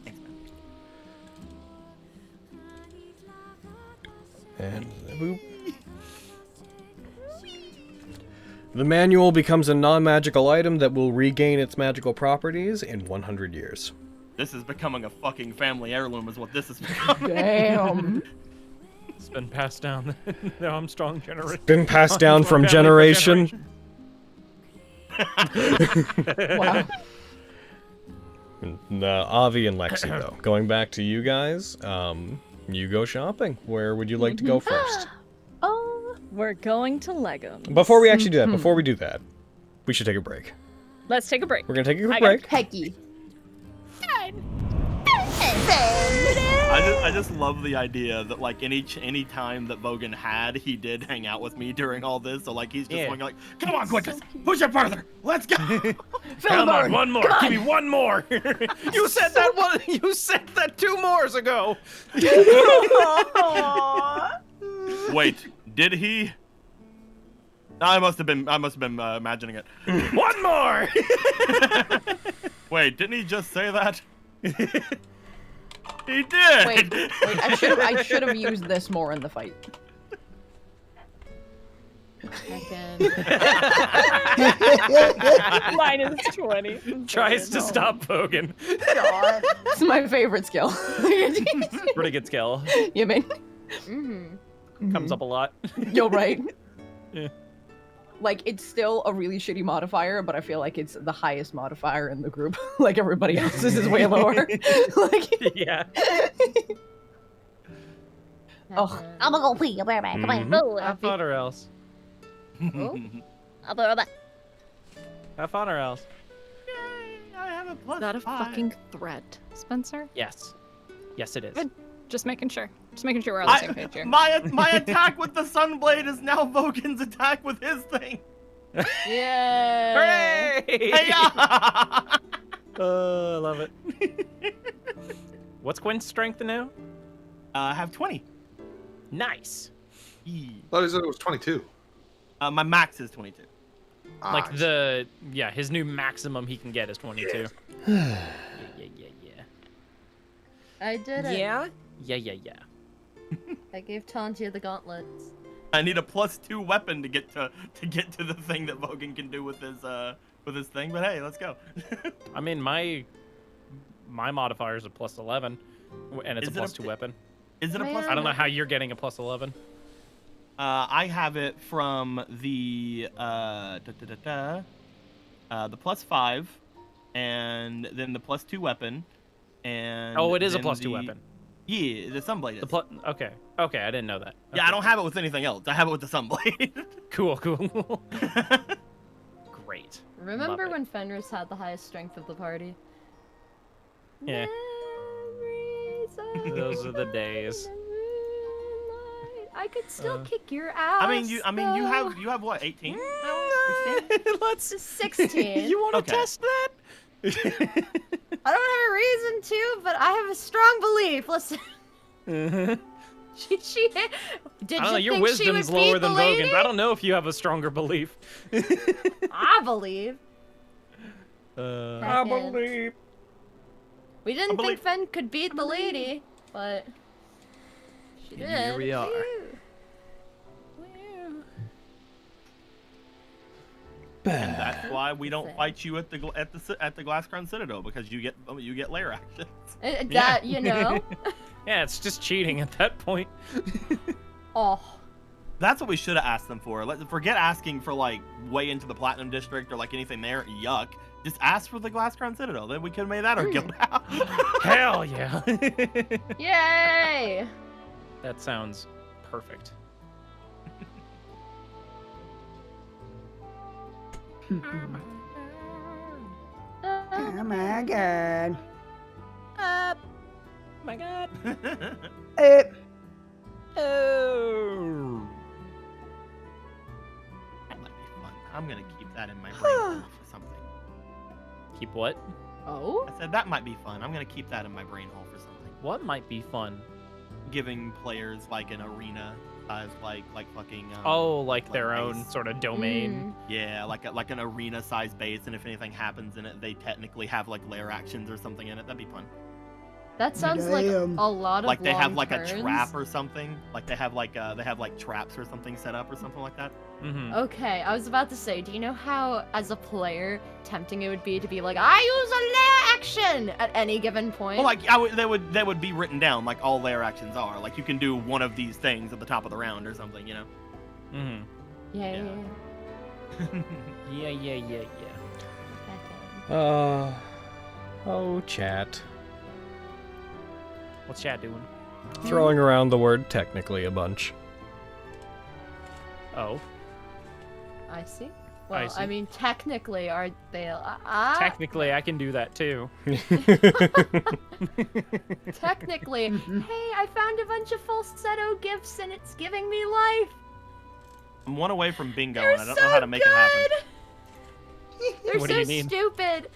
S4: Thanks, man.
S1: And boop. The manual becomes a non-magical item that will regain its magical properties in 100 years.
S4: This is becoming a fucking family heirloom, is what this is becoming.
S3: Damn.
S6: It's been passed down. The Armstrong generation.
S1: Been passed down from generation.
S3: Wow.
S1: Avi and Lexi, though. Going back to you guys, you go shopping. Where would you like to go first?
S10: We're going to Lego.
S1: Before we actually do that, we should take a break.
S9: Let's take a break.
S1: We're gonna take a quick
S9: I got
S1: break.
S3: Hecky.
S4: I just love the idea that like any time that Vogan had, he did hang out with me during all this. So like he's just going like, come on, Quintus, push it further. Let's go.
S6: Come on, one more. Give me one more. You said that one. You said that 2 more ago.
S4: Wait, did he? I must have been imagining it.
S6: One more.
S4: Wait, didn't he just say that? He did.
S3: Wait, I should have used this more in the fight.
S9: Minus 20.
S6: Tries to stop Bogan.
S3: God. It's my favorite skill.
S6: Pretty good skill.
S3: You mean?
S6: Comes up a lot.
S3: You're right.
S6: Yeah.
S3: Like, it's still a really shitty modifier, but I feel like it's the highest modifier in the group. Like, everybody else's is way lower. Like,
S6: Yeah.
S3: oh,
S7: I'm gonna go pee. I'll be right back. Come on.
S9: Oh,
S6: Have fun or else.
S7: I'll be right back.
S6: Have fun or else.
S4: I have a plus
S10: Is that a
S4: 5.
S10: fucking threat, Spencer?
S6: Yes. Yes, it is.
S10: Good. Just making sure. Just making sure we're on the same page here.
S4: My attack with the Sunblade is now Vogan's attack with his thing.
S2: Yeah.
S6: Hooray!
S4: Hey-ya!
S6: I love it. What's Quinn's strength now?
S4: I have 20.
S6: Nice.
S5: Thought he said it was 22.
S4: My max is 22.
S6: Like his new maximum he can get is 22.
S2: I did it.
S6: Yeah? Yeah.
S2: I gave Tontia the gauntlets.
S4: I need a +2 weapon to get to the thing that Vogan can do with his thing. But hey, let's go.
S6: I mean, my modifier is a +11, and it's
S4: Is
S6: a
S4: it a-
S6: +2 weapon.
S4: Is it a
S2: Man.
S4: plus?
S6: I don't know how you're getting a +11.
S4: I have it from the the +5, and then the +2 weapon, and
S6: Oh, it is a
S4: then
S6: +2 weapon.
S4: Yeah, the Sunblade is.
S6: Okay, I didn't know that.
S4: Yeah, I don't have it with anything else. I have it with the Sunblade.
S6: Cool. Great.
S2: Remember
S6: Love it.
S2: when Fenris had the highest strength of the party?
S6: Yeah.
S2: Memories of
S6: Those are the days.
S2: moonlight. I could still kick your ass.
S4: I mean, you have what, 18? No, 16?
S6: Let's
S2: 16.
S6: You want to
S4: Okay.
S6: test that?
S2: I don't have a reason to, but I have a strong belief. Listen. She did
S6: I don't
S2: you
S6: know, your
S2: think she
S6: wisdom's
S2: would beat
S6: lower
S2: the
S6: than
S2: lady?
S6: Vogan's. I don't know if you have a stronger belief.
S2: I believe.
S1: I believe.
S2: We didn't
S4: I believe-
S2: think Fen could beat the lady, but she did.
S6: Here we are.
S4: And that's why we don't fight you at the Glass Crown Citadel, because you get layer actions.
S2: That you know.
S6: Yeah, it's just cheating at that point.
S2: Oh.
S4: That's what we should have asked them for. Forget asking for like way into the Platinum District or like anything there. Yuck. Just ask for the Glass Crown Citadel. Then we could have made that our guild house.
S6: Hell yeah.
S2: Yay!
S6: That sounds perfect.
S11: Oh my god.
S6: My God.
S11: Oh.
S4: That might be fun. I'm gonna keep that in my brain hole for something.
S6: Keep what?
S2: Oh?
S4: I said that might be fun. I'm gonna keep that in my brain hole for something.
S6: What might be fun?
S4: Giving players like an arena size, like fucking.
S6: Oh, like their
S4: base.
S6: own sort of domain.
S4: Yeah, like an arena size base, and if anything happens in it, they technically have like lair actions or something in it. That'd be fun.
S2: That sounds like
S11: Damn.
S2: a lot of
S4: Like they have
S2: long
S4: like
S2: turns.
S4: a trap or something. Like they have like traps or something set up or something like that.
S6: Mm-hmm.
S2: Okay, I was about to say, do you know how, as a player, tempting it would be to be like, I use a lair action at any given point?
S4: Well, like they would be written down like all lair actions are. Like you can do one of these things at the top of the round or something, you know.
S6: Mm-hmm.
S2: Yeah.
S6: Yeah.
S1: Oh, chat.
S6: What's chat doing?
S1: Throwing around the word technically a bunch.
S6: Oh.
S2: I see. Well,
S6: see.
S2: I mean, technically, are they...
S6: Technically, I can do that too.
S2: Technically, hey, I found a bunch of falsetto gifts and it's giving me life.
S4: I'm one away from bingo,
S2: They're
S4: and I don't
S2: so
S4: know how to make it happen.
S2: They're
S6: What do
S2: so
S6: you need?
S2: stupid.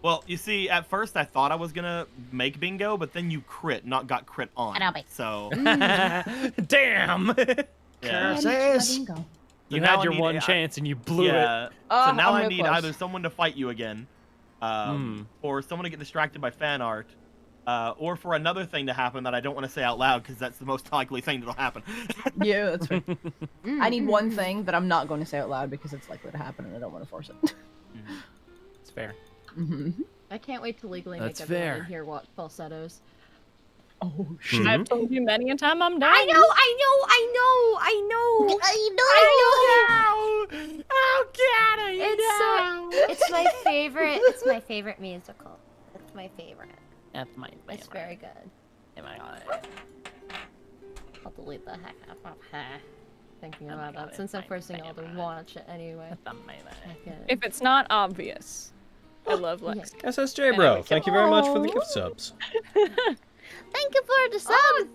S4: Well, you see, at first I thought I was gonna make bingo, but then you got crit on. So
S6: Damn!
S4: yeah.
S11: Curses.
S6: You
S4: So
S6: had
S4: now I
S6: your
S4: need
S6: one
S4: a-
S6: chance and you blew it.
S4: Yeah. So now
S7: I'm
S4: I
S7: real
S4: need
S7: close.
S4: either someone to fight you again, or someone to get distracted by fan art, or for another thing to happen that I don't want to say out loud because that's the most likely thing that'll happen.
S7: Yeah, that's fair. I need one thing that I'm not going to say out loud because it's likely to happen and I don't want to force it.
S6: It's fair.
S2: I can't wait to legally
S6: That's
S2: make everyone
S6: fair.
S2: in here watch falsettos.
S7: Oh, shit.
S10: I've told you many a time I'm down.
S2: I know.
S6: Oh God!
S2: It's my favorite. It's my favorite musical. It's my favorite.
S6: That's my
S2: It's very good.
S6: Oh my God.
S2: I'll delete the heck out of her. Thinking
S6: Oh my
S2: about
S6: God,
S2: that, since
S6: it's
S2: I'm
S6: my
S2: forcing y'all to
S6: favorite.
S2: watch it anyway. Okay.
S10: If it's not obvious, I love
S2: Yes.
S10: Lexi.
S1: SSJ bro, thank you very much for the gift subs.
S2: Thank you for the subs.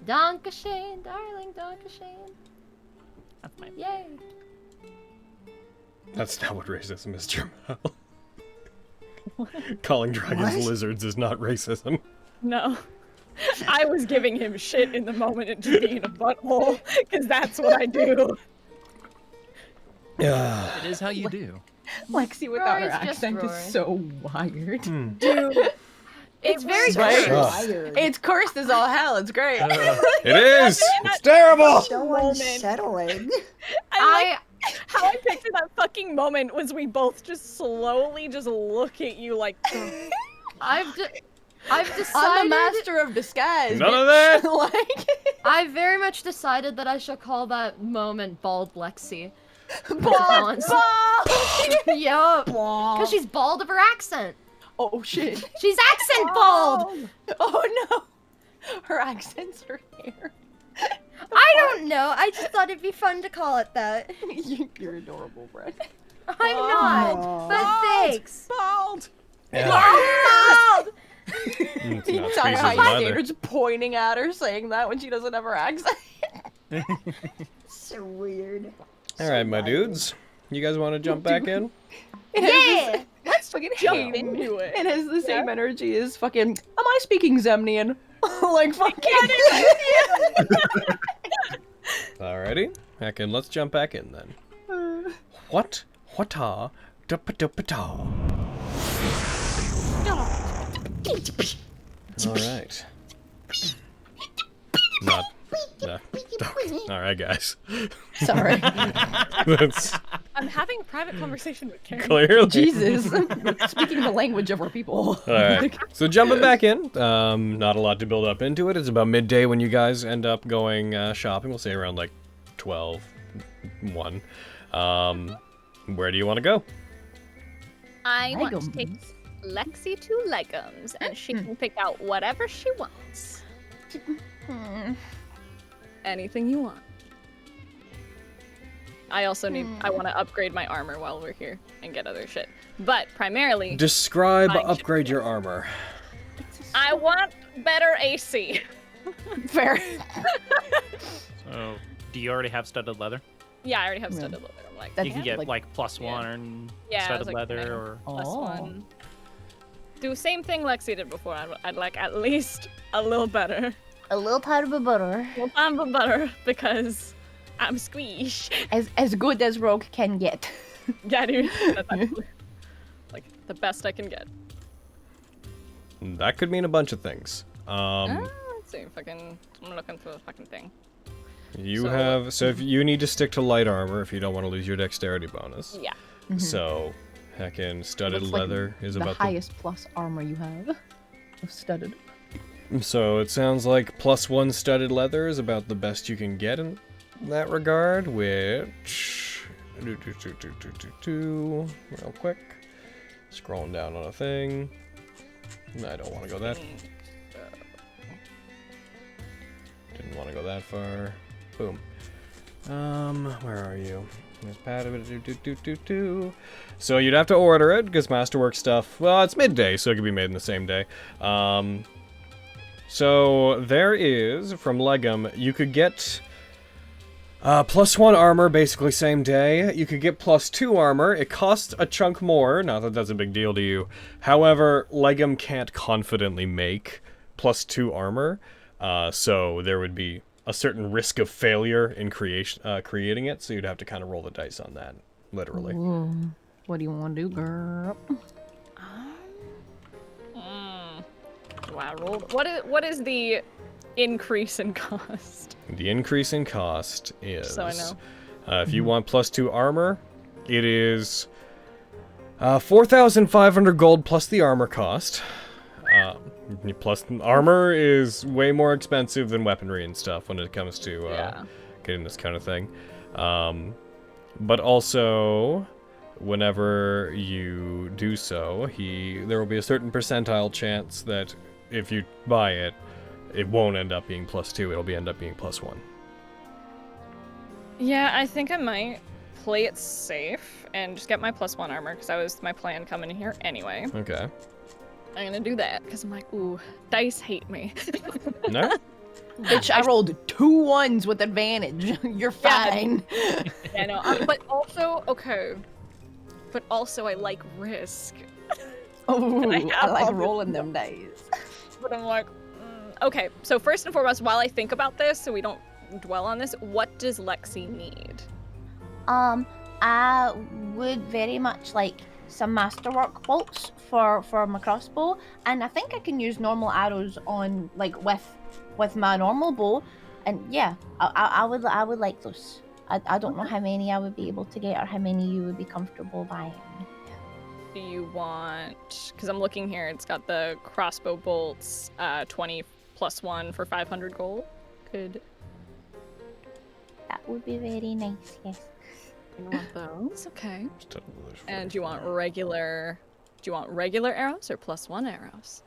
S2: Dankeschön, darling, Dankeschön.
S6: That's my.
S2: Yay.
S1: That's not what racism is, Jamal. Calling dragons
S11: What?
S1: lizards is not racism.
S10: No. I was giving him shit in the moment and just being a butthole, because that's what I do.
S1: Yeah.
S12: It is how you do.
S7: Lexi without her
S2: Rory's just
S7: accent
S2: Rory.
S7: is so wired.
S10: Dude,
S2: It's very
S3: Right.
S2: cursed.
S3: It's cursed as all hell. It's great.
S1: It is! It's terrible!
S11: So
S9: Moment.
S11: unsettling.
S9: I like how I picture that fucking moment was we both just slowly just look at you like.
S2: I've decided.
S3: I'm a master of disguise.
S1: None of
S3: bitch.
S1: that!
S3: Like,
S2: I very much decided that I shall call that moment Bald Lexi.
S3: bald.
S2: Yup. Because she's bald of her accent.
S3: Oh shit.
S2: She's accent bald!
S3: Oh no. Her accent's her hair.
S2: I don't know. I just thought it'd be fun to call it that.
S3: You're adorable, Brett.
S2: I'm not. But thanks.
S6: Bald.
S2: Bald!
S1: It's
S3: You
S1: not
S3: saw
S1: species
S3: how
S1: of mother.
S3: Standard's pointing at her, saying that when she doesn't have her accent.
S11: So weird.
S1: All right, my dudes. You guys want to jump back in?
S2: Yeah!
S3: Let's fucking
S9: jump into it.
S3: It has the same energy as fucking. Am I speaking Zemnian? Like fucking.
S1: Alrighty. Heck, and let's jump back in then. What? What-a? Dup-a-dup-a-taw. Alright. Not. Alright, guys.
S3: Sorry.
S1: That's
S9: I'm having a private conversation with Karen.
S1: clearly.
S3: Jesus. Speaking the language of our people.
S1: Alright. So jumping back in. Not a lot to build up into it. It's about midday when you guys end up going shopping. We'll say around like 12, 1. Where do you want to go?
S9: I want to
S3: Legoms.
S9: take Lexi to Legums, and she can pick out whatever she wants. Anything you want. I also need. I want to upgrade my armor while we're here and get other shit. But primarily,
S1: Describe
S9: Fine.
S1: upgrade your armor.
S9: I want better AC.
S3: Fair.
S6: So, do you already have studded leather?
S9: Yeah, I already have studded leather. I'm like,
S3: That's
S6: You can get
S3: like-
S6: like +1
S9: yeah, I
S6: studded
S9: was like,
S6: leather
S9: kinda
S6: or
S9: +1. Do same thing Lexi did before. I'd like at least a little better.
S3: A little part of a butter.
S9: A little time of butter because I'm squeesh.
S3: As good as Rogue can get.
S9: Yeah, dude. That's actually, like the best I can get.
S1: That could mean a bunch of things.
S9: Let's see. Fucking. I'm looking through the fucking thing.
S1: You
S9: So,
S1: have so if you need to stick to light armor if you don't want to lose your dexterity bonus.
S9: Yeah.
S1: So, heckin' studded
S3: Looks like
S1: leather is
S3: the
S1: about
S3: highest plus armor you have. Of studded.
S1: So it sounds like +1 studded leather is about the best you can get in that regard. Which, real quick, scrolling down on a thing. I don't want to go that. Didn't want to go that far. Boom. Where are you? There's So you'd have to order it, because Masterwork stuff, well, it's midday, so it could be made in the same day. So there is, from Legum, you could get +1 armor, basically same day. You could get +2 armor. It costs a chunk more, not that that's a big deal to you. However, Legum can't confidently make +2 armor, so there would be a certain risk of failure in creating it, so you'd have to kind of roll the dice on that, literally.
S3: Ooh. What do you want to do, girl?
S9: Do I roll? What is the increase in cost?
S1: The increase in cost is...
S9: So I know.
S1: If you want +2 armor, it is 4,500 gold plus the armor cost. Plus, armor is way more expensive than weaponry and stuff when it comes to getting this kind of thing. But also, whenever you do so, there will be a certain percentile chance that if you buy it, it won't end up being +2, it'll end up being +1.
S9: Yeah, I think I might play it safe and just get my +1 armor, because that was my plan coming in here anyway.
S1: Okay.
S9: I'm gonna do that, because I'm like, ooh, dice hate me.
S1: No?
S3: Bitch, I rolled 2 1s with advantage. You're fine.
S9: Yeah, I know. But also, okay. But also, I like risk.
S3: Oh,
S9: And
S3: I like rolling them dice.
S9: But I'm like, okay. So first and foremost, while I think about this, so we don't dwell on this, what does Lexi need?
S7: I would very much like some masterwork bolts for my crossbow, and I think I can use normal arrows on like with my normal bow, and yeah, I would like those. I don't know how many I would be able to get or how many you would be comfortable buying.
S9: Do you want? Because I'm looking here. It's got the crossbow bolts, 20 plus 1 for 500 gold. Could.
S7: That would be very nice. Yes.
S9: You want those? Okay.
S1: Just
S9: And do you want regular? Do you want regular arrows or plus 1 arrows?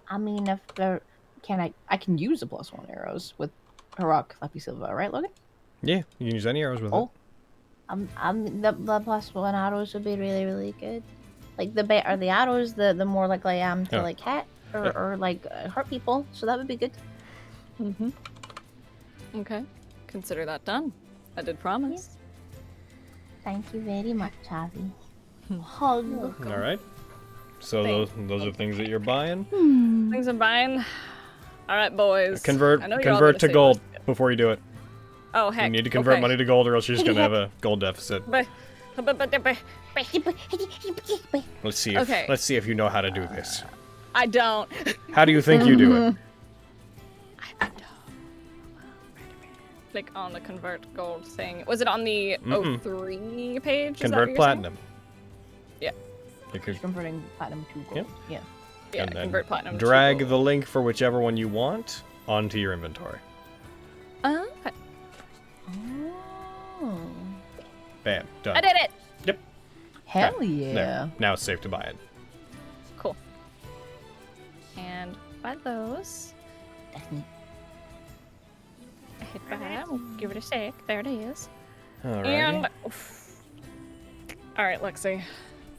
S7: I mean, if they're I can use the plus 1 arrows with Heroic Lapisilva, right, Logan?
S1: Yeah, you can use any arrows with it.
S7: The plus 1 arrows would be really, really good. Like the better the arrows, the more likely I am to like hit or like hurt people. So that would be good.
S9: Mhm. Okay. Consider that done. I did promise.
S7: Yeah. Thank you very much, Avi. Hug.
S1: All right. So those are things that you're buying.
S9: Things I'm buying. All right, boys.
S1: Convert
S9: I know you're all
S1: to
S9: gonna say
S1: gold
S9: this.
S1: before you do it.
S9: Oh heck.
S1: You need to convert
S9: okay.
S1: money to gold, or else you're just gonna have a gold deficit. Let's see.
S9: Okay.
S1: Let's see if you know how to do this.
S9: I don't.
S1: How do you think you do it?
S9: I don't. Click on the convert gold thing. Was it on the 03 page? Is that what
S1: Convert
S9: you're
S1: platinum.
S9: saying? Yeah.
S7: Converting platinum to gold. Yeah.
S9: Yeah.
S1: And then
S9: Convert platinum.
S1: drag
S9: to
S1: the link for whichever one you want onto your inventory.
S9: gold. Okay.
S7: Oh.
S1: Bam. Done.
S9: I did it.
S1: Yep.
S7: Hell
S1: Okay,
S7: yeah.
S1: There. Now it's safe to buy it.
S9: Cool. And buy those. Hit that. We'll give it a sec. There it is.
S1: Alrighty.
S9: And all right, Lexi.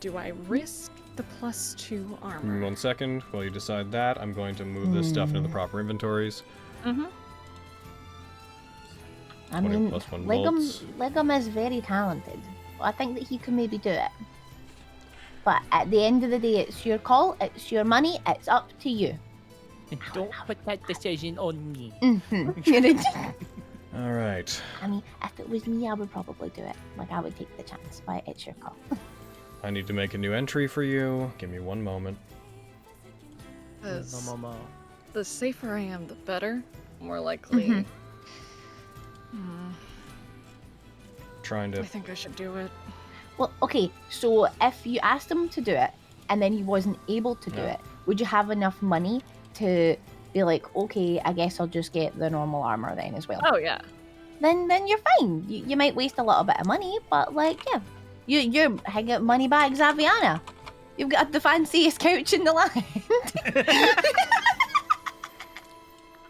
S9: Do I risk the +2 armor?
S1: 1 second. While you decide that, I'm going to move this stuff into the proper inventories.
S9: Mm-hmm.
S7: I
S1: 20
S7: mean,
S1: plus 1 bolts.
S7: Legum is very talented. I think that he could maybe do it. But at the end of the day, it's your call, it's your money, it's up to you.
S12: Don't put that decision on me.
S1: All right.
S7: I mean, if it was me, I would probably do it. Like, I would take the chance, but it's your call.
S1: I need to make a new entry for you. Give me 1 moment.
S9: The safer I am, the better. More likely.
S1: Trying to.
S9: I think I should do it.
S7: Well, okay, so if you asked him to do it, and then he wasn't able to do it, would you have enough money to be like, okay, I guess I'll just get the normal armor then as well?
S9: Oh, yeah.
S7: Then you're fine. You might waste a little bit of money, but like, yeah. You're hanging money bags, Aviana. You've got the fanciest couch in the land.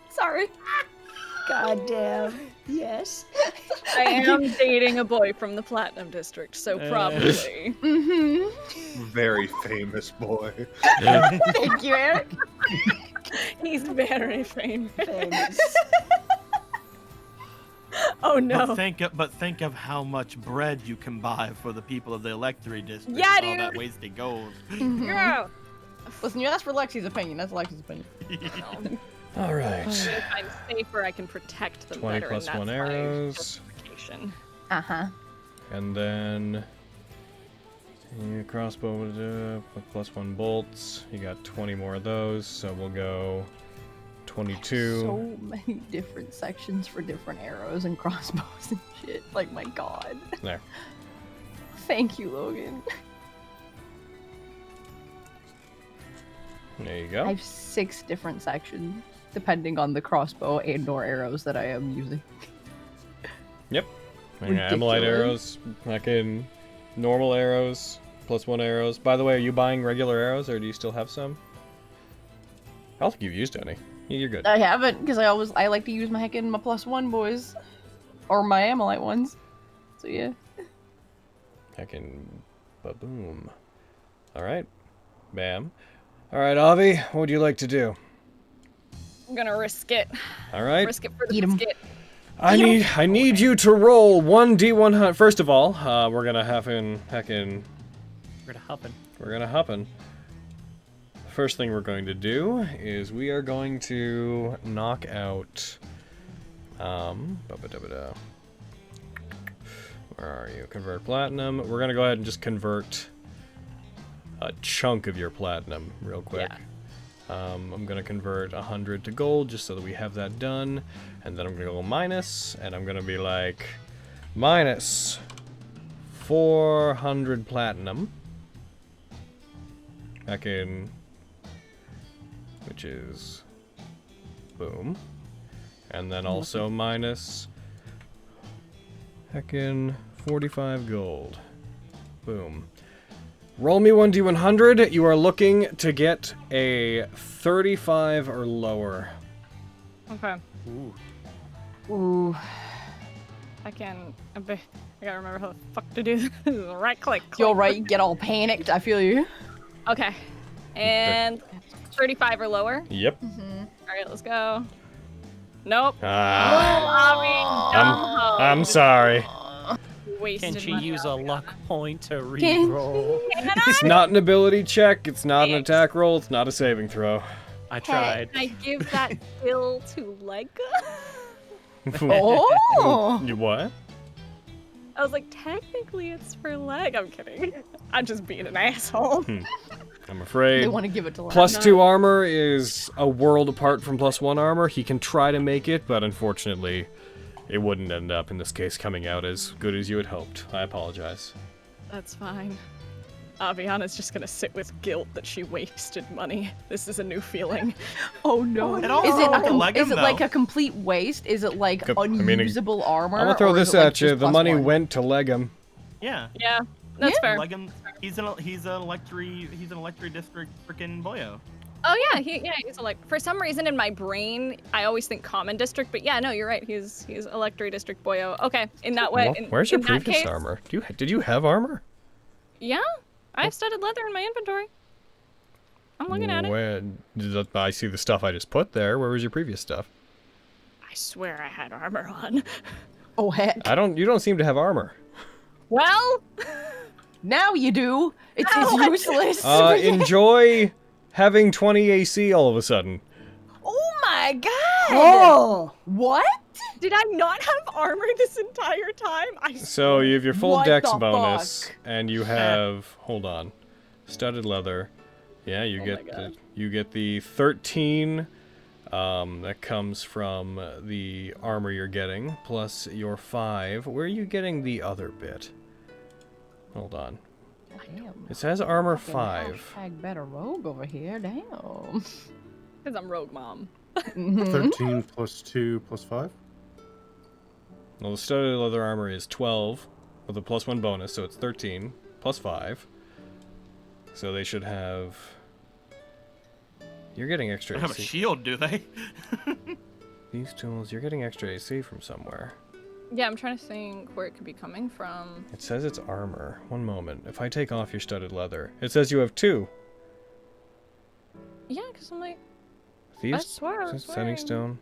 S7: Sorry.
S11: God damn. Yes.
S9: I am dating a boy from the Platinum District, so probably.
S5: Very famous boy.
S7: Thank you, Eric.
S9: He's very famous.
S11: Famous.
S9: Oh no.
S4: But think of how much bread you can buy for the people of the Electory District.
S9: Yeah,
S4: with all that
S9: dude.
S4: wasted gold.
S9: Yeah.
S3: Listen, you asked for Lexi's opinion. That's Lexi's opinion.
S1: All right.
S9: If I'm safer, I can protect them
S1: 20
S9: better.
S1: plus
S9: and
S1: 1
S9: that's my
S1: arrows.
S9: justification.
S7: Uh-huh.
S1: And then. Crossbow plus 1 bolts. You got 20 more of those, so we'll go 22.
S3: So many different sections for different arrows and crossbows and shit. Like, my god.
S1: There.
S3: Thank you, Logan.
S1: There you go.
S3: I have 6 different sections, depending on the crossbow and/or arrows that I am using.
S1: Yep. Amylite arrows, fucking normal arrows, plus 1 arrows. By the way, are you buying regular arrows, or do you still have some? I don't think you've used any. You're good.
S3: I haven't, because I like to use my heckin' my +1 boys. Or my Amylite ones. So yeah.
S1: Heckin' ba-boom. Alright. Bam. Alright, Avi, what would you like to do?
S9: I'm gonna risk it.
S1: Alright.
S9: Risk it for the biscuit.
S1: I need you to roll 1d100. First of all, we're gonna heckin'. We're gonna huppin'. First thing we're going to do is we are going to knock out. Where are you? Convert platinum. We're gonna go ahead and just convert a chunk of your platinum real quick.
S10: Yeah.
S1: I'm gonna convert 100 to gold just so that we have that done, and then I'm gonna go minus, and I'm gonna be like minus 400 platinum back in, which is boom, and then also minus back in 45 gold, boom. Roll me 1d100. You are looking to get a 35 or lower.
S10: Okay.
S3: Ooh.
S10: I gotta remember how the fuck to do this. Right click.
S3: You're right, you get all panicked. I feel you.
S10: Okay. And 35 or lower.
S1: Yep.
S10: Alright, let's go. Nope.
S1: I'm sorry.
S10: Wasted
S12: Can she
S10: money.
S12: use a luck point to
S3: Can-
S12: re-roll?
S1: It's not an ability check. It's not an attack roll. It's not a saving throw.
S12: I tried.
S10: Can I give that skill to Lega?
S3: Oh!
S1: You what?
S10: I was like, technically it's for Leg. I'm kidding. I'm just being an asshole.
S1: I'm afraid.
S3: They want to give it to
S1: Plus
S3: Lana.
S1: 2 armor is a world apart from plus 1 armor. He can try to make it, but unfortunately, it wouldn't end up, in this case, coming out as good as you had hoped. I apologize.
S10: That's fine. Aviana's just gonna sit with guilt that she wasted money. This is a new feeling.
S3: Oh no.
S4: It all
S3: Is it,
S4: sounds like
S3: is
S4: him,
S3: it like
S4: though.
S3: a complete waste? Is it like
S1: I mean,
S3: unusable armor?
S1: I'm gonna throw
S3: or is
S1: this
S3: it, like,
S1: at you.
S3: just
S1: The
S3: plus
S1: money
S3: one?
S1: went to Legum.
S4: Yeah.
S10: Yeah, that's fair.
S4: Like him, he's an electri district freaking boyo.
S10: Oh yeah, he's like, for some reason in my brain I always think common district, but yeah, no, you're right. He's electri district boyo. Okay, in that way.
S1: Well, where's your
S10: in that
S1: previous
S10: case,
S1: armor? Did you have armor?
S10: Yeah, I have studded leather in my inventory. I'm looking at it.
S1: Where, I see the stuff I just put there. Where was your previous stuff?
S10: I swear I had armor on.
S3: Oh heck.
S1: You don't seem to have armor.
S10: Well,
S3: now you do. It's useless.
S1: Enjoy having 20 AC all of a sudden.
S3: Oh my god!
S11: Oh!
S3: What?
S10: did I not have armor this entire time?
S1: So you have your full
S3: What
S1: dex
S3: the
S1: bonus,
S3: fuck?
S1: and you have hold on, studded leather. Yeah, you get the 13. That comes from the armor you're getting, plus your 5. Where are you getting the other bit? Hold on.
S3: Damn.
S1: It says armor 5.
S3: Hashtag better rogue over here. Damn.
S10: Because I'm rogue mom.
S5: 13 plus 2 plus 5.
S1: Well, the studded leather armor is 12 with a plus 1 bonus, so it's 13 plus 5. So they should have. You're getting extra
S4: They have a
S1: AC.
S4: shield, do they?
S1: These tools, you're getting extra AC from somewhere.
S10: Yeah, I'm trying to think where it could be coming from.
S1: It says it's armor. One moment. If I take off your studded leather, it says you have 2.
S10: Yeah, because I'm like,
S1: Thieves?
S10: I swear I was
S1: Setting
S10: wearing-
S1: stone.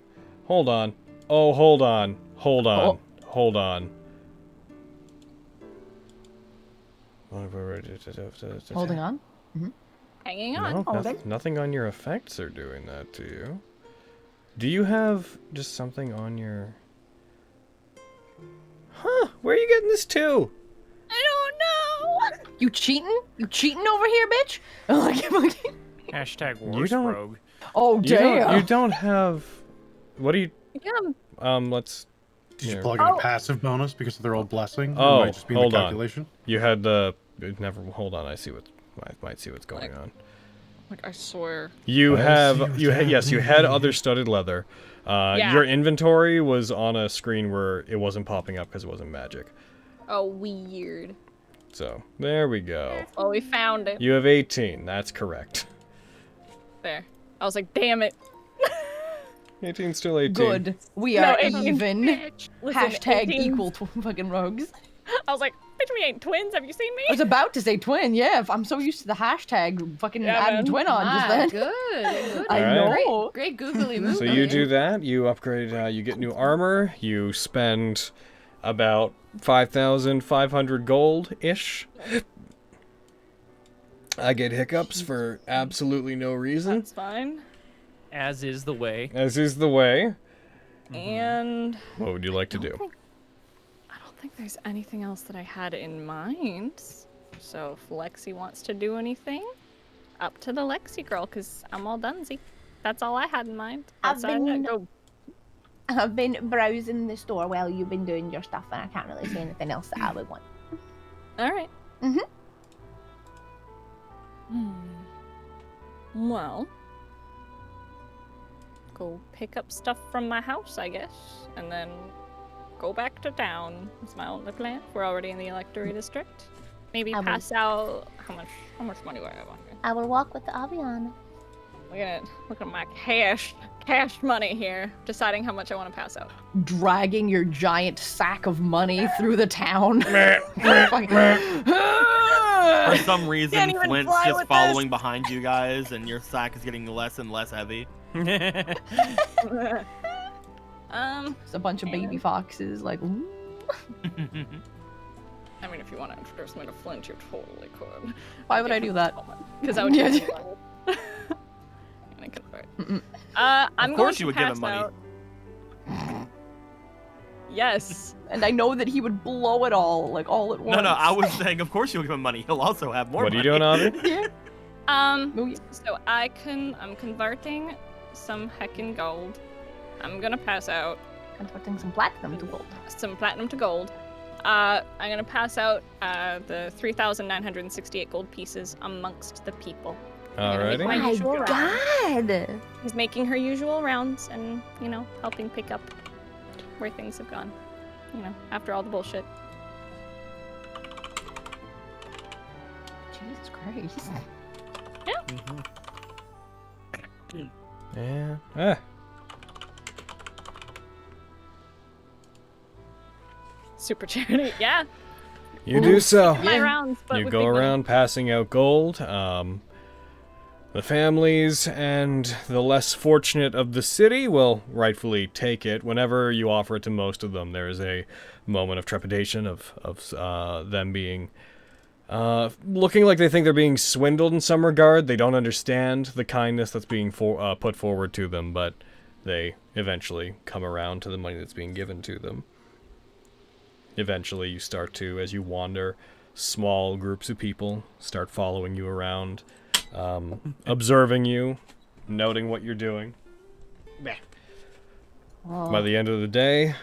S1: Hold on. Oh, hold on. Hold on.
S3: Oh.
S1: Hold on.
S3: Holding on.
S10: hanging on.
S1: No, nothing on your effects are doing that to you. Do you have just something on your... Huh, where are you getting this to?
S10: I don't know.
S3: You cheating? You cheating over here, bitch?
S12: Hashtag
S1: You
S12: worst
S1: don't-
S12: rogue.
S3: Oh
S1: You
S3: damn.
S1: don't have... What do you...
S10: Yeah,
S1: let's...
S5: Did you
S1: Here.
S5: plug in a passive bonus because of their old blessing?
S1: Oh,
S5: it might just be in
S1: hold
S5: the
S1: on.
S5: calculation.
S1: You had the... Never... Hold on, I might see what's going on.
S10: like I swear.
S1: You
S5: I see
S1: have...
S5: what's
S1: Yes, you had other studded leather.
S10: Yeah.
S1: Your inventory was on a screen where it wasn't popping up because it wasn't magic.
S10: Oh, weird.
S1: So, there we go.
S10: Oh, we found it.
S1: You have 18, that's correct.
S10: There. I was like, damn it.
S1: 18's still 18.
S3: Good. We
S10: No,
S3: are
S10: 18
S3: even.
S10: Listen,
S3: Hashtag
S10: 18
S3: equal to fucking rogues.
S10: I was like, bitch, we ain't twins. Have you seen me?
S3: I was about to say twin, yeah. I'm so used to the hashtag fucking
S10: Yeah,
S3: adding
S10: man.
S3: twin on just then.
S2: Good.
S3: I
S1: Alright.
S3: know.
S2: Great googly movie.
S1: So you do that, you upgrade, you get new armor, you spend about 5,500 gold-ish. I get hiccups for absolutely no reason,
S10: That's fine.
S12: As is the way.
S1: as is the way.
S10: And
S1: What would you like to do?
S10: I don't think there's anything else that I had in mind.
S9: So if Lexi wants to do anything, up to the Lexi girl, because I'm all donesy. That's all I had in mind.
S7: I've been-
S9: Go.
S7: I've been browsing the store while you've been doing your stuff, and I can't really see anything else that I would want.
S9: All right.
S7: Mhm.
S9: Well, go pick up stuff from my house, I guess, and then go back to town. That's my only plan. We're already in the electorate district. Maybe
S7: I will-
S9: pass out how much money do I have on here?
S7: I will walk with the Aviana.
S9: Look at my cash money here. Deciding how much I want to pass out.
S3: Dragging your giant sack of money through the town.
S4: For some reason,
S9: Can't even
S4: Flint's
S9: fly
S4: just
S9: with
S4: following behind you guys, and your sack is getting less and less heavy.
S3: It's a bunch of baby foxes, like, ooh.
S9: I mean, if you want to introduce me to Flint, you totally could.
S3: Why would I do that?
S9: Because I would give you money. And I convert. I'm
S4: Of
S9: going
S4: course
S9: to
S4: you would give
S9: pass
S4: him money.
S9: out. Yes.
S3: And I know that he would blow it all, like, all at once.
S4: No, I was saying, of course you'll give him money. He'll also have more
S1: What are
S4: money.
S1: you doing, Avi?
S9: So I'm converting some heckin' gold. I'm gonna pass out
S7: Converting some platinum to gold.
S9: some platinum to gold. I'm gonna pass out the 3,968 gold pieces amongst the people.
S1: Alrighty.
S9: My usual rounds.
S7: God!
S9: He's making her usual rounds and, helping pick up where things have gone. After all the bullshit.
S3: Jesus Christ.
S1: Yeah. Ah.
S9: Super charity, yeah.
S1: You do so.
S9: My rounds, but
S1: You
S9: with
S1: go
S9: big money.
S1: around passing out gold. The families and the less fortunate of the city will rightfully take it. Whenever you offer it to most of them, there is a moment of trepidation of them being looking like they think they're being swindled in some regard. They don't understand the kindness that's being put forward to them, but they eventually come around to the money that's being given to them. Eventually, you start to, as you wander, small groups of people start following you around, observing you, noting what you're doing. By the end of the day,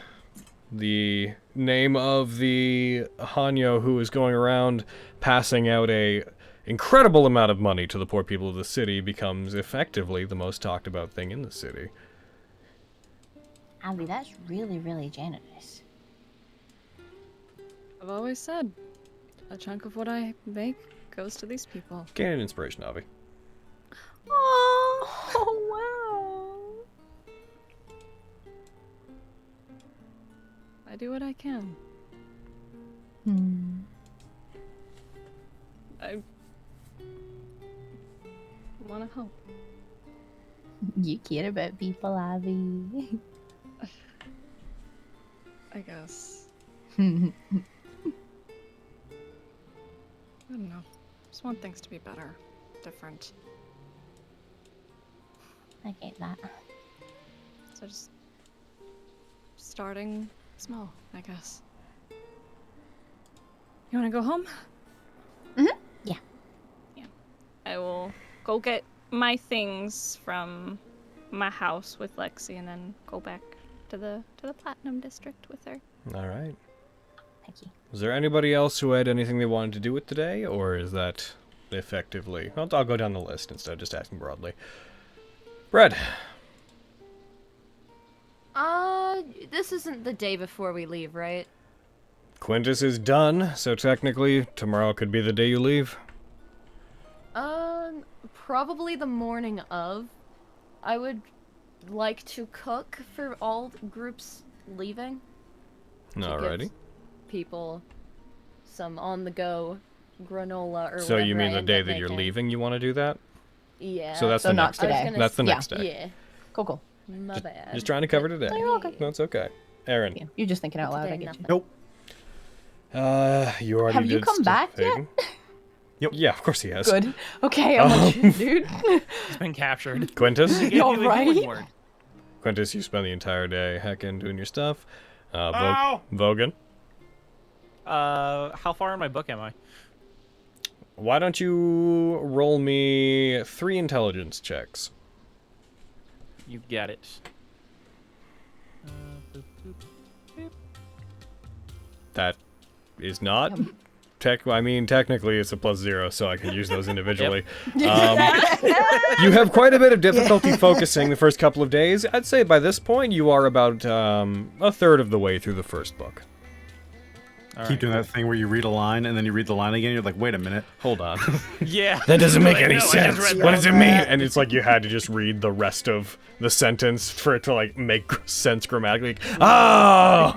S1: the name of the Hanyo who is going around passing out a incredible amount of money to the poor people of the city becomes effectively the most talked about thing in the city.
S7: Abby, that's really, really generous.
S10: I've always said, a chunk of what I make goes to these people.
S1: Gain an inspiration, Avi.
S10: Oh, wow. I do what I can. I want to help.
S7: You care about people, Abby.
S10: I guess. I don't know. Just want things to be better, different.
S7: I get that.
S10: So just starting small, I guess. You want to go home?
S7: Yeah.
S9: I will go get my things from my house with Lexi and then go back to the Platinum District with her.
S1: All right.
S7: Thank you.
S1: Was there anybody else who had anything they wanted to do with today, or is that effectively... I'll go down the list instead of just asking broadly. Bread.
S2: This isn't the day before we leave, right?
S1: Quintus is done, so technically tomorrow could be the day you leave.
S2: Probably the morning of. I would like to cook for all groups leaving. to
S1: Alrighty.
S2: give people some on-the-go granola or
S1: So
S2: whatever
S1: you
S2: I
S1: mean the
S2: end
S1: day
S2: up
S1: that you're
S2: making.
S1: leaving you want to do that?
S2: Yeah.
S1: So that's
S3: So
S1: the
S3: not
S1: next
S3: today.
S1: day.
S2: I was gonna
S1: That's the
S2: yeah,
S1: next day.
S2: Yeah.
S3: Cool.
S2: My bad.
S1: Just trying to cover today.
S3: You're welcome.
S1: That's okay. Aaron.
S3: Yeah, you're just thinking out loud. I
S2: Today,
S3: get you.
S5: Nope.
S1: You already
S3: Have you
S1: did
S3: come back yet?
S1: Hayden.
S5: Yep.
S1: Yeah, of course he has.
S3: Good. Okay, I'm like, dude.
S12: He's been captured.
S1: Quintus?
S4: Gave
S3: You're
S4: you a healing
S3: right.
S4: word.
S1: Quintus, you spend the entire day heckin' doing your stuff.
S12: Ow!
S1: Vogan?
S12: How far in my book am I?
S1: why don't you roll me 3 intelligence checks?
S12: You got it.
S1: That is not technically it's a +0, so I can use those individually. You have quite a bit of difficulty focusing the first couple of days. I'd say by this point you are about a third of the way through the first book.
S5: Keep doing that thing where you read a line and then you read the line again. You're like, wait a minute,
S1: hold on.
S12: Yeah.
S1: That doesn't make any sense. What does it mean? And it's like you had to just read the rest of the sentence for it to like make sense grammatically. Oh!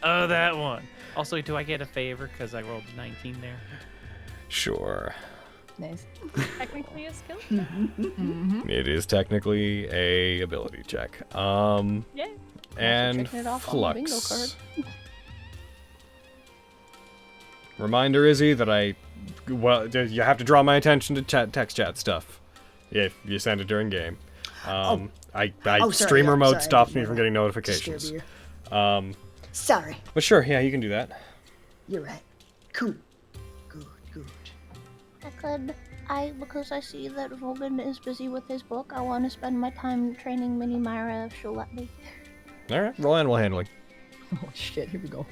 S12: Oh, that one. Also, do I get a favor because I rolled a 19 there?
S1: Sure.
S3: Nice.
S9: Technically a skill.
S1: It is technically a ability check.
S9: Yeah.
S1: And
S3: checking it off on my bingo
S1: Flux. Reminder, Izzy, that you have to draw my attention to text chat stuff if you send it during game. Streamer mode stops me from getting notifications.
S11: Sorry.
S1: But sure, yeah, you can do that.
S11: You're right. Cool. Good.
S7: Because I see that Vogan is busy with his book, I want to spend my time training Mini Myra if she'll let me.
S1: Alright, roll animal handling.
S3: Oh shit, here we go.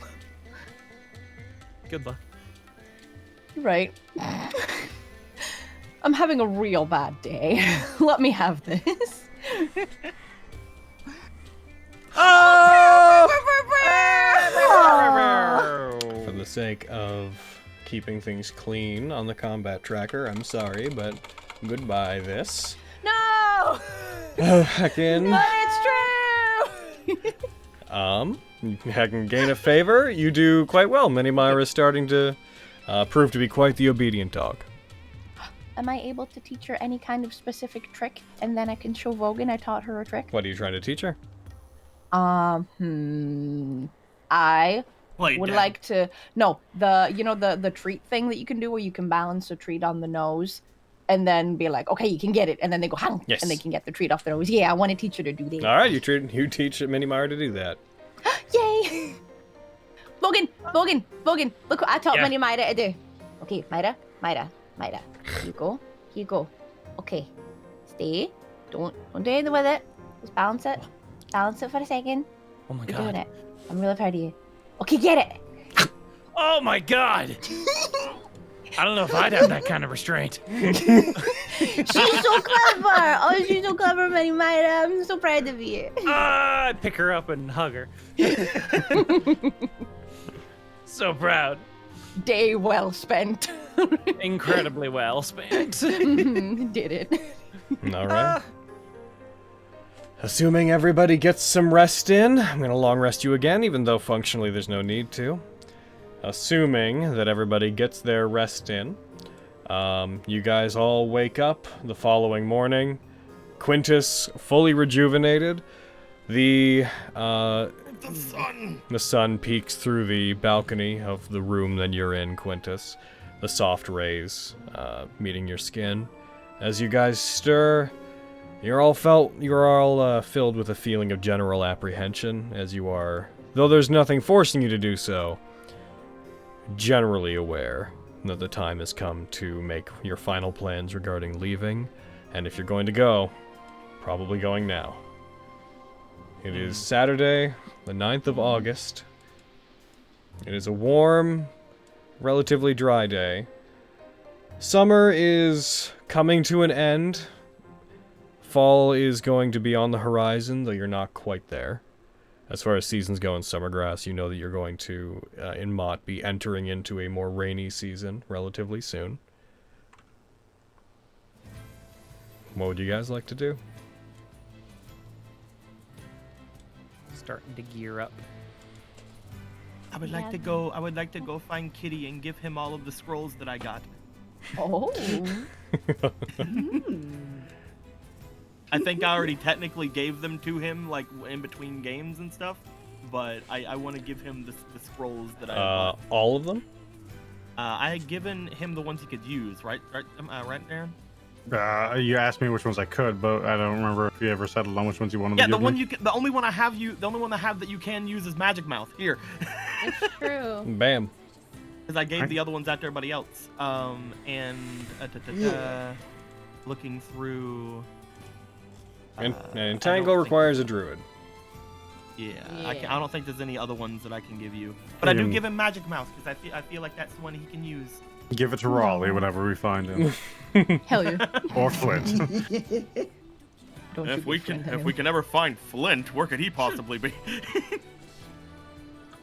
S12: Good luck.
S3: You're right. I'm having a real bad day. Let me have this.
S1: For the sake of keeping things clean on the combat tracker, I'm sorry, but goodbye this.
S3: No!
S1: Oh, heck in.
S3: But it's true!
S1: I can gain a favor. You do quite well. Mini Myra is starting to prove to be quite the obedient dog.
S7: Am I able to teach her any kind of specific trick, and then I can show Vogan I taught her a trick?
S1: What are you trying to teach her?
S3: I would like to the treat thing that you can do where you can balance a treat on the nose and then be like, okay, you can get it, and then they go hang,
S1: yes,
S3: and they can get the treat off their nose. Yeah, I want to teach her to do that.
S1: All right, you teach Mini Myra to do that.
S3: Yay! Vogan, look what I taught Mini Myra to do. Okay, Myra. Here you go. Okay, stay. Don't do anything with it. Just balance it. Balance it for a second.
S12: Oh my
S3: You're
S12: god.
S3: doing it. I'm really proud of you. Okay, get it.
S12: Oh my god. I don't know if I'd have that kind of restraint.
S7: She's so clever. Oh, she's so clever, Mini Myra. I'm so proud of you.
S12: I'd pick her up and hug her. So proud.
S3: Day well spent.
S12: Incredibly well spent.
S3: Did it.
S1: All right. Assuming everybody gets some rest in, I'm going to long rest you again, even though functionally there's no need to. Assuming that everybody gets their rest in, you guys all wake up the following morning. Quintus fully rejuvenated. The sun peeks through the balcony of the room that you're in, Quintus. The soft rays meeting your skin. As you guys stir, you're all filled with a feeling of general apprehension, as you are, though there's nothing forcing you to do so, generally aware that the time has come to make your final plans regarding leaving, and if you're going to go, probably going now. It is Saturday, the 9th of August. It is a warm, relatively dry day. Summer is coming to an end. Fall is going to be on the horizon, though you're not quite there. As far as seasons go in Summergrass, you know that you're going to, in Mott, be entering into a more rainy season relatively soon. What would you guys like to do?
S12: Starting to gear up.
S4: I would like to go find Kitty and give him all of the scrolls that I got.
S3: Oh.
S4: I think I already technically gave them to him, like, in between games and stuff, but I want to give him the scrolls that I bought.
S1: All of them?
S4: I had given him the ones he could use, right, Darren?
S5: You asked me which ones I could, but I don't remember if you ever settled on which ones you wanted to
S4: Yeah,
S5: give me.
S4: the only one I have that you can use is Magic Mouth. Here.
S2: It's true.
S1: Bam.
S4: because I gave the other ones out to everybody else. Looking through.
S1: And Entangle requires a druid.
S4: Yeah, I don't think there's any other ones that I can give you. But I do give him Magic Mouse because I feel like that's the one he can use.
S5: Give it to Raleigh whenever we find him.
S3: Hell yeah.
S5: Or Flint.
S4: If we can ever find Flint, where could he possibly be?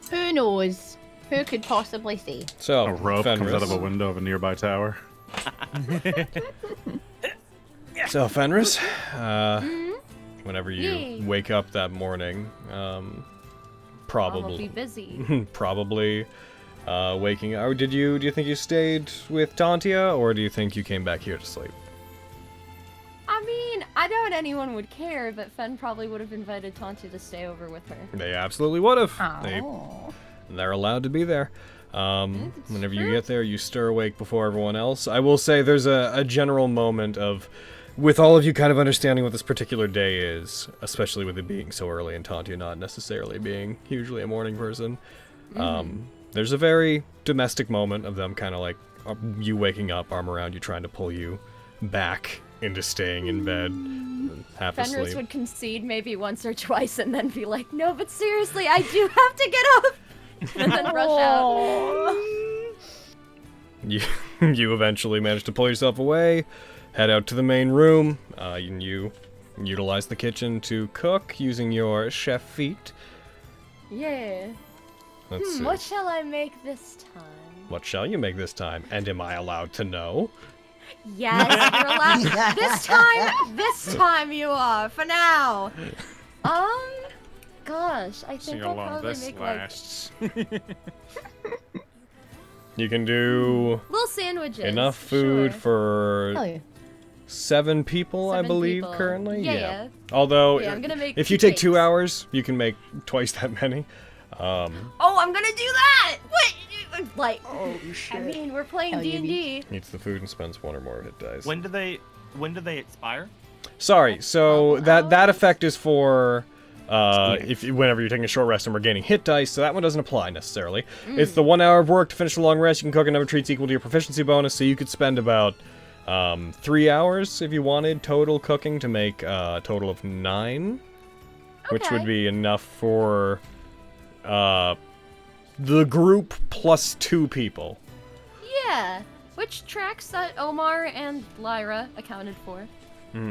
S7: Who knows? Who could possibly say?
S1: So
S5: a rope comes
S1: Fenris.
S5: out of a window of a nearby tower.
S1: So Fenris, whenever you wake up that morning,
S2: I'll be busy.
S1: probably waking up. Do you think you stayed with Tontia, or do you think you came back here to sleep?
S2: I mean, I doubt anyone would care, but Fen probably would have invited Tontia to stay over with her.
S1: They absolutely would have.
S2: Oh.
S1: They're allowed to be there. Whenever you get there, you stir awake before everyone else. I will say there's a general moment of, with all of you kind of understanding what this particular day is, especially with it being so early and Tontia not necessarily being usually a morning person, there's a very domestic moment of them kind of like you waking up, arm around you, trying to pull you back into staying in bed, half
S2: Fenris
S1: asleep.
S2: would concede maybe once or twice and then be like, no, but seriously, I do have to get up! And then rush out.
S1: You eventually manage to pull yourself away, head out to the main room. You utilize the kitchen to cook using your chef feet.
S2: Yeah.
S1: Let's see.
S2: What shall I make this time?
S1: What shall you make this time? And am I allowed to know?
S2: Yes, you're allowed. This time you are. For now. Gosh, I think I'll probably make
S6: lasts.
S1: You can do
S2: little sandwiches.
S1: enough food for 7 people, I believe,
S2: people.
S1: currently.
S2: Yeah.
S1: Although,
S2: I'm gonna make
S1: if you take 2 hours, you can make twice that many.
S2: Oh, I'm gonna do that! What? Like,
S11: Oh shit.
S2: I mean, we're playing D&D.
S1: Eats the food and spends 1 or more hit dice.
S4: When do they expire?
S1: Sorry, so that effect is for whenever you're taking a short rest and we're gaining hit dice, so that one doesn't apply necessarily. It's the 1 hour of work to finish a long rest. You can cook enough treats equal to your proficiency bonus, so you could spend about 3 hours if you wanted total cooking to make a total of 9, which would be enough for the group plus 2 people.
S2: Yeah, which tracks that Omar and Lyra accounted for.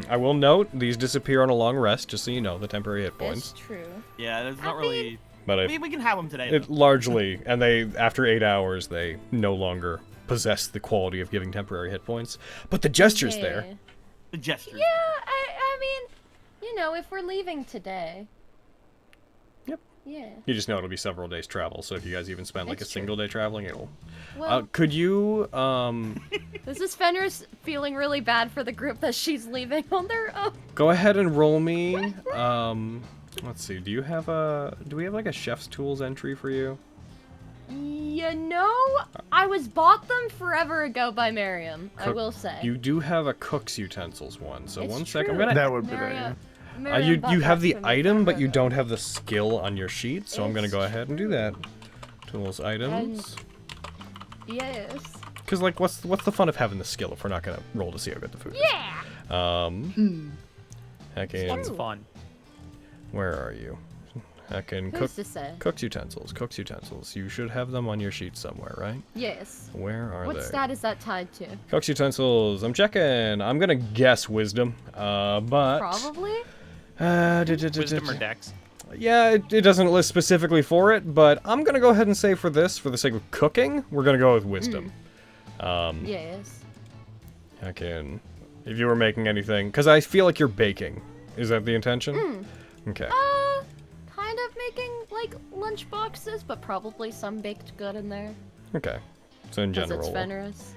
S1: I will note, these disappear on a long rest, just so you know, the temporary hit points.
S2: It's true.
S4: Yeah, there's not really...
S1: But
S4: we can have them today.
S1: It largely, and after 8 hours, they no longer possess the quality of giving temporary hit points. But the gesture's there.
S4: The gestures.
S2: Yeah, I mean, you know, if we're leaving today.
S1: Yep.
S2: Yeah.
S1: You just know it'll be several days travel, so if you guys even spend like a single day traveling, it'll...
S2: Well,
S1: could you,
S2: This is Fenris feeling really bad for the group that she's leaving on their own.
S1: go ahead and roll me, let's see, do we have like a chef's tools entry for you?
S2: You know, I bought them forever ago by Miriam, I will say.
S1: You do have a cook's utensils one, so
S2: It's
S1: 1 second.
S2: true.
S5: That would be
S2: Miriam
S1: you
S2: bought
S1: have
S2: that
S1: the
S2: for me
S1: item, but
S2: forever
S1: you
S2: ago.
S1: don't have the skill on your sheet, so I'm gonna go ahead and do that. Tools, items.
S2: Yes.
S1: Because like, what's the fun of having the skill if we're not gonna roll to see how good the food is?
S2: Yeah.
S6: It's fun.
S1: Where are you? I can
S2: Who's to say?
S1: cook's utensils. Cook's utensils. You should have them on your sheet somewhere, right?
S2: Yes.
S1: Where are
S2: What
S1: they?
S2: stat is that tied to?
S1: Cook's utensils. I'm checking. I'm gonna guess wisdom. But
S2: Probably?
S6: Wisdom or dex?
S1: yeah, it doesn't list specifically for it, but I'm gonna go ahead and say for the sake of cooking, we're gonna go with wisdom.
S2: Yes.
S1: I can. If you were making anything, because I feel like you're baking. Is that the intention? Okay.
S2: Kind of making, like, lunch boxes, but probably some baked good in there.
S1: Okay. So in
S2: Because
S1: general.
S2: it's Fenris.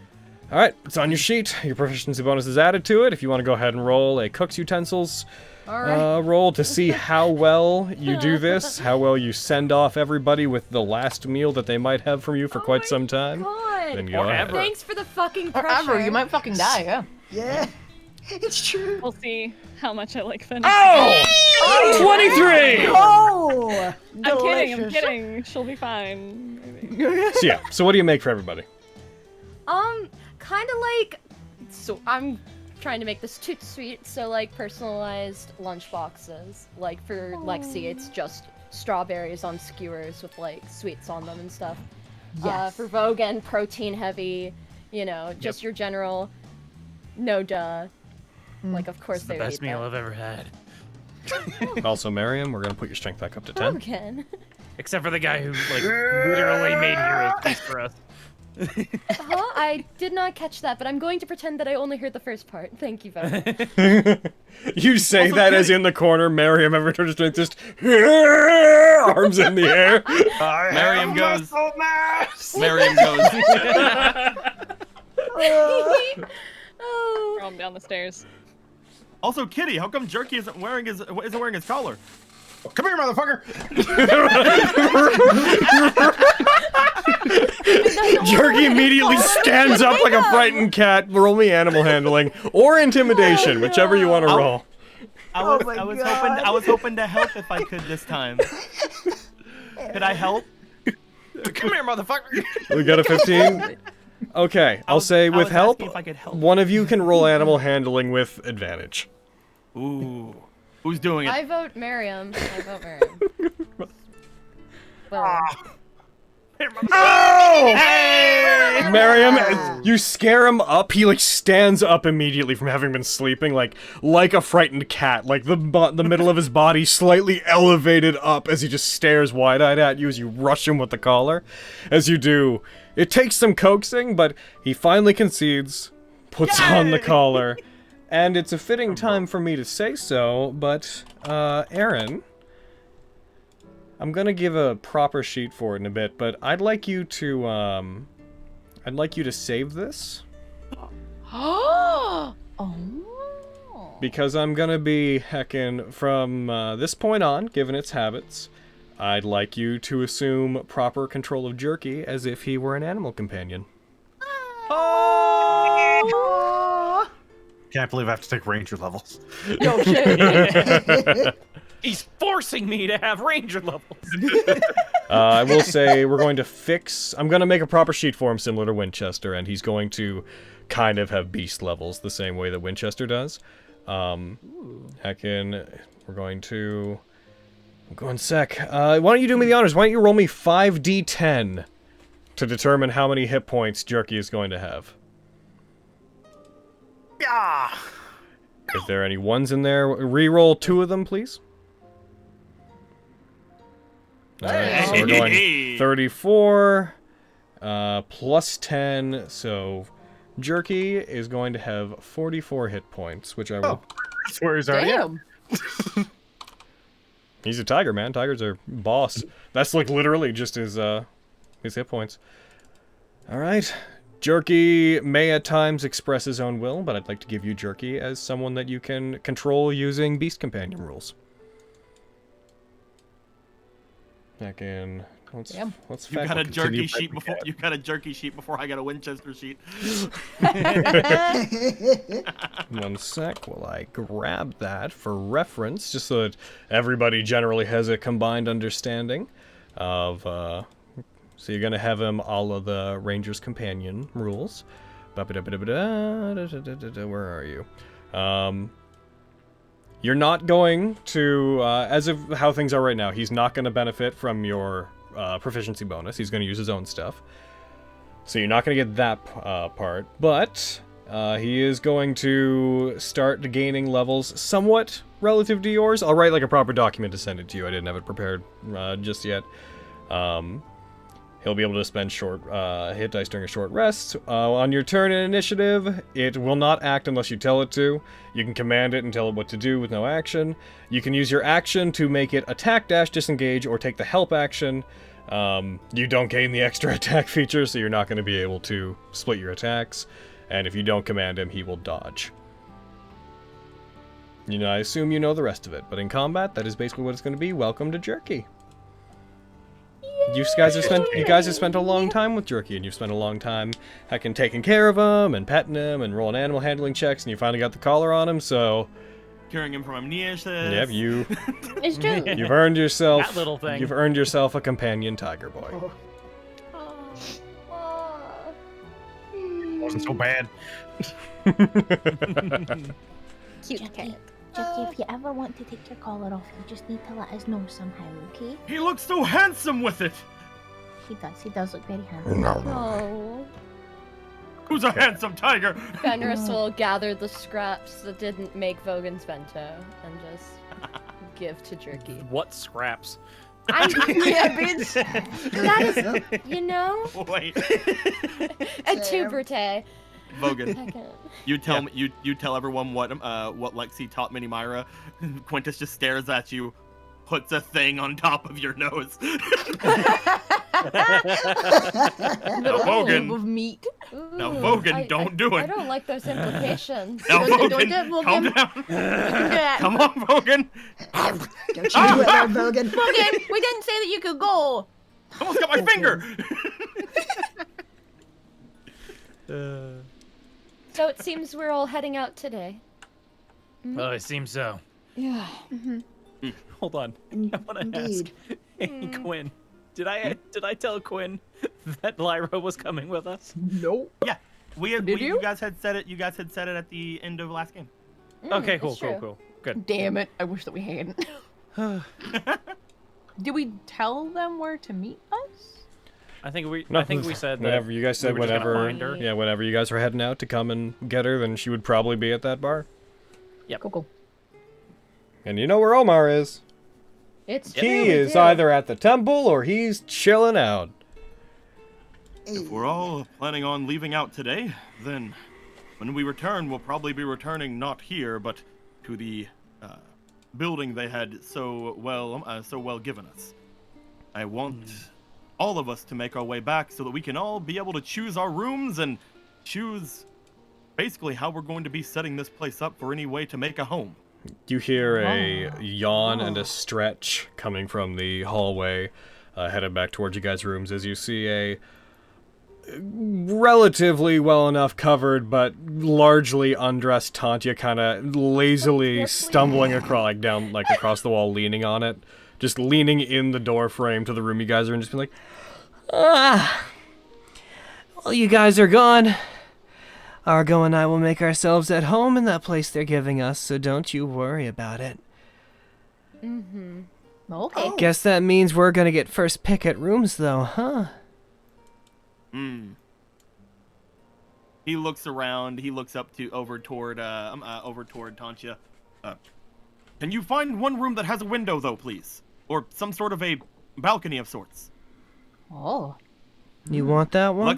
S1: Alright, it's on your sheet. Your proficiency bonus is added to it. If you want to go ahead and roll a cook's utensils roll to see how well you do this, how well you send off everybody with the last meal that they might have from you for quite some time.
S2: God.
S1: Then go ahead.
S2: Thanks for the fucking pressure.
S3: Forever, you might fucking die, yeah.
S11: Yeah, it's true.
S10: We'll see how much I like Fenris.
S1: Oh! 23!
S11: Oh,
S10: I'm
S11: delicious.
S10: kidding. She'll be fine.
S1: So yeah, so what do you make for everybody?
S2: Kind of like, so I'm trying to make this toot sweet, so like personalized lunch boxes. Like for Lexi, it's just strawberries on skewers with like sweets on them and stuff.
S3: Yes.
S2: For Vogan, protein heavy, you know, just your general, no duh. Like of course they
S12: The
S2: would
S12: best
S2: eat
S12: meal
S2: that.
S12: I've ever had.
S1: Also, Miriam, we're gonna put your strength back up to 10.
S2: Vogan.
S12: Except for the guy who like literally made heroes feast for us.
S2: I did not catch that, but I'm going to pretend that I only heard the first part. Thank you, Vogan.
S1: You say also, that as in the corner, Miriam ever turns to just arms in the air.
S4: Miriam goes. Miriam goes.
S10: Throw him down the stairs.
S4: Also, Kitty, how come Jerky isn't wearing his collar?
S5: Oh, come here, motherfucker!
S1: Jerky immediately stands up like a frightened cat. Roll me animal handling or intimidation, whichever you want to roll.
S4: I was hoping to help if I could this time. Could I help?
S12: Come here, motherfucker!
S1: We got a 15. Okay, I'll say with help, one of you can roll animal handling with advantage.
S4: Ooh. Who's doing it?
S2: I vote Miriam. Well,
S1: oh! Hey! Miriam, you scare him up. He like stands up immediately from having been sleeping, like a frightened cat. Like the middle of his body slightly elevated up as he just stares wide-eyed at you as you rush him with the collar. As you do, it takes some coaxing, but he finally concedes, puts on the collar, and it's a fitting time for me to say so. But Aaron. I'm gonna give a proper sheet for it in a bit, but I'd like you to save this.
S3: Oh.
S1: Because I'm gonna be heckin' from this point on, given its habits, I'd like you to assume proper control of Jerky as if he were an animal companion.
S5: Oh. Can't believe I have to take ranger levels.
S3: No shit.
S6: He's forcing me to have ranger levels.
S1: I will say we're going to fix... I'm going to make a proper sheet for him similar to Winchester, and he's going to kind of have beast levels the same way that Winchester does. Heckin', we're going to... I'm going sec. Why don't you do me the honors? Why don't you roll me 5d10 to determine how many hit points Jerky is going to have?
S5: Yeah.
S1: Is there any ones in there? Reroll 2 of them, please. Alright, so we're going 34 plus 10, so Jerky is going to have 44 hit points, which I will...
S5: Oh, that's where he's already at.
S1: He's a tiger, man. Tigers are boss. That's like literally just his hit points. Alright. Jerky may at times express his own will, but I'd like to give you Jerky as someone that you can control using Beast Companion rules. Heckin', let's
S4: you got a jerky sheet before you got a jerky sheet before I got a Winchester sheet.
S1: 1 sec while I grab that for reference, just so that everybody generally has a combined understanding of. So you're gonna have him all of the Ranger's Companion rules. Where are you? You're not going to, as of how things are right now, he's not going to benefit from your proficiency bonus. He's going to use his own stuff. So you're not going to get that part. But he is going to start gaining levels somewhat relative to yours. I'll write like a proper document to send it to you. I didn't have it prepared just yet. He'll be able to spend short hit dice during a short rest. On your turn in initiative, it will not act unless you tell it to. You can command it and tell it what to do with no action. You can use your action to make it attack, dash, disengage, or take the help action. You don't gain the extra attack feature, so you're not going to be able to split your attacks. And if you don't command him, he will dodge. You know, I assume you know the rest of it, but in combat, that is basically what it's going to be. Welcome to Jerky. You guys have spent a long time with Jerky, and you've spent a long time heckin' taking care of him and petting him and rolling animal handling checks, and you finally got the collar on him, so
S4: curing him from amnesia.
S1: Yep,
S7: It's true.
S1: you've earned yourself
S6: That little thing.
S1: You've earned yourself a companion tiger boy.
S5: wasn't so bad.
S9: Cute
S7: Jerky,
S9: cat.
S7: Jerky, if you ever want to take your collar off, you just need to let us know somehow, okay?
S4: He looks so handsome with it.
S7: He does look very handsome.
S2: Oh.
S4: Who's a handsome tiger?
S2: Fenris will gather the scraps that didn't make Vogan's bento and just give to Jerky.
S6: What scraps?
S2: Yeah, bitch. That is, you know,
S4: Wait,
S2: a tuberte.
S4: Vogan, you tell me, you tell everyone what Lexi taught Mini Myra. Quintus just stares at you, puts a thing on top of your nose.
S3: Little
S4: Vogan.
S3: cube of meat.
S4: Now, Vogan, don't do it.
S2: I don't like those implications.
S4: Now,
S3: Don't
S4: Vogan,
S3: do it,
S4: calm
S3: Vogan.
S4: down. Come on, Vogan.
S11: Don't you do it there, Vogan.
S3: Logan, we didn't say that you could go.
S4: Almost got my finger.
S2: So it seems we're all heading out today.
S12: Oh, it seems so.
S10: Yeah.
S6: Hold on. I want to ask. Hey, Quinn. Did I tell Quinn that Lyra was coming with us?
S3: Nope.
S4: Yeah, you guys had said it. You guys had said it at the end of last game.
S6: Okay, cool,
S2: it's
S6: cool,
S2: true.
S6: cool. Good.
S3: Damn it. I wish that we hadn't. Did we tell them where to meet us?
S6: I think we said that.
S1: Whenever you guys said
S6: we were just gonna
S1: whenever,
S6: find her.
S1: yeah, whenever you guys were heading out to come and get her, then she would probably be at that bar.
S6: Yep.
S3: Cool.
S1: And you know where Omar is?
S2: It's true.
S1: He
S2: we
S1: is
S2: do.
S1: either at the temple or he's chilling out.
S4: If we're all planning on leaving out today, then when we return, we'll probably be returning not here, but to the building they had so well given us. I want all of us to make our way back so that we can all be able to choose our rooms and choose basically how we're going to be setting this place up for any way to make a home.
S1: You hear a yawn and a stretch coming from the hallway, headed back towards you guys' rooms as you see a relatively well enough covered but largely undressed Tontia kind of lazily stumbling across across the wall, leaning on it, just leaning in the door frame to the room you guys are in, just being like,
S8: Well, you guys are gone. Argo and I will make ourselves at home in that place they're giving us, so don't you worry about it.
S3: Okay.
S8: Guess that means we're gonna get first pick at rooms, though, huh?
S4: He looks around. He looks over toward Tontia. Can you find one room that has a window, though, please, or some sort of a balcony of sorts?
S3: Oh.
S8: You want that one?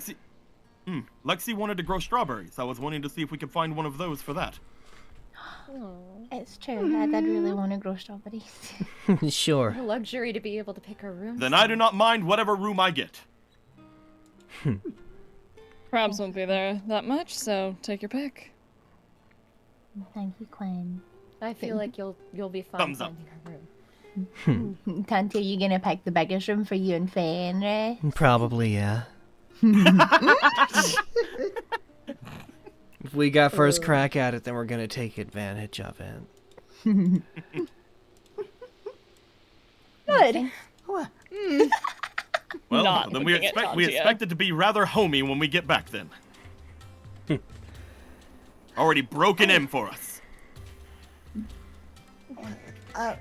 S4: Lexi wanted to grow strawberries. I was wanting to see if we could find one of those for that.
S7: It's true. I'd really want to grow strawberries.
S8: Sure.
S2: A luxury to be able to pick our rooms.
S4: Then I do not mind whatever room I get.
S10: Crabs won't be there that much, so take your pick.
S7: Thank you, Quinn.
S2: I feel like you'll be fine
S4: Thumbs up.
S2: finding our room.
S7: Tontia, you gonna pick the biggest room for you and Fenris?
S8: Probably, yeah. If we got first crack at it, then we're gonna take advantage of it.
S7: Good.
S4: Well,
S10: Not
S4: then we
S10: looking at
S4: expect it to be rather homey when we get back then. Already broken in for us.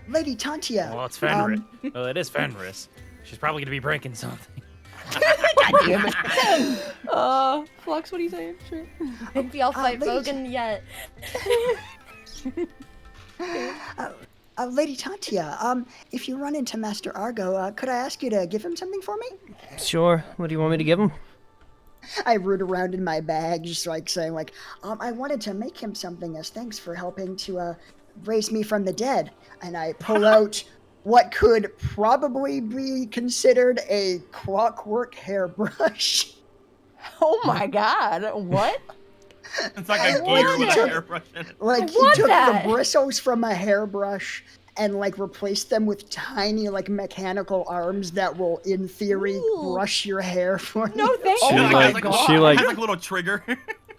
S11: Lady Tontia.
S12: Well, it's Fenris. Well, it is Fenris. She's probably gonna be breaking something.
S3: God damn it. Flux, what are you saying? Sure.
S2: Maybe I'll fight
S11: lady-
S2: Vogan yet.
S11: Lady Tontia, if you run into Master Argo, could I ask you to give him something for me?
S8: Sure. What do you want me to give him?
S11: I root around in my bag, just saying I wanted to make him something as thanks for helping to raise me from the dead. And I pull out what could probably be considered a clockwork hairbrush.
S3: Oh my god. What?
S4: It's like a gear with a hairbrush in it.
S11: He took the bristles from a hairbrush and replaced them with tiny mechanical arms that will, in theory, brush your hair for you.
S2: No, thank
S1: She
S2: you.
S1: like- she
S4: It
S1: like-
S4: has a little trigger.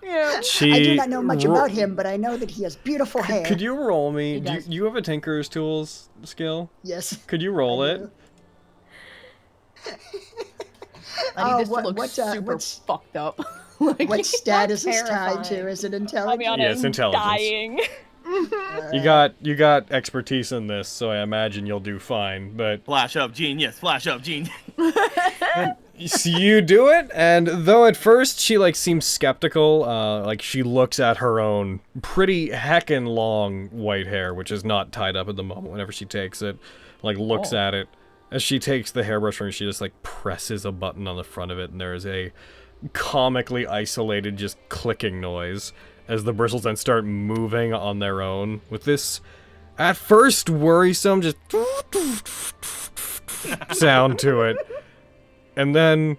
S3: Yeah.
S1: she.
S11: I do not know much about him, but I know that he has beautiful hair.
S1: Could you roll me?
S3: He
S1: Do
S3: does.
S1: you have a Tinker's Tools skill?
S11: Yes.
S1: Could you roll
S11: I
S1: it?
S11: do.
S3: I need this to look
S11: what's
S3: super
S11: what's
S3: fucked up.
S11: What status is tied to?
S2: terrifying.
S11: Is it
S10: I'll
S11: intelligence?
S10: be honest,
S1: Yeah, it's intelligence.
S10: dying.
S1: You got expertise in this, so I imagine you'll do fine. But
S4: Flash of genius, flash of genius.
S1: so you do it, and though at first she like seems skeptical, like she looks at her own pretty heckin' long white hair, which is not tied up at the moment. Whenever she takes it, like looks at it. As she takes the hairbrush from her, she just like presses a button on the front of it, and there is a comically isolated, just clicking noise as the bristles then start moving on their own with this, at first worrisome, just sound to it. And then,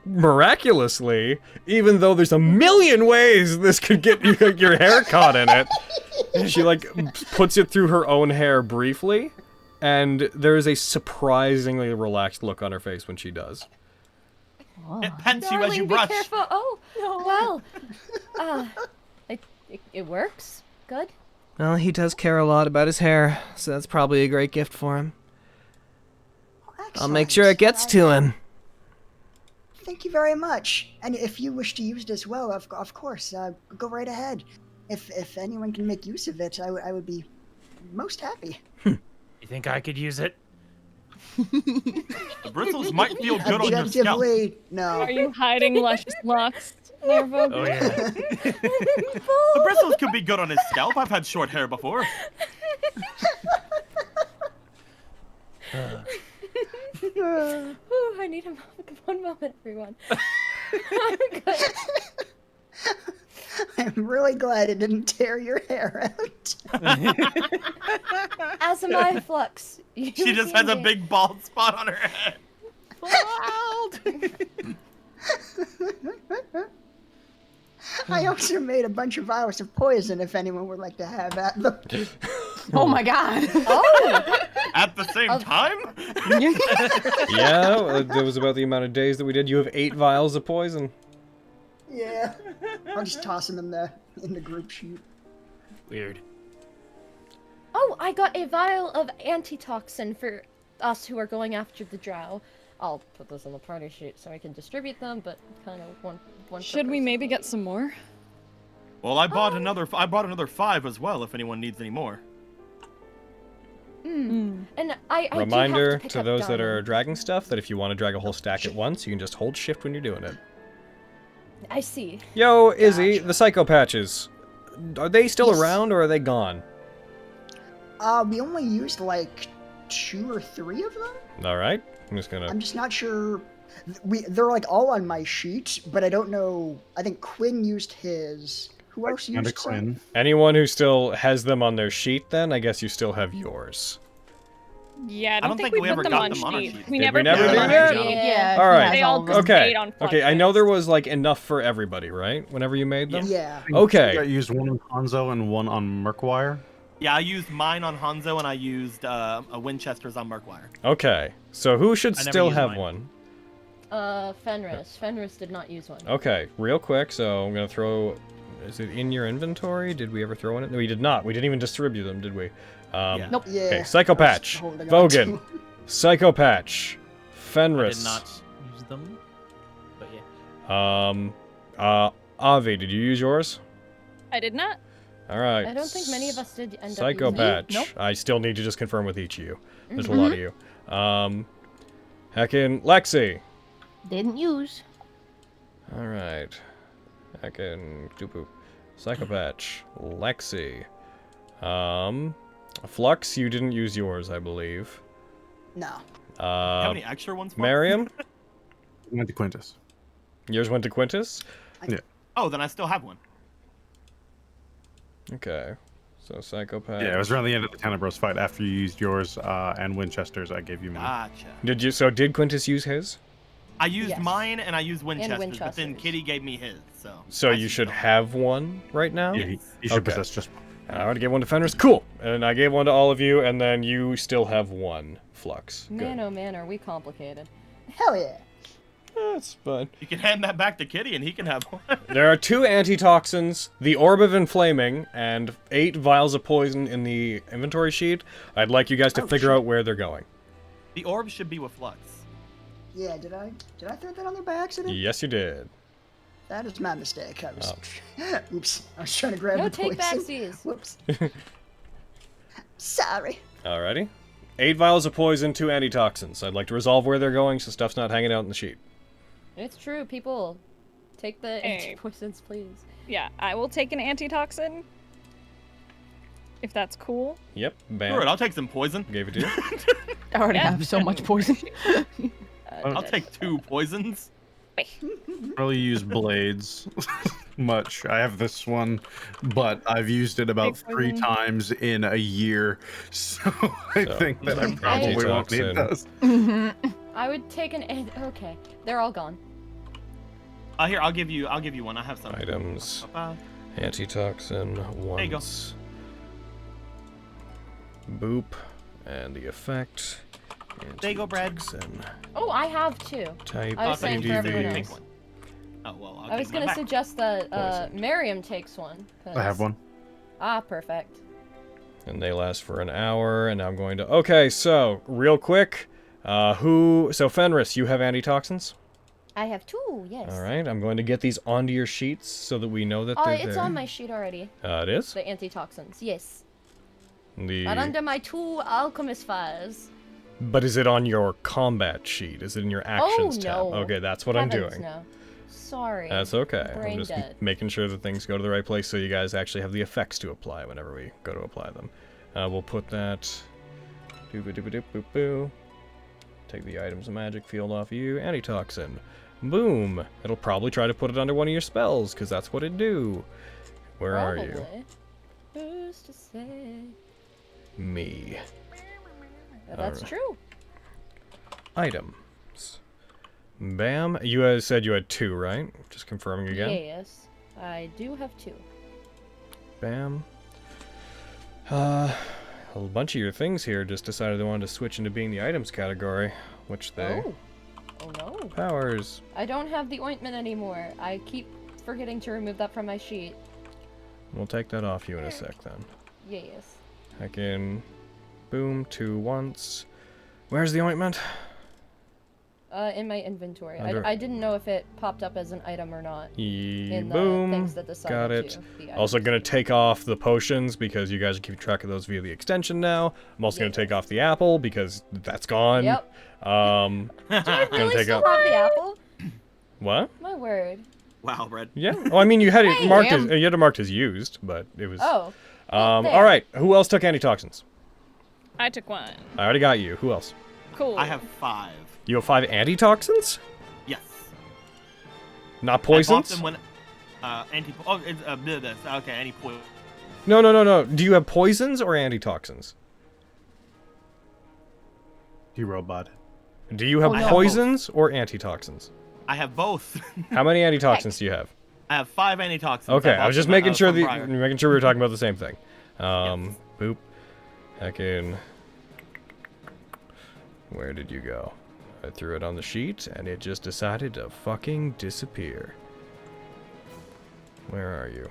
S1: miraculously, even though there's a million ways this could get your hair caught in it, she like puts it through her own hair briefly, and there is a surprisingly relaxed look on her face when she does.
S4: It pants you as
S2: Darling,
S4: you
S2: be
S4: brush.
S2: careful. Oh, well. It works. Good.
S8: Well, he does care a lot about his hair, so that's probably a great gift for him. I'll make sure it gets to him.
S11: Thank you very much. And if you wish to use it as well, of course, go right ahead. If anyone can make use of it, I would be most happy.
S12: You think I could use it?
S4: The bristles might feel good on your scalp.
S11: Objectively, no.
S10: Are you hiding luscious locks there, Vogue?
S12: Oh yeah.
S4: The bristles could be good on his scalp. I've had short hair before.
S2: Ooh, I need one moment, everyone. I'm good.
S11: I'm really glad it didn't tear your hair out.
S2: As am I, Flux.
S4: She just has a big bald spot on her head.
S11: I also made a bunch of vials of poison if anyone would like to have at them.
S3: Oh my god.
S2: Oh!
S4: At the same time?
S1: Yeah, that was about the amount of days that we did. You have 8 vials of poison.
S11: Yeah. I'll just toss them in the group sheet.
S12: Weird.
S2: Oh, I got a vial of antitoxin for us who are going after the drow. I'll put this on the party sheet so I can distribute them, but kind of one.
S10: Should we maybe get some more?
S4: Well, I bought another 5 as well. If anyone needs any more.
S2: And I
S1: Reminder
S2: do have to pick
S1: to
S2: up
S1: those that are
S2: diamond.
S1: dragging stuff that if you want to drag a whole stack at once, you can just hold shift when you're doing it.
S2: I see.
S1: Yo, Izzy, the psycho patches. Are they still
S11: Yes.
S1: around or are they gone?
S11: We only used like 2 or 3 of them.
S1: All right, I'm just gonna.
S11: I'm just not sure. They're like all on my sheet, but I don't know. I think Quinn used his. Who else
S5: And
S11: used some?
S5: Quinn.
S1: Anyone who still has them on their sheet, then I guess you still have yours.
S10: Yeah, I don't think
S4: we
S10: we
S4: ever
S10: put them
S4: got
S10: on
S4: them on our
S10: sheet.
S4: sheet.
S10: We
S1: Did
S10: never
S1: we never
S10: put
S1: do
S10: them on
S1: that?
S10: our sheet.
S3: Yeah.
S1: All right.
S10: They all just
S1: Okay.
S10: stayed on
S1: Okay. I know there was like enough for everybody, right? Whenever you made them.
S11: Yeah.
S1: Okay.
S5: I used one on Hanzo and one on Merkwire.
S4: Yeah, I used mine on Hanzo and I used a Winchester's on Merkwire.
S1: Okay. So who should
S12: I never
S1: still
S12: used
S1: have
S12: mine.
S1: one?
S2: Fenris. Fenris did not use one.
S1: Okay, real quick. So I'm gonna throw. Is it in your inventory? Did we ever throw in it? No, we did not. We didn't even distribute them, did we?
S4: Yeah.
S11: Nope. Yeah.
S1: Okay, Psycho
S11: I was
S1: Patch,
S11: holding on
S1: Vogan,
S11: to-
S1: Psycho Patch,
S12: I
S1: Fenris.
S12: did not use them. But yeah.
S1: Avi, did you use yours?
S9: I did not.
S1: All right.
S2: I don't think many of us did end
S1: Psycho
S2: up using it.
S1: Patch.
S2: Nope.
S1: I still need to just confirm with each of you. There's a lot of you. Heckin' Lexi.
S3: Didn't use.
S1: All right. Heckin' Doop. Psycho Patch. Lexi. Flux, you didn't use yours, I believe.
S11: No.
S4: Have any extra ones for
S1: Miriam,
S5: Went to Quintus.
S1: yours went to Quintus.
S4: Oh, then I still have one.
S1: Okay. So Psycho Patch.
S5: Yeah, it was around the end of the Tenebros fight after you used yours and Winchester's. I gave you mine.
S4: Gotcha.
S1: Did you? So did Quintus use his?
S4: I used
S2: Yes.
S4: mine and I used Winchester's, but then
S2: Winchester's.
S4: Kitty gave me his.
S1: So
S4: I
S1: you should
S4: still
S1: have one right now.
S5: Yeah, he should
S1: Okay.
S5: possess just one.
S1: I already gave one to Fenris. Cool. And I gave one to all of you, and then you still have one, Flux. Good.
S2: Man, oh man, are we complicated.
S11: Hell yeah.
S1: That's fine.
S4: You can hand that back to Kitty and he can have one.
S1: There are 2 antitoxins, the Orb of Inflaming, and 8 vials of poison in the inventory sheet. I'd like you guys to figure out where they're going.
S4: The orb should be with Flux.
S11: Yeah. Did I throw that on there by accident?
S1: Yes, you did.
S11: That is my mistake. I was,
S1: Oh.
S11: oops, I was trying to grab
S2: No
S11: the
S2: take
S11: poison.
S2: backsies.
S11: Whoops. Sorry.
S1: Alrighty. 8 vials of poison, 2 antitoxins. I'd like to resolve where they're going so stuff's not hanging out in the sheet.
S2: It's true, people. Take the
S9: Hey.
S2: anti-poisons, please.
S9: Yeah, I will take an antitoxin. If that's cool.
S1: Yep, bam.
S4: Sure, I'll take some poison.
S1: Gave it to you.
S3: I already
S9: Yeah.
S3: have so much poison.
S4: I'll take 2 poisons.
S5: Really use blades much. I have this one, but I've used it about
S9: Big
S5: 3
S9: poison.
S5: times in a year, so I
S1: So,
S5: think that I probably won't need
S1: antitoxin.
S5: those.
S2: I would take an. Okay, they're all gone.
S4: Here, I'll give you one. I have some.
S1: Items.
S4: Bye-bye.
S1: Antitoxin
S4: There you go.
S1: once. Boop. And the effect.
S4: There you go, Brad.
S1: Antitoxin.
S2: Oh, I have 2.
S1: Type
S2: I was saying for everyone
S1: ADV.
S2: else.
S4: Take one. Oh well. I'll
S2: I was
S4: take one
S2: gonna
S4: back.
S2: suggest that
S1: Poison.
S2: Miriam takes one.
S5: I have one.
S2: Ah, perfect.
S1: And they last for an hour, and I'm going to... Okay, so, real quick. So Fenris, you have antitoxins?
S2: I have 2. Yes.
S1: Alright, I'm going to get these onto your sheets so that we know that
S2: Oh,
S1: they're
S2: it's
S1: there.
S2: on my sheet already.
S1: It is?
S2: The antitoxins. Yes.
S1: The...
S2: But under my 2 alchemist files.
S1: But is it on your combat sheet? Is it in your actions tab?
S2: no.
S1: Okay, that's what I'm
S2: Heavens,
S1: doing.
S2: no. Sorry.
S1: That's okay. I'm
S2: Brain
S1: just
S2: dead.
S1: making sure that things go to the right place so you guys actually have the effects to apply whenever we go to apply them. We'll put that... Doo-ba-doo-ba-doo-boo-boo. Take the items and magic field off you. Antitoxin. Boom! It'll probably try to put it under one of your spells, because that's what it do. Where are you?
S2: Probably. Who's to say?
S1: Me.
S2: But that's
S1: Alright.
S2: true.
S1: Items. Bam. You guys said you had 2, right? Just confirming again.
S2: Yes. I do have 2.
S1: Bam. A bunch of your things here just decided they wanted to switch into being the items category, which they...
S2: Oh. Oh no.
S1: Powers.
S2: I don't have the ointment anymore. I keep forgetting to remove that from my sheet.
S1: We'll take that off you in a sec then.
S2: Yes.
S1: Heck in. Boom. 2 once. Where's the ointment?
S2: In my inventory.
S1: Under-
S2: I didn't know if it popped up as an item or not. In the
S1: Boom.
S2: things that decided
S1: Got it.
S2: to. The
S1: Also
S2: items.
S1: gonna take off the potions because you guys are keeping track of those via the extension now. I'm also gonna
S2: Yes.
S1: take off the apple because that's gone.
S2: Yep.
S1: Do I
S2: Really
S1: take
S2: still
S1: out...
S2: have the apple?
S1: What?
S2: My word.
S4: Wow, Brad.
S1: Yeah. Oh, I mean, you had it
S2: Hey,
S1: marked as...
S3: damn.
S1: You had it marked as used, but it was...
S2: Oh. Well, there.
S1: all right. Who else took antitoxins?
S9: I took one.
S1: I already got you. Who else?
S9: Cool.
S4: I have 5.
S1: You have 5 antitoxins?
S4: Yes.
S1: Not
S4: I bought
S1: poisons?
S4: them when anti. Oh, it's this. Okay, anti poison.
S1: No. Do you have poisons or antitoxins?
S5: You robot.
S1: Do you have
S2: Oh, no.
S1: poisons or antitoxins?
S4: I have both.
S1: How many antitoxins do you have?
S4: I have 5 antitoxins.
S1: Okay, I
S4: bought
S1: was just
S4: them,
S1: making sure
S4: from
S1: that
S4: Briar.
S1: making sure we were talking about the same thing. Boop. Heck in. Where did you go? I threw it on the sheet, and it just decided to fucking disappear. Where are you?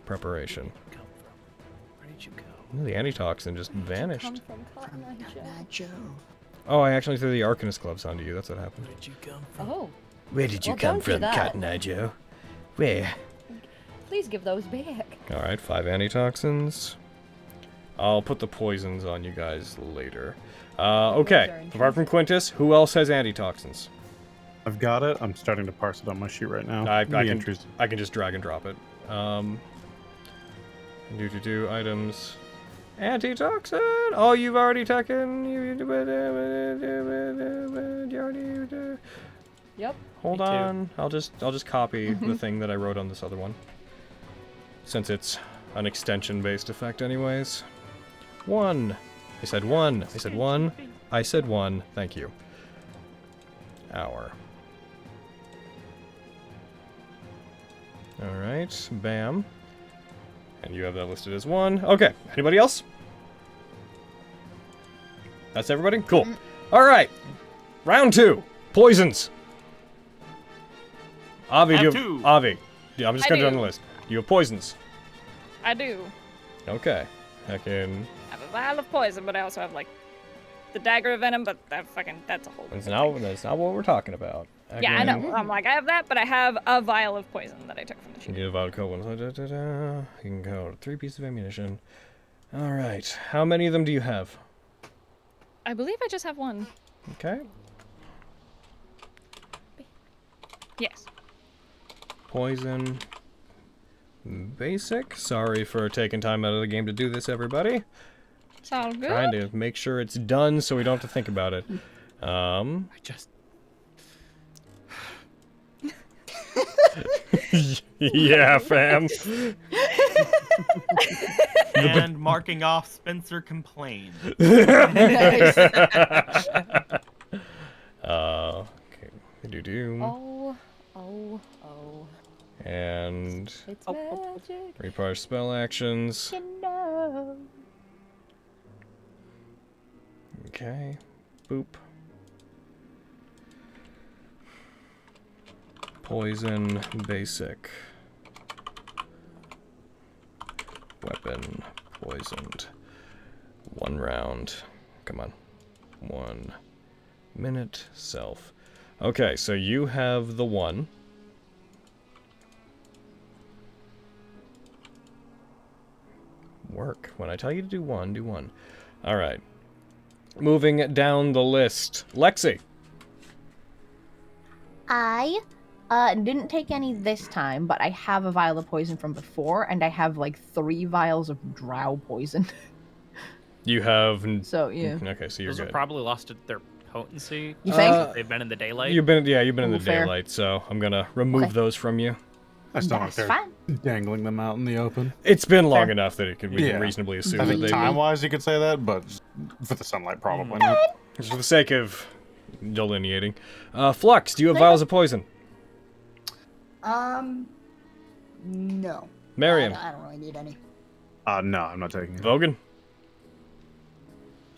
S1: Preparation.
S12: Where did you go?
S1: Oh, the antitoxin just vanished.
S2: Come from Cotton Eye Joe.
S11: Not Joe.
S1: Oh, I actually threw the Arcanist gloves onto you. That's what happened.
S12: Where did you come from?
S2: Oh.
S8: Where did you
S2: Well,
S8: come
S2: don't do
S8: from,
S2: that.
S8: Cotton Eye Joe? Where?
S2: Please give those back.
S1: Alright, 5 antitoxins. I'll put the poisons on you guys later. Okay, apart from Quintus, who else has antitoxins?
S5: I've got it. I'm starting to parse it on my sheet right now.
S1: I
S5: Be
S1: can
S5: interesting.
S1: I can just drag and drop it. Do items. Antitoxin! Oh, you've already taken. You already.
S2: Yep.
S1: Hold
S12: Me too.
S1: on. I'll just copy the thing that I wrote on this other one. Since it's an extension-based effect anyways. 1. I said 1. I said 1. I said 1. Thank you. Hour. Alright. Bam. And you have that listed as 1. Okay. Anybody else? That's everybody? Cool. Alright. Round 2. Poisons. Avi, do you
S4: Have
S1: have...
S4: 2.
S1: Avi. Yeah, I'm just
S9: I
S1: going to do it on
S9: do.
S1: the list. You have poisons.
S9: I do.
S1: Okay. Heck in...
S9: I have a vial of poison, but I also have like the dagger of venom. But that's a whole.
S1: That's
S9: different
S1: not what we're talking about.
S9: Yeah, I
S1: Again,
S9: know. I'm like, I have that, but I have a vial of poison that I took from the sheet.
S1: You have vodka one. You can go 3 pieces of ammunition. All right. How many of them do you have?
S9: I believe I just have one.
S1: Okay.
S9: Yes.
S1: Poison. Basic. Sorry for taking time out of the game to do this, everybody.
S9: It's all good.
S1: Trying to make sure it's done so we don't have to think about it.
S6: I just.
S1: Yeah, fam.
S4: And marking off Spencer complained.
S2: Nice.
S1: Okay. Do.
S2: Oh.
S1: And
S2: It's magic.
S1: repar spell actions.
S2: You know.
S1: Okay. Boop. Poison, basic. Weapon, poisoned. 1 round. Come on. 1 minute, self. Okay, so you have the 1. Work. When I tell you to do 1, do 1. Alright. Moving down the list. Lexi.
S3: I didn't take any this time, but I have a vial of poison from before, and I have like 3 vials of drow poison.
S1: You have...
S3: So, yeah.
S1: Okay, so you're
S6: Those
S1: good.
S6: have probably lost their potency.
S3: You think?
S6: They've been in the daylight.
S1: You've been in the
S3: Fair.
S1: daylight, so I'm gonna remove those from you.
S5: I still like
S3: That's
S5: they're
S3: fine.
S5: dangling them out in the open.
S1: It's been long
S3: Fair.
S1: enough that we can reasonably assume
S5: I
S1: that
S5: think
S1: they
S5: time-wise you could say that, but for the sunlight, probably not.
S1: just for the sake of delineating. Flux, do you have vials of poison?
S11: No.
S1: Marion.
S11: I don't really need any.
S5: No, I'm not taking it.
S1: Vogan?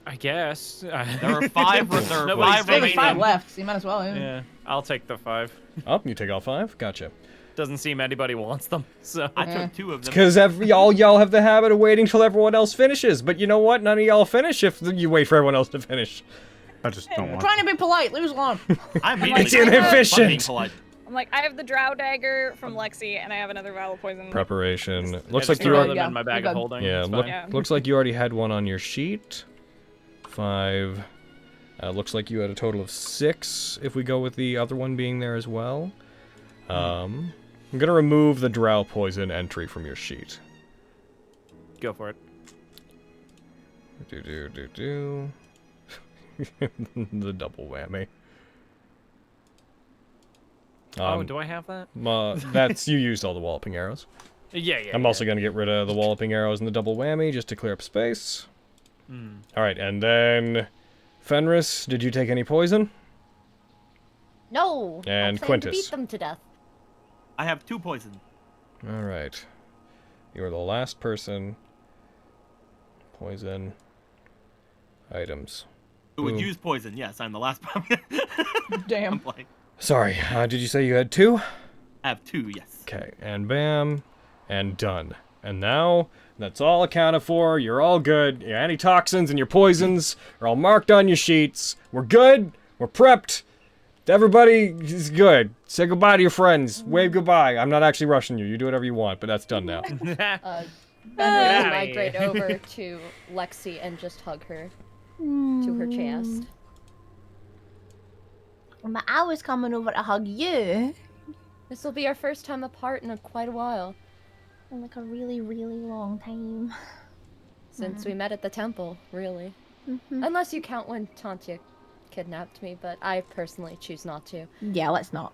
S6: I guess.
S4: There are 5. There are
S6: Nobody's
S4: 5
S6: taking
S3: There's 5
S4: remaining.
S3: left, so you might as well, yeah.
S6: Yeah, I'll take the 5.
S1: Oh, you take all 5? Gotcha.
S6: Doesn't seem anybody wants them, so.
S4: I took 2 of them.
S1: Because y'all have the habit of waiting till everyone else finishes. But you know what? None of y'all finish if you wait for everyone else to finish.
S5: I just don't
S3: We're
S5: want
S3: trying to be polite, leave us alone.
S4: I'm
S1: It's inefficient.
S9: I'm like, I have the drow dagger from Lexi, and I have another vial of poison.
S1: Preparation.
S6: I
S1: Looks
S6: just
S1: like you
S6: throw
S1: already...
S6: them in my bag
S3: We're
S6: of
S3: good.
S6: holding.
S1: Yeah,
S6: It's fine.
S9: Yeah.
S1: looks like you already had one on your sheet. 5. Looks like you had a total of 6, if we go with the other one being there as well. I'm gonna remove the drow poison entry from your sheet.
S6: Go for it.
S1: The double whammy.
S6: Oh, do I have that?
S1: That's you used all the walloping arrows.
S6: Yeah.
S1: I'm also gonna get rid of the walloping arrows and the double whammy just to clear up space. All right, and then Fenris, did you take any poison?
S2: No.
S1: And
S2: I plan to
S1: Quintus.
S2: beat them to death.
S4: I have 2 poison.
S1: All right, you are the last person. Poison items.
S4: Who would
S1: Boom.
S4: use poison? Yes, I'm the last one.
S3: Damn.
S4: I'm like,
S1: Sorry, did you say you had 2?
S4: I have 2, yes.
S1: Okay, and bam, and done. And now, that's all accounted for. You're all good. Your antitoxins and your poisons are all marked on your sheets. We're good. We're prepped. Everybody is good. Say goodbye to your friends. Wave goodbye. I'm not actually rushing you. You do whatever you want, but that's done now.
S2: Ben will migrate over to Lexi and just hug her to her chest.
S3: But I was coming over to hug you.
S2: This will be our first time apart in quite a while.
S3: In like a really, really long time.
S2: Since we met at the temple, really. Unless you count when Tontia kidnapped me, but I personally choose not to.
S3: Yeah, let's not.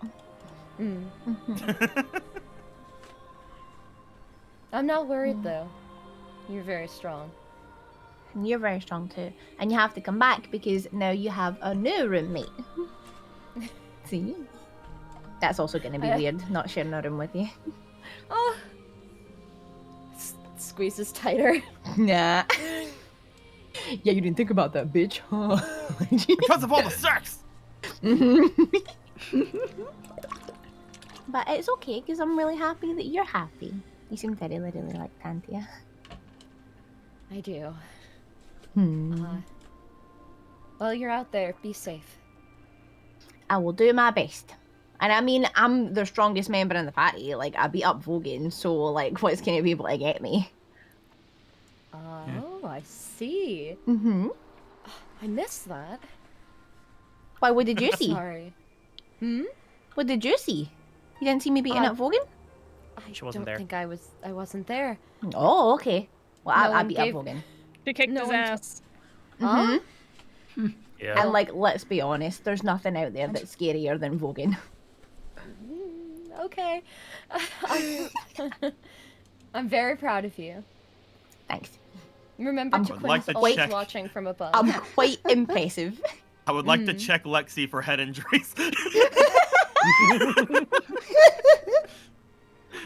S2: I'm not worried though. You're very strong.
S3: And you're very strong too. And you have to come back because now you have a new roommate. See? That's also going to be weird, not sharing a room with you.
S2: Oh. Squeezes tighter.
S3: Nah. Yeah, you didn't think about that, bitch, huh?
S4: Because of all the sex!
S3: But it's okay, because I'm really happy that you're happy. You seem very literally like Tontia.
S2: I do.
S3: Hmm.
S2: While you're out there, be safe.
S3: I will do my best. And I mean, I'm the strongest member in the party. Like, I beat up Vogan, so, like, what's gonna be able to get me?
S2: Oh, I see.
S3: Mm-hmm.
S2: I missed that.
S3: Why, what did you see?
S2: Sorry. Hmm?
S3: What did you see? You didn't see me beating up Vogan?
S6: She wasn't
S2: don't
S6: there.
S2: think I wasn't there.
S3: Oh, okay. Well,
S2: No
S3: I
S2: one
S3: beat
S2: gave-
S3: up Vogan.
S10: She kicked
S2: No
S10: his
S2: one t-
S10: ass.
S2: Huh?
S6: Yeah.
S3: And, like, let's be honest, there's nothing out there that's scarier than Vogan.
S2: Okay. I'm very proud of you.
S3: Thanks.
S2: Remember,
S3: I'm-
S2: Jaquin's
S4: like to
S2: always
S4: check-
S2: watching from above.
S3: I'm quite impressive.
S4: I would like to check Lexi for head injuries.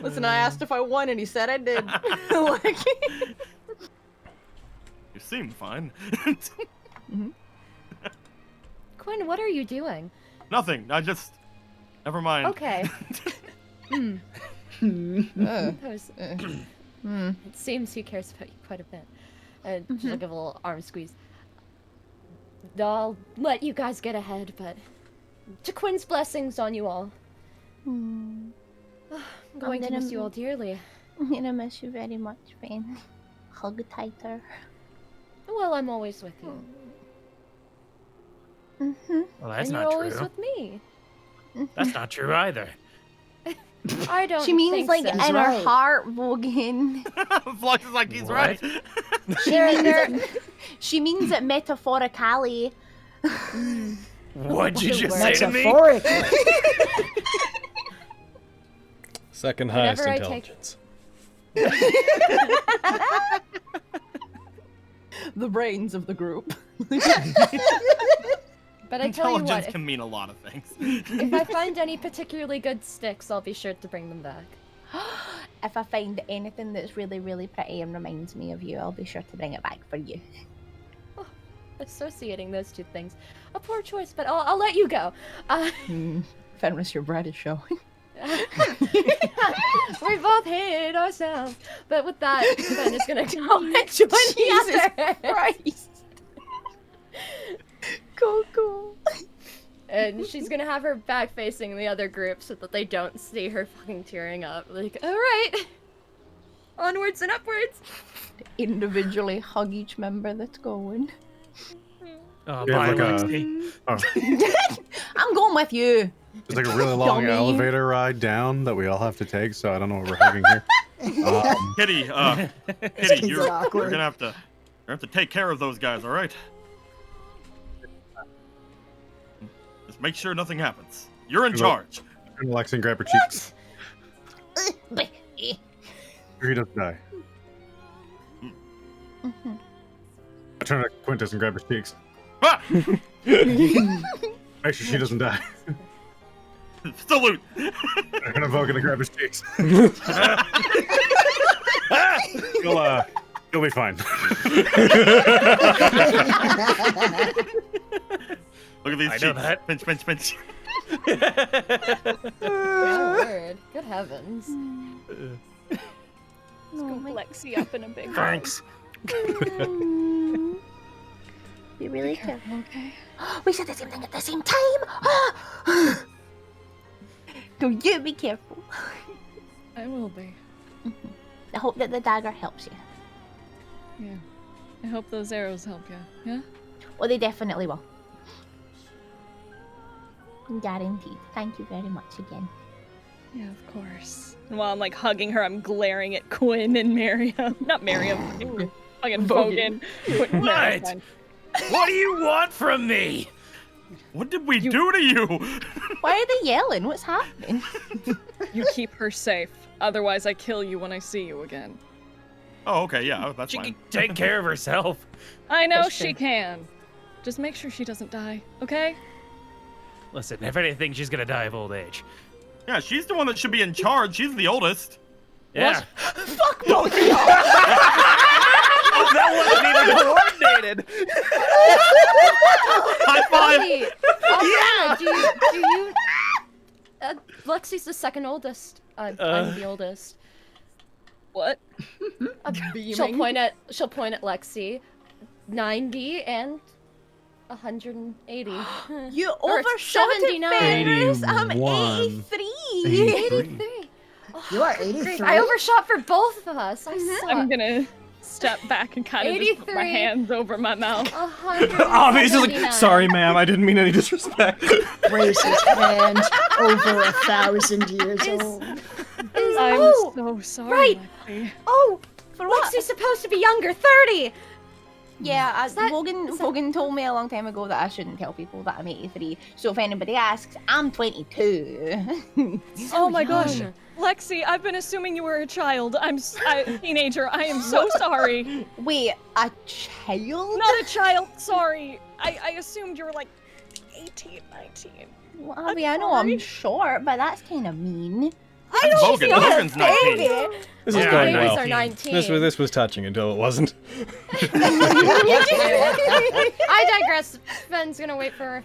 S3: Listen, I asked if I won, and he said I did. Like...
S4: You seem fine.
S2: Quinn, what are you doing?
S4: Nothing. I just. Never mind.
S2: Okay. That was- It seems he cares about you quite a bit. And just like a little arm squeeze. I'll let you guys get ahead, but Jaquin's blessings on you all. I'm going to miss you all dearly.
S3: I'm gonna miss you very much, friend. Hug tighter.
S2: Well, I'm always with you.
S6: Well, that's
S2: and
S6: not
S2: you're always
S6: true.
S2: with me.
S6: That's not true either.
S2: I don't
S3: She means
S2: think
S3: like
S2: so.
S3: in her heart, Vogan.
S4: Flux is like, he's
S6: What?
S4: right.
S3: She means it metaphorically.
S6: What'd you just say to me?
S11: Metaphorically.
S1: Second highest
S2: Whenever I
S1: intelligence.
S3: The brains of the group.
S2: But I tell you
S4: Intelligence
S2: what,
S4: can mean a lot of things.
S2: if I find any particularly good sticks, I'll be sure to bring them back.
S3: If I find anything that's really, really pretty and reminds me of you, I'll be sure to bring it back for you.
S2: Associating those two things. A poor choice, but I'll let you go.
S3: Fenris, your bread is showing.
S2: We both hate ourselves. But with that, Ben is gonna go and join
S3: Jesus
S2: the other.
S3: Christ. Cool.
S2: And she's gonna have her back facing the other group so that they don't see her fucking tearing up. Like, alright. Onwards and upwards.
S3: Individually hug each member that's going.
S6: Oh,
S5: Yeah,
S6: bye,
S5: like a-
S6: Lexi.
S3: I'm going with you.
S5: There's like a really long
S3: Dummy.
S5: elevator ride down that we all have to take, so I don't know what we're hugging here.
S4: Kitty,
S11: It's
S4: you're
S11: awkward.
S4: gonna have to take care of those guys, all right? Just make sure nothing happens. You're in
S5: Good
S4: charge.
S5: Turn to Lexi and grab her cheeks. Or he doesn't die. I turn to Quintus and grab her cheeks.
S4: Ah!
S5: Make sure she doesn't die.
S4: Salute.
S5: I turn to Vogan and grab his cheeks. You'll be fine.
S4: Look at these
S6: I
S4: cheeks.
S6: know that.
S4: Pinch, pinch, pinch.
S2: Oh, word. Good heavens.
S10: Scoop Lexi up in a big hug.
S6: Thanks.
S3: Be really careful.
S10: Okay.
S3: We said the same thing at the same time. Don't you be careful.
S10: I will be.
S3: I hope that the dagger helps you.
S10: Yeah. I hope those arrows help you. Yeah?
S3: Well, they definitely will. Guaranteed. Thank you very much again.
S10: Yeah, of course. And while I'm like hugging her, I'm glaring at Quinn and Miriam. Not Miriam. Fucking Vogan. Quinn, no,
S6: What?
S10: fine.
S6: What do you want from me?
S4: What did we do to you?
S3: Why are they yelling? What's happening?
S10: You keep her safe. Otherwise, I kill you when I see you again.
S4: Oh, okay, yeah, that's
S6: She
S4: fine.
S6: can take care of herself.
S10: I know
S3: That's
S10: she
S3: true.
S10: can. Just make sure she doesn't die, okay?
S6: Listen, if anything, she's gonna die of old age.
S4: Yeah, she's the one that should be in charge. She's the oldest.
S6: Yeah.
S3: Fuck both of y'all!
S6: That wasn't even coordinated.
S4: High five.
S2: Avi, do you Lexi's the second oldest. I'm the oldest.
S10: What?
S2: She'll point at Lexi. 90 and 180.
S7: You
S2: Or
S7: overshot it,
S2: 79.
S7: Fenris. I'm
S5: 81.
S7: 83.
S2: 83.
S11: You are
S2: Great.
S11: 83.
S2: I overshot for both of us. I suck.
S10: I'm gonna step back and kind of just put my
S2: 83.
S10: hands over my mouth.
S1: Obviously, like, sorry, ma'am, I didn't mean any disrespect.
S11: Raise his hand over 1,000 years old.
S10: I'm so sorry.
S2: Right.
S10: Lexi.
S2: Oh,
S7: For what?
S2: Lexi's supposed to be younger, 30.
S7: Yeah,
S2: Is that-
S7: Vogan told me a long time ago that I shouldn't tell people that I'm 83. So if anybody asks, I'm 22.
S10: Oh my gosh. Lexi, I've been assuming you were a child. I'm a teenager. I am so sorry.
S7: Wait, a child?
S10: Not a child, sorry. I assumed you were like 18, 19.
S7: Well, I mean, I know I'm short, but that's kind of mean.
S4: I know Vogan. Vogan's 19.
S1: This is
S6: Yeah,
S1: going
S2: Babies
S1: well.
S2: are 19.
S1: This was touching until it wasn't.
S2: I digress. Ben's gonna wait for her.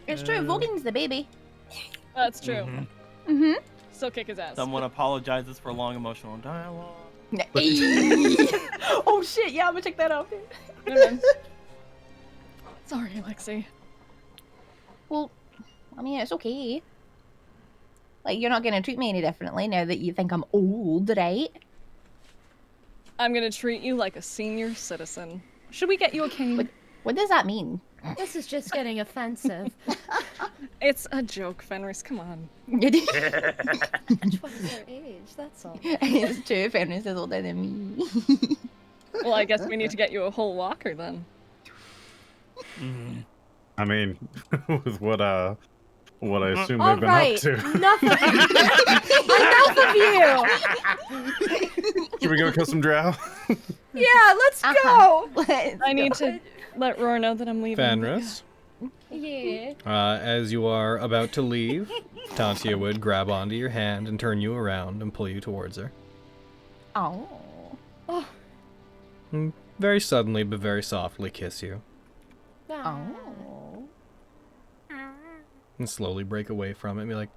S7: It's true, Vogan's the baby.
S10: That's true.
S7: Mm-hmm.
S10: Still kick his ass.
S4: Someone apologizes for long emotional dialogue.
S7: Oh shit, yeah, I'm gonna check that out.
S10: Sorry, Lexi.
S7: Well, I mean, it's okay. Like, you're not gonna treat me any differently now that you think I'm old, right?
S10: I'm gonna treat you like a senior citizen. Should we get you a cane?
S7: What does that mean?
S2: This is just getting offensive.
S10: It's a joke, Fenris. Come on.
S2: Twice their age, that's all.
S7: It's true, Fenris is older than me.
S10: Well, I guess we need to get you a whole walker then.
S5: I mean, with what I assume
S2: All
S5: they've been
S2: right,
S5: up to.
S2: enough of you.
S5: Should we go kill some drow?
S2: Yeah, let's go.
S10: I need to let Roar know that I'm leaving.
S1: Fenris,
S2: Yeah.
S1: as you are about to leave, Tontia would grab onto your hand and turn you around and pull you towards her.
S7: Oh.
S1: And very suddenly, but very softly, kiss you.
S7: Oh.
S1: And slowly break away from it and be like,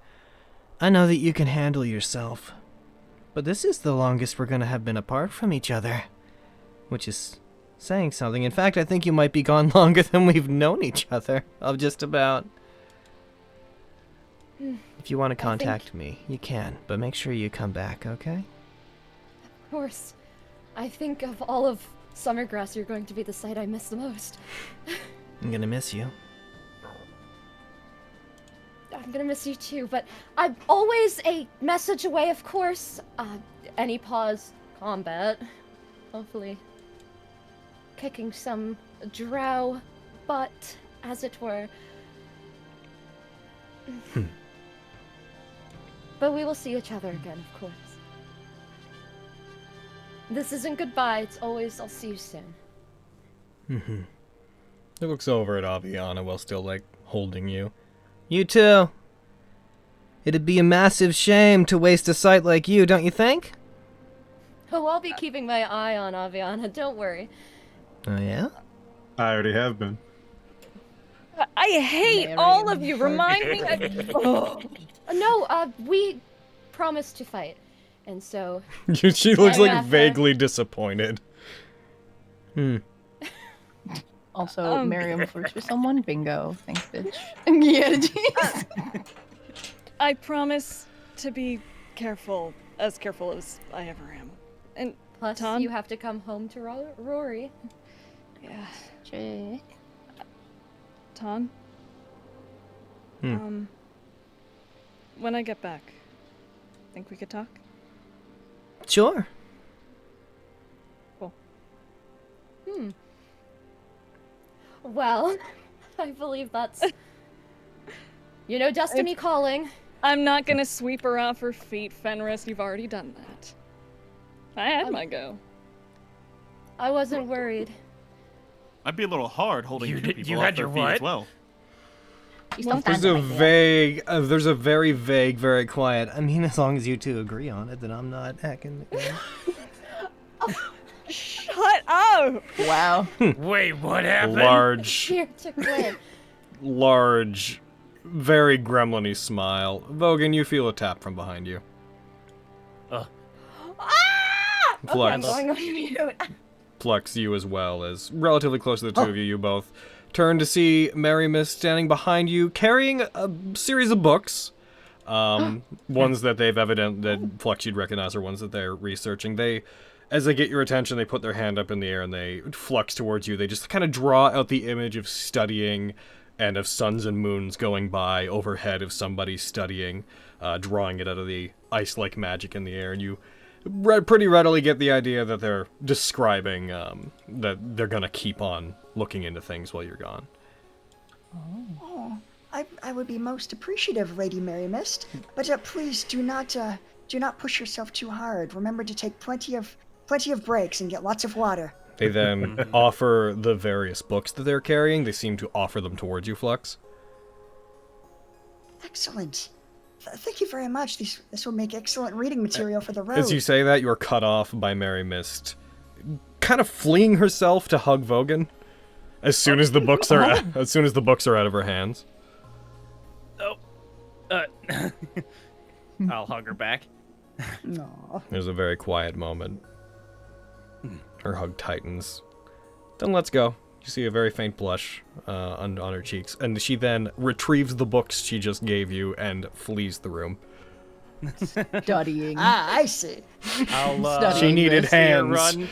S8: I know that you can handle yourself, but this is the longest we're gonna have been apart from each other. Which is saying something. In fact, I think you might be gone longer than we've known each other. Of just about. If you want to contact me, you can, but make sure you come back, okay?
S2: Of course. I think of all of Summergrass, you're going to be the site I miss the most.
S8: I'm gonna miss you.
S2: I'm gonna miss you too, but I'm always a message away, of course. Any pause combat. Hopefully. Kicking some drow butt, as it were. But we will see each other again, of course. This isn't goodbye, it's always I'll see you soon.
S1: it looks over at Aviana while still, like, holding you.
S8: You too. It'd be a massive shame to waste a sight like you, don't you think?
S2: Oh, I'll be keeping my eye on Aviana, don't worry.
S8: Oh, yeah?
S5: I already have been.
S10: I hate all of you. Remind me.
S2: No, we promised to fight. And so...
S1: She looks, like,
S2: after-
S1: vaguely disappointed.
S7: Also, Miriam flirts with someone. Bingo. Thanks, bitch. Yeah, jeez.
S10: I promise to be careful as I ever am. And
S2: Plus,
S10: Tom?
S2: you have to come home to Rory.
S10: Yeah.
S7: True.
S10: Ton? When I get back, think we could talk?
S8: Sure.
S10: Cool.
S2: Well, I believe that's... You know, destiny calling.
S10: I'm not gonna sweep her off her feet, Fenris. You've already done that. I had my go.
S2: I wasn't worried.
S4: Might be a little hard holding
S12: You
S4: two
S12: did-
S4: people
S12: you
S4: off
S12: had
S4: their
S12: your
S4: feet
S12: what?
S4: as well.
S1: There's a vague, there's a very vague, very quiet. I mean, as long as you two agree on it, then I'm not hacking.
S10: Shut up!
S7: Wow.
S12: Wait, what happened?
S1: Large,
S2: Here to Quinn.
S1: large, very gremlin-y smile. Vogan, you feel a tap from behind you.
S2: Okay, I'm
S1: Flux,
S2: going on mute.
S1: Flux, you as well, as relatively close to the two of you. You both turn to see Mary Mist standing behind you, carrying a series of books. Ones that that Flux you'd recognize are ones that they're researching. As they get your attention, they put their hand up in the air and they flux towards you. They just kind of draw out the image of studying and of suns and moons going by overhead of somebody studying, drawing it out of the ice-like magic in the air, and you pretty readily get the idea that they're describing that they're gonna keep on looking into things while you're gone.
S11: Oh, I would be most appreciative, Lady Mary Mist, but please do not push yourself too hard. Remember to take plenty of breaks and get lots of water.
S1: They then offer the various books that they're carrying. They seem to offer them towards you, Flux.
S11: Excellent. Thank you very much. This will make excellent reading material for the road.
S1: As you say that, you are cut off by Mary Mist, kind of fleeing herself to hug Vogan as soon as the books are out of her hands.
S6: I'll hug her back.
S11: No.
S1: There's a very quiet moment. Her hug tightens. Then lets go. You see a very faint blush on her cheeks, and she then retrieves the books she just gave you and flees the room.
S3: Studying.
S11: I see.
S6: I'll,
S1: she needed hands.
S6: Run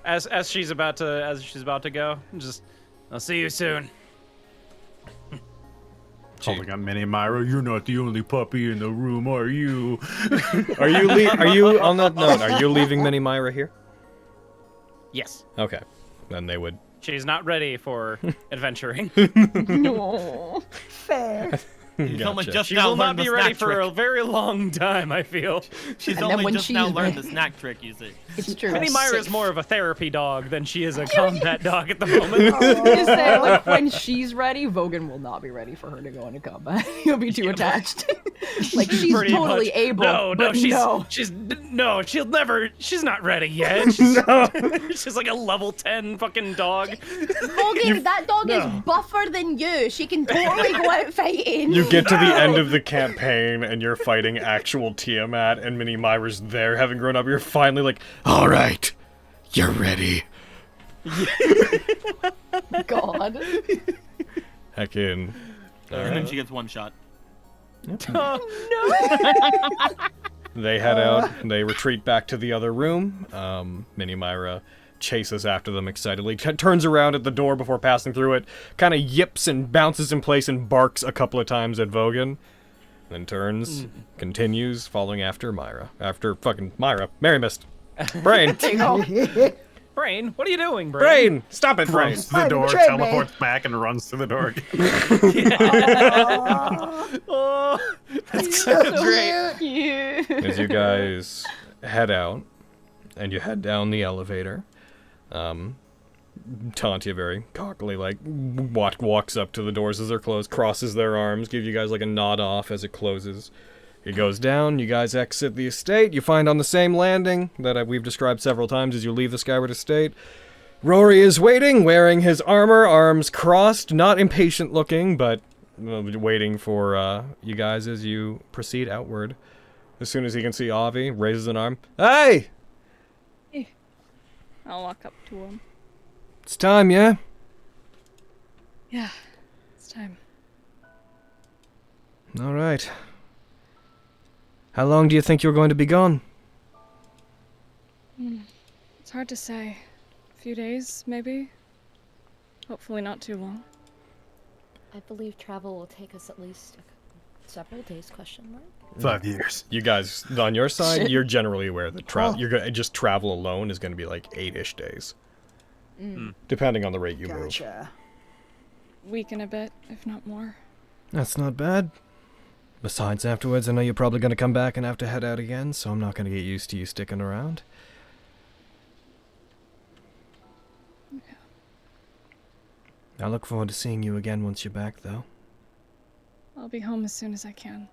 S6: as she's about to go. I'll see you soon.
S5: Oh my God, Minnie Myra, you're not the only puppy in the room, are you?
S1: Are you on that note? Are you leaving Minnie Myra here?
S6: Yes.
S1: Okay, then they would.
S6: She's not ready for adventuring.
S3: No.
S11: Fair.
S4: She's only just
S6: She
S4: now
S6: will not
S4: learned the
S6: be ready
S4: snack
S6: for
S4: trick.
S6: a very long time, I feel.
S4: She's
S3: And then
S4: only
S3: when
S4: just now
S3: she's
S4: learned the
S3: ready-
S4: snack trick, you see.
S3: It's true.
S6: Minnie Myra is more of a therapy dog than she is a combat dog at the moment.
S3: Just say, like, when she's ready, Vogan will not be ready for her to go into combat. He'll be too attached. Like, she's
S6: Pretty
S3: totally
S6: much.
S3: able.
S6: No,
S3: but
S6: she's not ready yet. She's like a level 10 fucking dog.
S7: Vogan, that dog is buffer than you. She can totally go out fighting.
S1: You get to the end of the campaign and you're fighting actual Tiamat, and Minnie Myra's there, having grown up. You're finally like, all right, you're ready.
S3: God.
S1: Heck in.
S4: And then she gets one shot.
S1: They head out. They retreat back to the other room. Minnie Myra chases after them excitedly. Turns around at the door before passing through it. Kind of yips and bounces in place and barks a couple of times at Vogan. Then turns, continues, following after Myra. After fucking Myra. Mary Mist. Brain.
S6: Brain, what are you doing, Brain?
S1: Brain! Stop it, Brain!
S5: Runs to the door,
S11: betrayed me.
S5: teleports back, and runs to the door again.
S6: Oh, that's
S11: So
S6: great.
S11: cute.
S1: As you guys head out, and you head down the elevator, Tontia very cockily, like, walks up to the doors as they're closed, crosses their arms, gives you guys, like, a nod off as it closes. It goes down, you guys exit the estate, you find on the same landing that we've described several times as you leave the Skyward Estate. Rory is waiting, wearing his armor, arms crossed, not impatient looking, but waiting for you guys as you proceed outward. As soon as he can see Avi, raises an arm. Hey!
S10: I'll walk up to him.
S1: It's time, yeah?
S10: Yeah, it's time.
S8: All right. How long do you think you're going to be gone?
S10: It's hard to say. A few days, maybe. Hopefully not too long.
S2: I believe travel will take us at least several days, question mark.
S5: 5 years.
S1: You guys, on your side, you're generally aware that you're gonna just travel alone is going to be like 8-ish days. Depending on the rate you move.
S11: Gotcha.
S10: Week and a bit, if not more.
S8: That's not bad. Besides, afterwards, I know you're probably going to come back and have to head out again, so I'm not going to get used to you sticking around.
S10: Yeah.
S8: I look forward to seeing you again once you're back, though.
S10: I'll be home as soon as I can.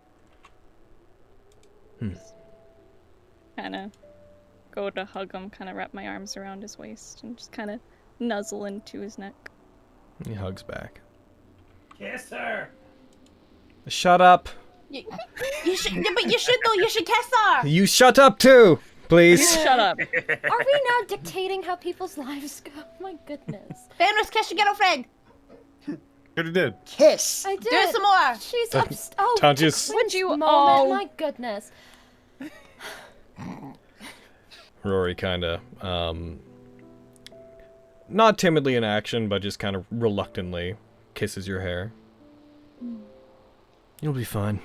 S10: Kinda go to hug him, kinda wrap my arms around his waist, and just kinda nuzzle into his neck.
S1: He hugs back.
S12: Kiss her.
S1: Shut up.
S7: You should, yeah, but you should though. You should kiss her.
S1: You shut up too, please.
S10: Shut up.
S2: Are we now dictating how people's lives go? My goodness.
S7: Fenris, kiss your girlfriend.
S5: Could have did.
S11: Kiss.
S2: I did.
S7: Do it some more.
S2: She's oh,
S1: Tontia's-
S2: would
S9: you-
S2: moment?
S9: oh.
S2: My goodness.
S1: Rory kind of, not timidly in action, but just kind of reluctantly kisses your hair.
S8: You'll be fine.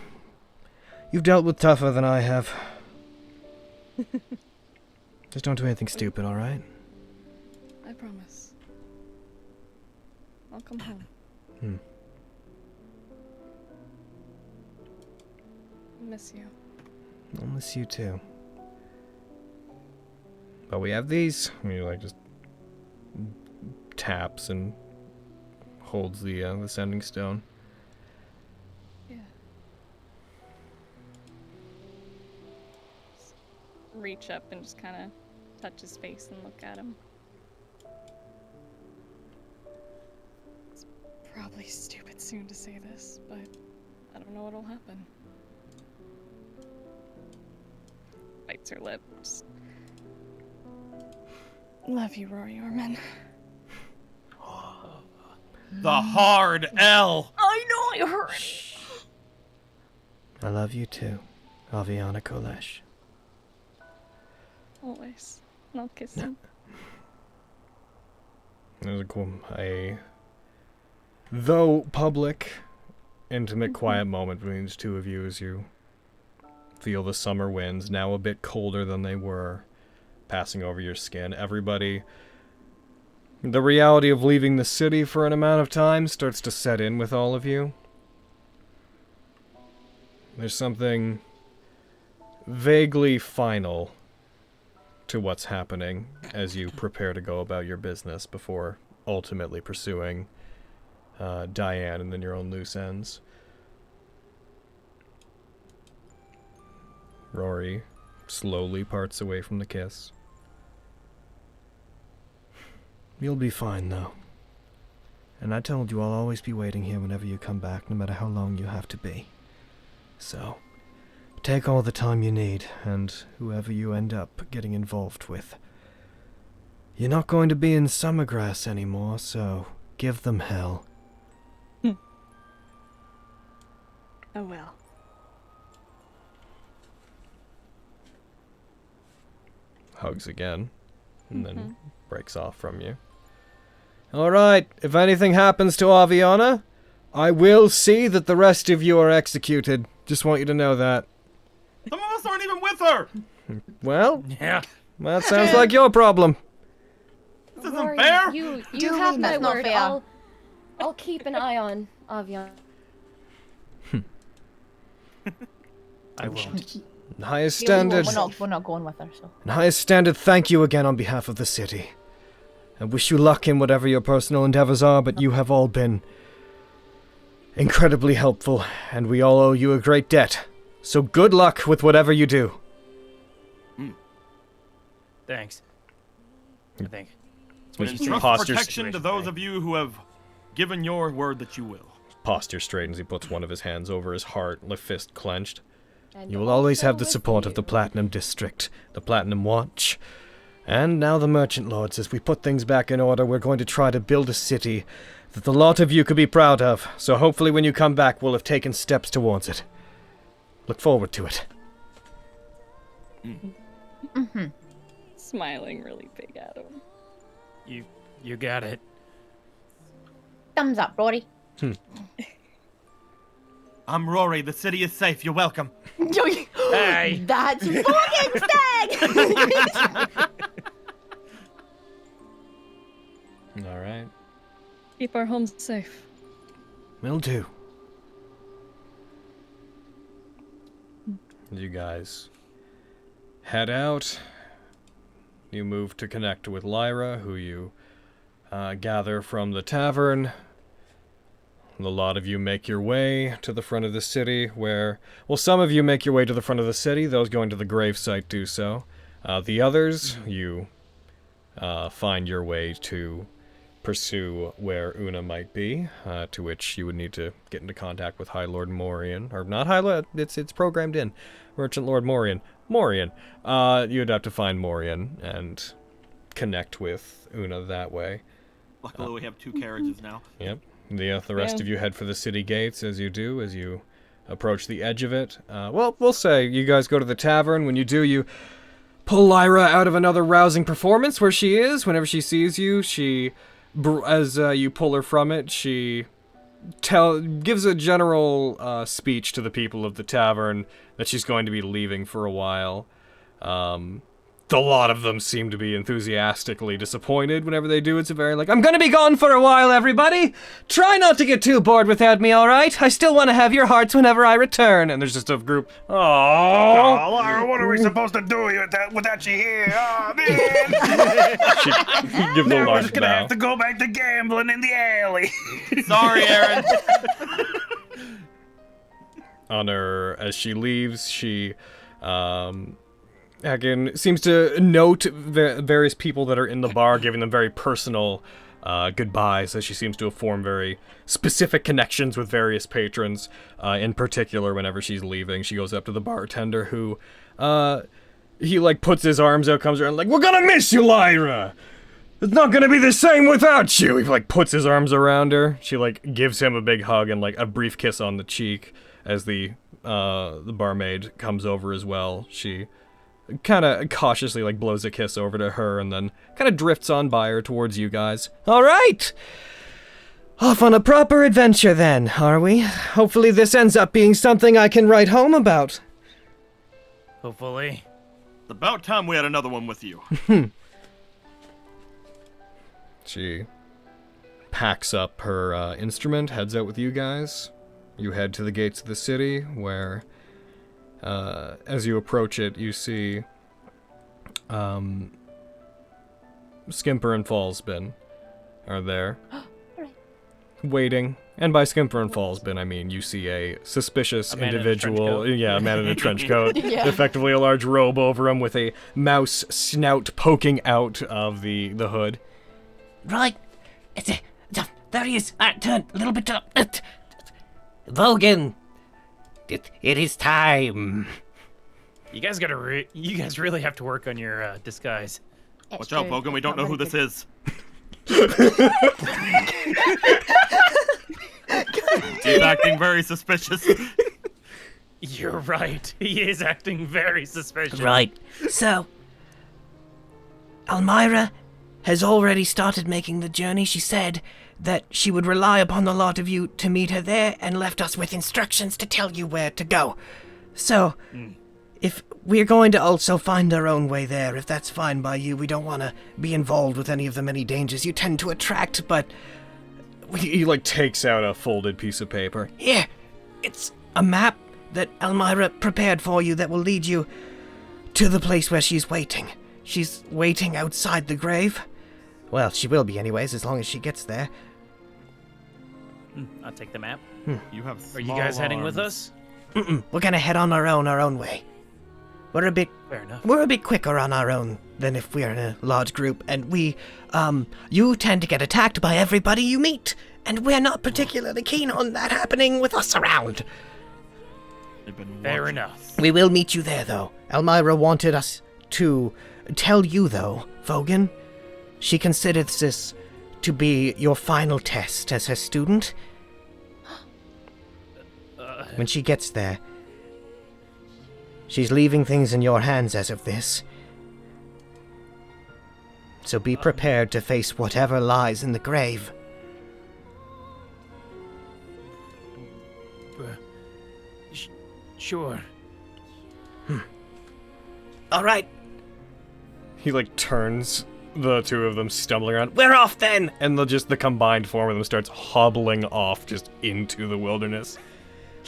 S8: You've dealt with tougher than I have. Just don't do anything stupid, alright?
S10: I promise. I'll come home. Miss you.
S8: I'll miss you too.
S1: But we have these. He like just taps and holds the sending stone.
S10: Yeah. Just reach up and just kind of touch his face and look at him. It's probably stupid soon to say this, but I don't know what'll happen. Bites her lips. Love you, Rory Orman.
S4: The hard L.
S7: I know I heard.
S8: I love you too, Aviana Kolesh.
S10: Always. And I'll kiss him.
S1: There's though public, intimate, quiet moment between the two of you as you feel the summer winds, now a bit colder than they were, passing over your skin. Everybody, the reality of leaving the city for an amount of time starts to set in with all of you. There's something vaguely final to what's happening as you prepare to go about your business before ultimately pursuing Diane and then your own loose ends. Rory slowly parts away from the kiss.
S8: You'll be fine, though. And I told you I'll always be waiting here whenever you come back, no matter how long you have to be. So, take all the time you need, and whoever you end up getting involved with. You're not going to be in Summergrass anymore, so give them hell.
S10: Oh well.
S1: Hugs again, and then breaks off from you. Alright, if anything happens to Aviana, I will see that the rest of you are executed. Just want you to know that.
S4: Some of us aren't even with her.
S1: Well,
S12: Yeah.
S1: that sounds like your problem.
S4: This isn't
S2: Rory,
S4: fair.
S2: You
S7: Do
S2: have
S7: mean
S2: my
S7: that's not
S2: word.
S7: fair.
S2: I'll keep an eye on Avian.
S12: I won't.
S1: Highest
S7: Yeah,
S1: standard.
S7: we're not going with her, so.
S8: And highest standard, thank you again on behalf of the city. I wish you luck in whatever your personal endeavors are, but you have all been incredibly helpful, and we all owe you a great debt. So good luck with whatever you do.
S12: Thanks. I think.
S4: We
S1: His
S4: entrust
S1: posture
S4: protection to those of you who have given your word that you will.
S1: Posture straightens. He puts one of his hands over his heart, the fist clenched.
S2: And
S8: You will always
S2: also
S8: have the
S2: with
S8: support of the
S2: you.
S8: Platinum District, the Platinum Watch, and now the Merchant Lords. As we put things back in order, we're going to try to build a city that the lot of you could be proud of, so hopefully when you come back we'll have taken steps towards it. Look forward to it.
S10: Smiling really big at him.
S12: You got it.
S7: Thumbs up, Rory.
S4: I'm Rory. The city is safe. You're welcome.
S12: Hey.
S7: That's fucking stag!
S1: Alright.
S10: Keep our homes safe.
S8: Will do.
S1: You guys head out. You move to connect with Lyra, who you gather from the tavern. A lot of you make your way to the front of the city, where... Well, some of you make your way to the front of the city. Those going to the gravesite do so. The others, you find your way to pursue where Una might be, to which you would need to get into contact with High Lord Morian. Or not High Lord, it's programmed in. Merchant Lord Morian. Morian. You'd have to find Morian and connect with Una that way.
S4: Luckily, we have 2 carriages now.
S1: Yep. The rest of you head for the city gates as you approach the edge of it. Well, we'll say you guys go to the tavern. When you do, you pull Lyra out of another rousing performance where she is. Whenever she sees you, as you pull her from it, she gives a general speech to the people of the tavern that she's going to be leaving for a while. A lot of them seem to be enthusiastically disappointed whenever they do. It's a very I'm gonna be gone for a while, everybody! Try not to get too bored without me, alright? I still want to have your hearts whenever I return. And there's just a group,
S5: Oh, Lyra, what are we supposed to do without you here? Oh, man!
S1: she gives a
S5: We're
S1: large
S5: just gonna
S1: bow.
S5: have to go back to gambling in the alley.
S4: Sorry, Aaron.
S1: On her, as she leaves, she, again, seems to note the various people that are in the bar, giving them very personal goodbyes, as she seems to have formed very specific connections with various patrons. In particular, whenever she's leaving, she goes up to the bartender who, he, puts his arms out, comes around, we're gonna miss you, Lyra! It's not gonna be the same without you! He, puts his arms around her. She, gives him a big hug and, a brief kiss on the cheek as the barmaid comes over as well. She kind of cautiously blows a kiss over to her and then kind of drifts on by her towards you guys. All right, off on a proper adventure then, are we? Hopefully this ends up being something I can write home about.
S6: Hopefully.
S4: It's about time we had another one with you.
S1: She packs up her instrument, heads out with you guys. You head to the gates of the city where as you approach it, you see Skimper and Fallsbin are there, waiting. And by Skimper and Fallsbin, I mean you see a suspicious individual. A man in a trench coat. Effectively a large robe over him with a mouse snout poking out of the hood.
S8: Right. There he is. Turn a little bit up. Vogan. It is time.
S6: You guys really have to work on your disguise.
S4: Watch out, Bogan, we don't know who this is. He's acting very suspicious.
S6: You're right. He is acting very suspicious.
S8: Right. So, Elmira has already started making the journey. She said that she would rely upon the lot of you to meet her there and left us with instructions to tell you where to go. So, if we're going to also find our own way there, if that's fine by you, we don't want to be involved with any of the many dangers you tend to attract, but...
S1: He takes out a folded piece of paper.
S8: Here, it's a map that Elmira prepared for you that will lead you to the place where she's waiting. She's waiting outside the grave. Well, she will be anyways, as long as she gets there.
S6: I'll take the map.
S4: You have
S6: Are you guys heading with us?
S8: We're gonna head on our own way. We're a bit quicker on our own than if we're in a large group, and you tend to get attacked by everybody you meet, and we're not particularly keen on that happening with us around.
S6: Fair enough.
S8: We will meet you there, though. Elmira wanted us to tell you, though, Vogan, she considers this to be your final test as her student. When she gets there, she's leaving things in your hands as of this. So be prepared to face whatever lies in the grave.
S6: Sure.
S8: All right.
S1: He turns the two of them stumbling around.
S8: We're off then.
S1: And the combined form of them starts hobbling off just into the wilderness.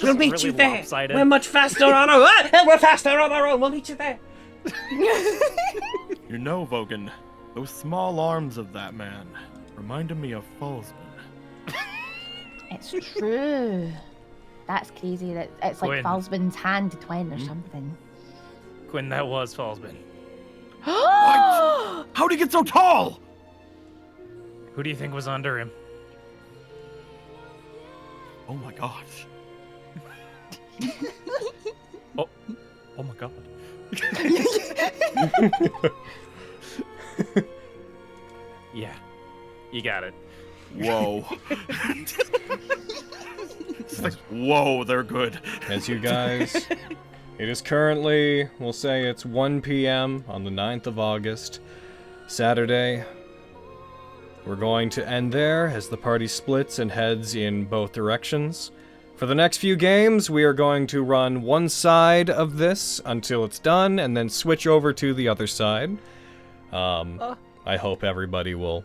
S8: We'll meet
S6: really
S8: you there.
S6: lopsided.
S8: We're much faster on our own. We're faster on our own. We'll meet you there.
S4: You know, Vogan, those small arms of that man reminded me of Fallsman.
S3: It's true. That's crazy. That it's like
S6: Quinn.
S3: Falsman's hand to twin or something.
S6: Quinn, that was Fallsman.
S4: What? How'd he get so tall?
S6: Who do you think was under him?
S4: Oh my gosh.
S6: Oh my god.
S12: Yeah, you got it.
S4: whoa. It's like, whoa, they're good.
S1: As you guys, it is currently, we'll say it's 1 p.m. on the 9th of August, Saturday. We're going to end there as the party splits and heads in both directions. For the next few games, we are going to run one side of this until it's done, and then switch over to the other side. I hope everybody will...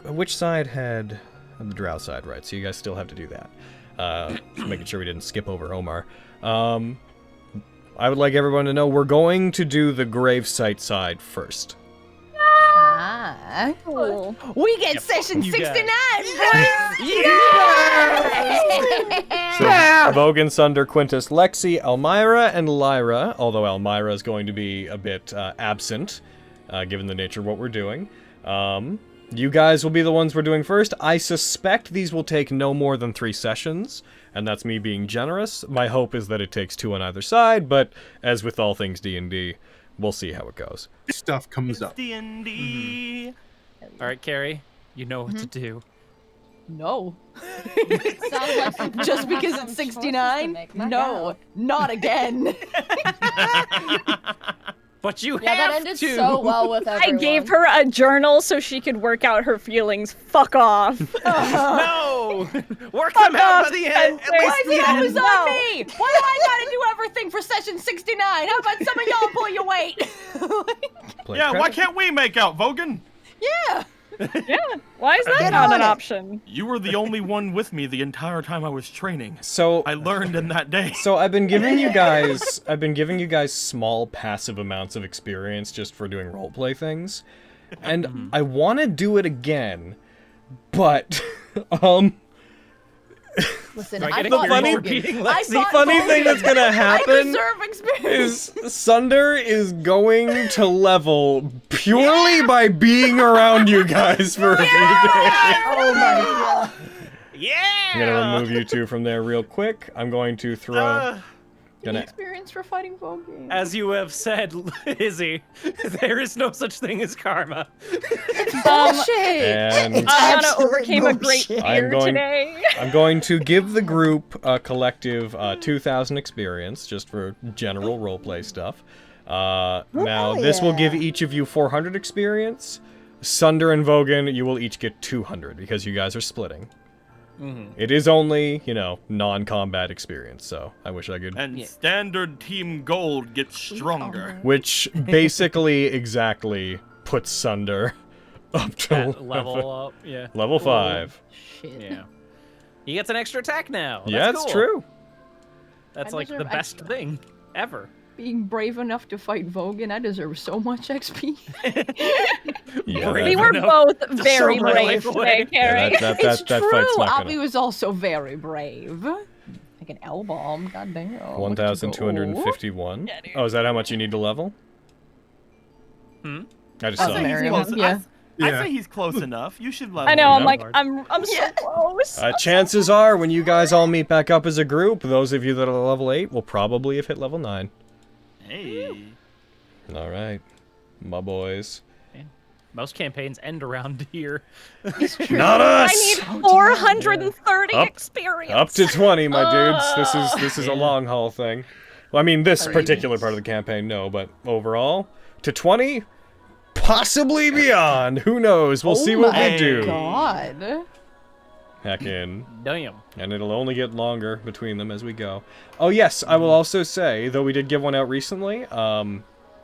S1: which side had the drow side, right? So you guys still have to do that. Just making sure we didn't skip over Omar. I would like everyone to know we're going to do the gravesite side first.
S9: Cool.
S3: We get session 69, boys!
S1: So, Vogan, Sunder, Quintus, Lexi, Elmira, and Lyra, although Elmira is going to be a bit absent, given the nature of what we're doing. You guys will be the ones we're doing first. I suspect these will take no more than 3 sessions, and that's me being generous. My hope is that it takes 2 on either side, but as with all things D&D, we'll see how it goes.
S5: Stuff comes up.
S4: D&D.
S6: All right, Carrie, you know what to do.
S3: No.
S2: Sounds like something
S3: Just because
S2: some
S3: it's
S2: choices to
S3: 69?
S2: make. Not
S3: No,
S2: now.
S3: not again.
S6: But you
S2: Yeah, that
S6: have
S2: ended
S6: to.
S2: so well with
S9: I
S2: everyone.
S9: gave her a journal so she could work out her feelings. Fuck off.
S6: No! Work them out by the end. At
S9: Why
S6: least
S3: Why is it always
S9: No.
S3: on me? Why do I gotta do everything for session 69? How about some of y'all pull your weight?
S4: Yeah, why can't we make out, Vogan?
S3: Yeah.
S9: Yeah. Why is that
S11: Get
S9: not
S11: on
S9: an
S11: it.
S9: option?
S4: You were the only one with me the entire time I was training.
S1: So
S4: I learned in that day.
S1: So I've been giving you guys small passive amounts of experience just for doing roleplay things. And I want to do it again, but
S3: Listen,
S6: Do I
S3: I
S6: get
S3: thought
S6: a funny
S3: Vogan.
S6: repeating
S3: I
S6: Lexi?
S1: the
S3: thought
S1: funny
S3: Vogan.
S1: thing that's gonna
S3: I
S1: happen
S3: deserve experience.
S1: is Sunder is going to level purely by being around you guys for a few days.
S11: Oh my god.
S6: Yeah!
S1: I'm gonna remove you two from there real quick. I'm going to throw...
S3: Experience for fighting Vogan.
S6: As you have said, Izzy, there is no such thing as karma.
S3: Bullshit.
S1: And
S9: Anna
S11: Absolute
S9: overcame a great
S11: bullshit.
S9: fear today.
S1: I'm going to give the group a collective 2,000 experience, just for general roleplay stuff. Now,
S11: hell
S1: this will give
S11: yeah.
S1: each of you 400 experience. Sunder and Vogan, you will each get 200, because you guys are splitting. It is only, non-combat experience, so I wish I could...
S4: And standard team gold gets stronger.
S1: Which basically exactly puts Sunder up to
S6: That level up, yeah.
S1: level 5.
S3: Shit.
S6: Yeah. He gets an extra attack now.
S1: Yeah,
S6: That's
S1: it's
S6: cool.
S1: true.
S6: That's
S3: I
S6: like the
S3: deserve
S6: best
S3: extra.
S6: thing ever.
S3: Being brave enough to fight Vogan, I deserve so much XP.
S1: Yeah,
S6: Brave
S9: We were
S6: enough
S9: both very
S6: my
S9: brave
S6: life away.
S9: today, Carrie.
S1: that
S3: It's
S1: fight's
S3: true.
S1: not
S3: Abby
S1: gonna...
S3: was also very brave. Like an L-bomb, goddamn.
S1: 1,251.
S9: Yeah, dude.
S1: Oh, is that how much you need to level? I just
S3: Oh,
S1: saw.
S3: there.
S4: He's close.
S3: Yeah.
S4: I
S5: Yeah.
S4: say he's close enough. You should level
S9: I know.
S4: him
S9: I'm
S4: up.
S9: like, I'm so close.
S1: Chances are, when you guys all meet back up as a group, those of you that are level 8 will probably have hit level 9.
S4: Hey.
S1: All right, my boys.
S6: Most campaigns end around here.
S1: Not us.
S9: I need 430
S1: Up-
S9: experience.
S1: Up to 20, my dudes. This is a long haul thing. Well, I mean, this particular part of the campaign, no, but overall, to 20, possibly beyond. Who knows? We'll see what we do.
S3: God.
S1: Heckin'.
S6: Damn.
S1: And it'll only get longer between them as we go. Oh yes, I will also say, though we did give one out recently,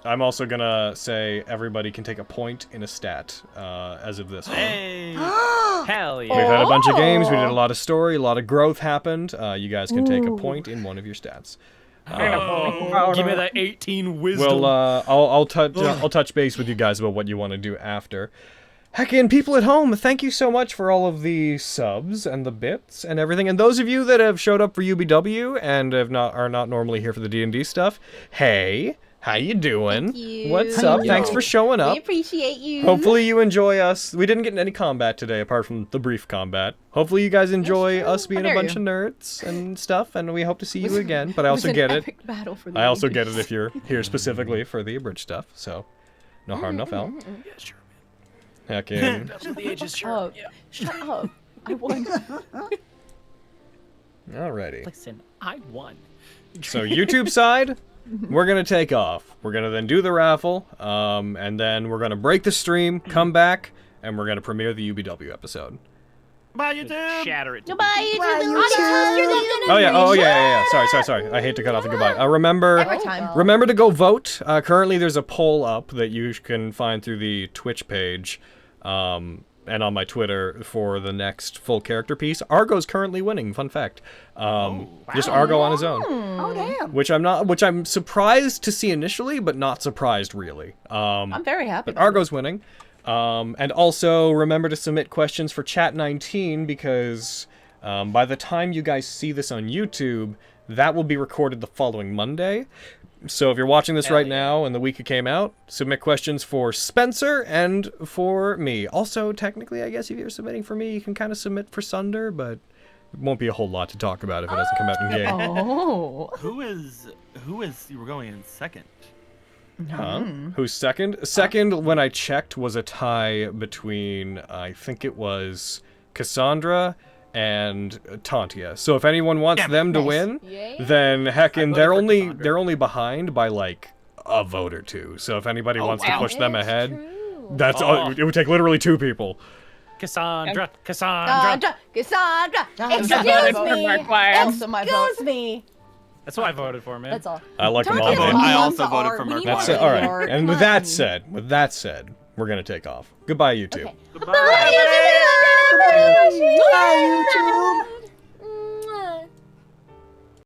S1: I'm also gonna say everybody can take a point in a stat as of this one.
S4: Hey.
S6: Hell yeah.
S1: We've had a bunch of games, we did a lot of story, a lot of growth happened. You guys can take a point in one of your stats.
S6: Give me that 18 wisdom.
S1: Well, I'll touch base with you guys about what you want to do after. Heckin', people at home, thank you so much for all of the subs and the bits and everything. And those of you that have showed up for UBW and are not normally here for the D&D stuff, hey, how you doing?
S3: Thank you.
S1: What's up? Thanks for showing
S3: We
S1: up.
S3: appreciate you.
S1: Hopefully you enjoy us. We didn't get in any combat today, apart from the brief combat. Hopefully you guys enjoy us being a
S3: dare
S1: bunch
S3: you.
S1: of nerds and stuff, and we hope to see you
S3: Was-
S1: again. But I
S3: It was
S1: also
S3: an
S1: get it.
S3: epic battle for the
S1: I also
S3: ages.
S1: get it if you're here specifically for the abridged stuff. So, no harm, no foul.
S6: Yeah, sure.
S1: Heckin.
S6: That's what the H is
S3: Shut up. Shut up. I won.
S1: Alrighty.
S6: Listen, I won.
S1: So YouTube side, we're gonna take off. We're gonna then do the raffle, and then we're gonna break the stream, come back, and we're gonna premiere the UBW episode.
S4: Bye, YouTube.
S6: Shatter it.
S7: Goodbye,
S11: Bye,
S7: YouTube.
S1: Oh yeah. Sorry. I hate to cut off the goodbye. Remember
S3: Every time.
S1: Remember to go vote. Currently, there's a poll up that you can find through the Twitch page, and on my Twitter for the next full character piece. Argo's currently winning. Fun fact. Just Argo on his own.
S11: Oh damn.
S1: Which I'm surprised to see initially, but not surprised really.
S3: I'm very happy.
S1: But Argo's winning. And also remember to submit questions for Chat19 because by the time you guys see this on YouTube, that will be recorded the following Monday. So if you're watching this right now and the week it came out, submit questions for Spencer and for me. Also, technically, I guess if you're submitting for me, you can kind of submit for Sunder, but it won't be a whole lot to talk about if it doesn't come out in game.
S3: Oh.
S4: Who is you were going in second?
S1: Huh? Who's second? Second, when I checked, was a tie between, I think it was Cassandra and Tontia. So if anyone wants them to win, then heckin' they're only behind by like a vote or two. So if anybody wants to push them ahead, that's all. It would take literally 2 people.
S6: Cassandra.
S3: Cassandra.
S9: Excuse me.
S3: Excuse me.
S6: That's what I voted for, man.
S2: That's all.
S1: I like them all.
S4: I also voted for Mark.
S1: That's it. All right. And with that said, we're gonna take off. Goodbye, YouTube.
S11: Bye, YouTube.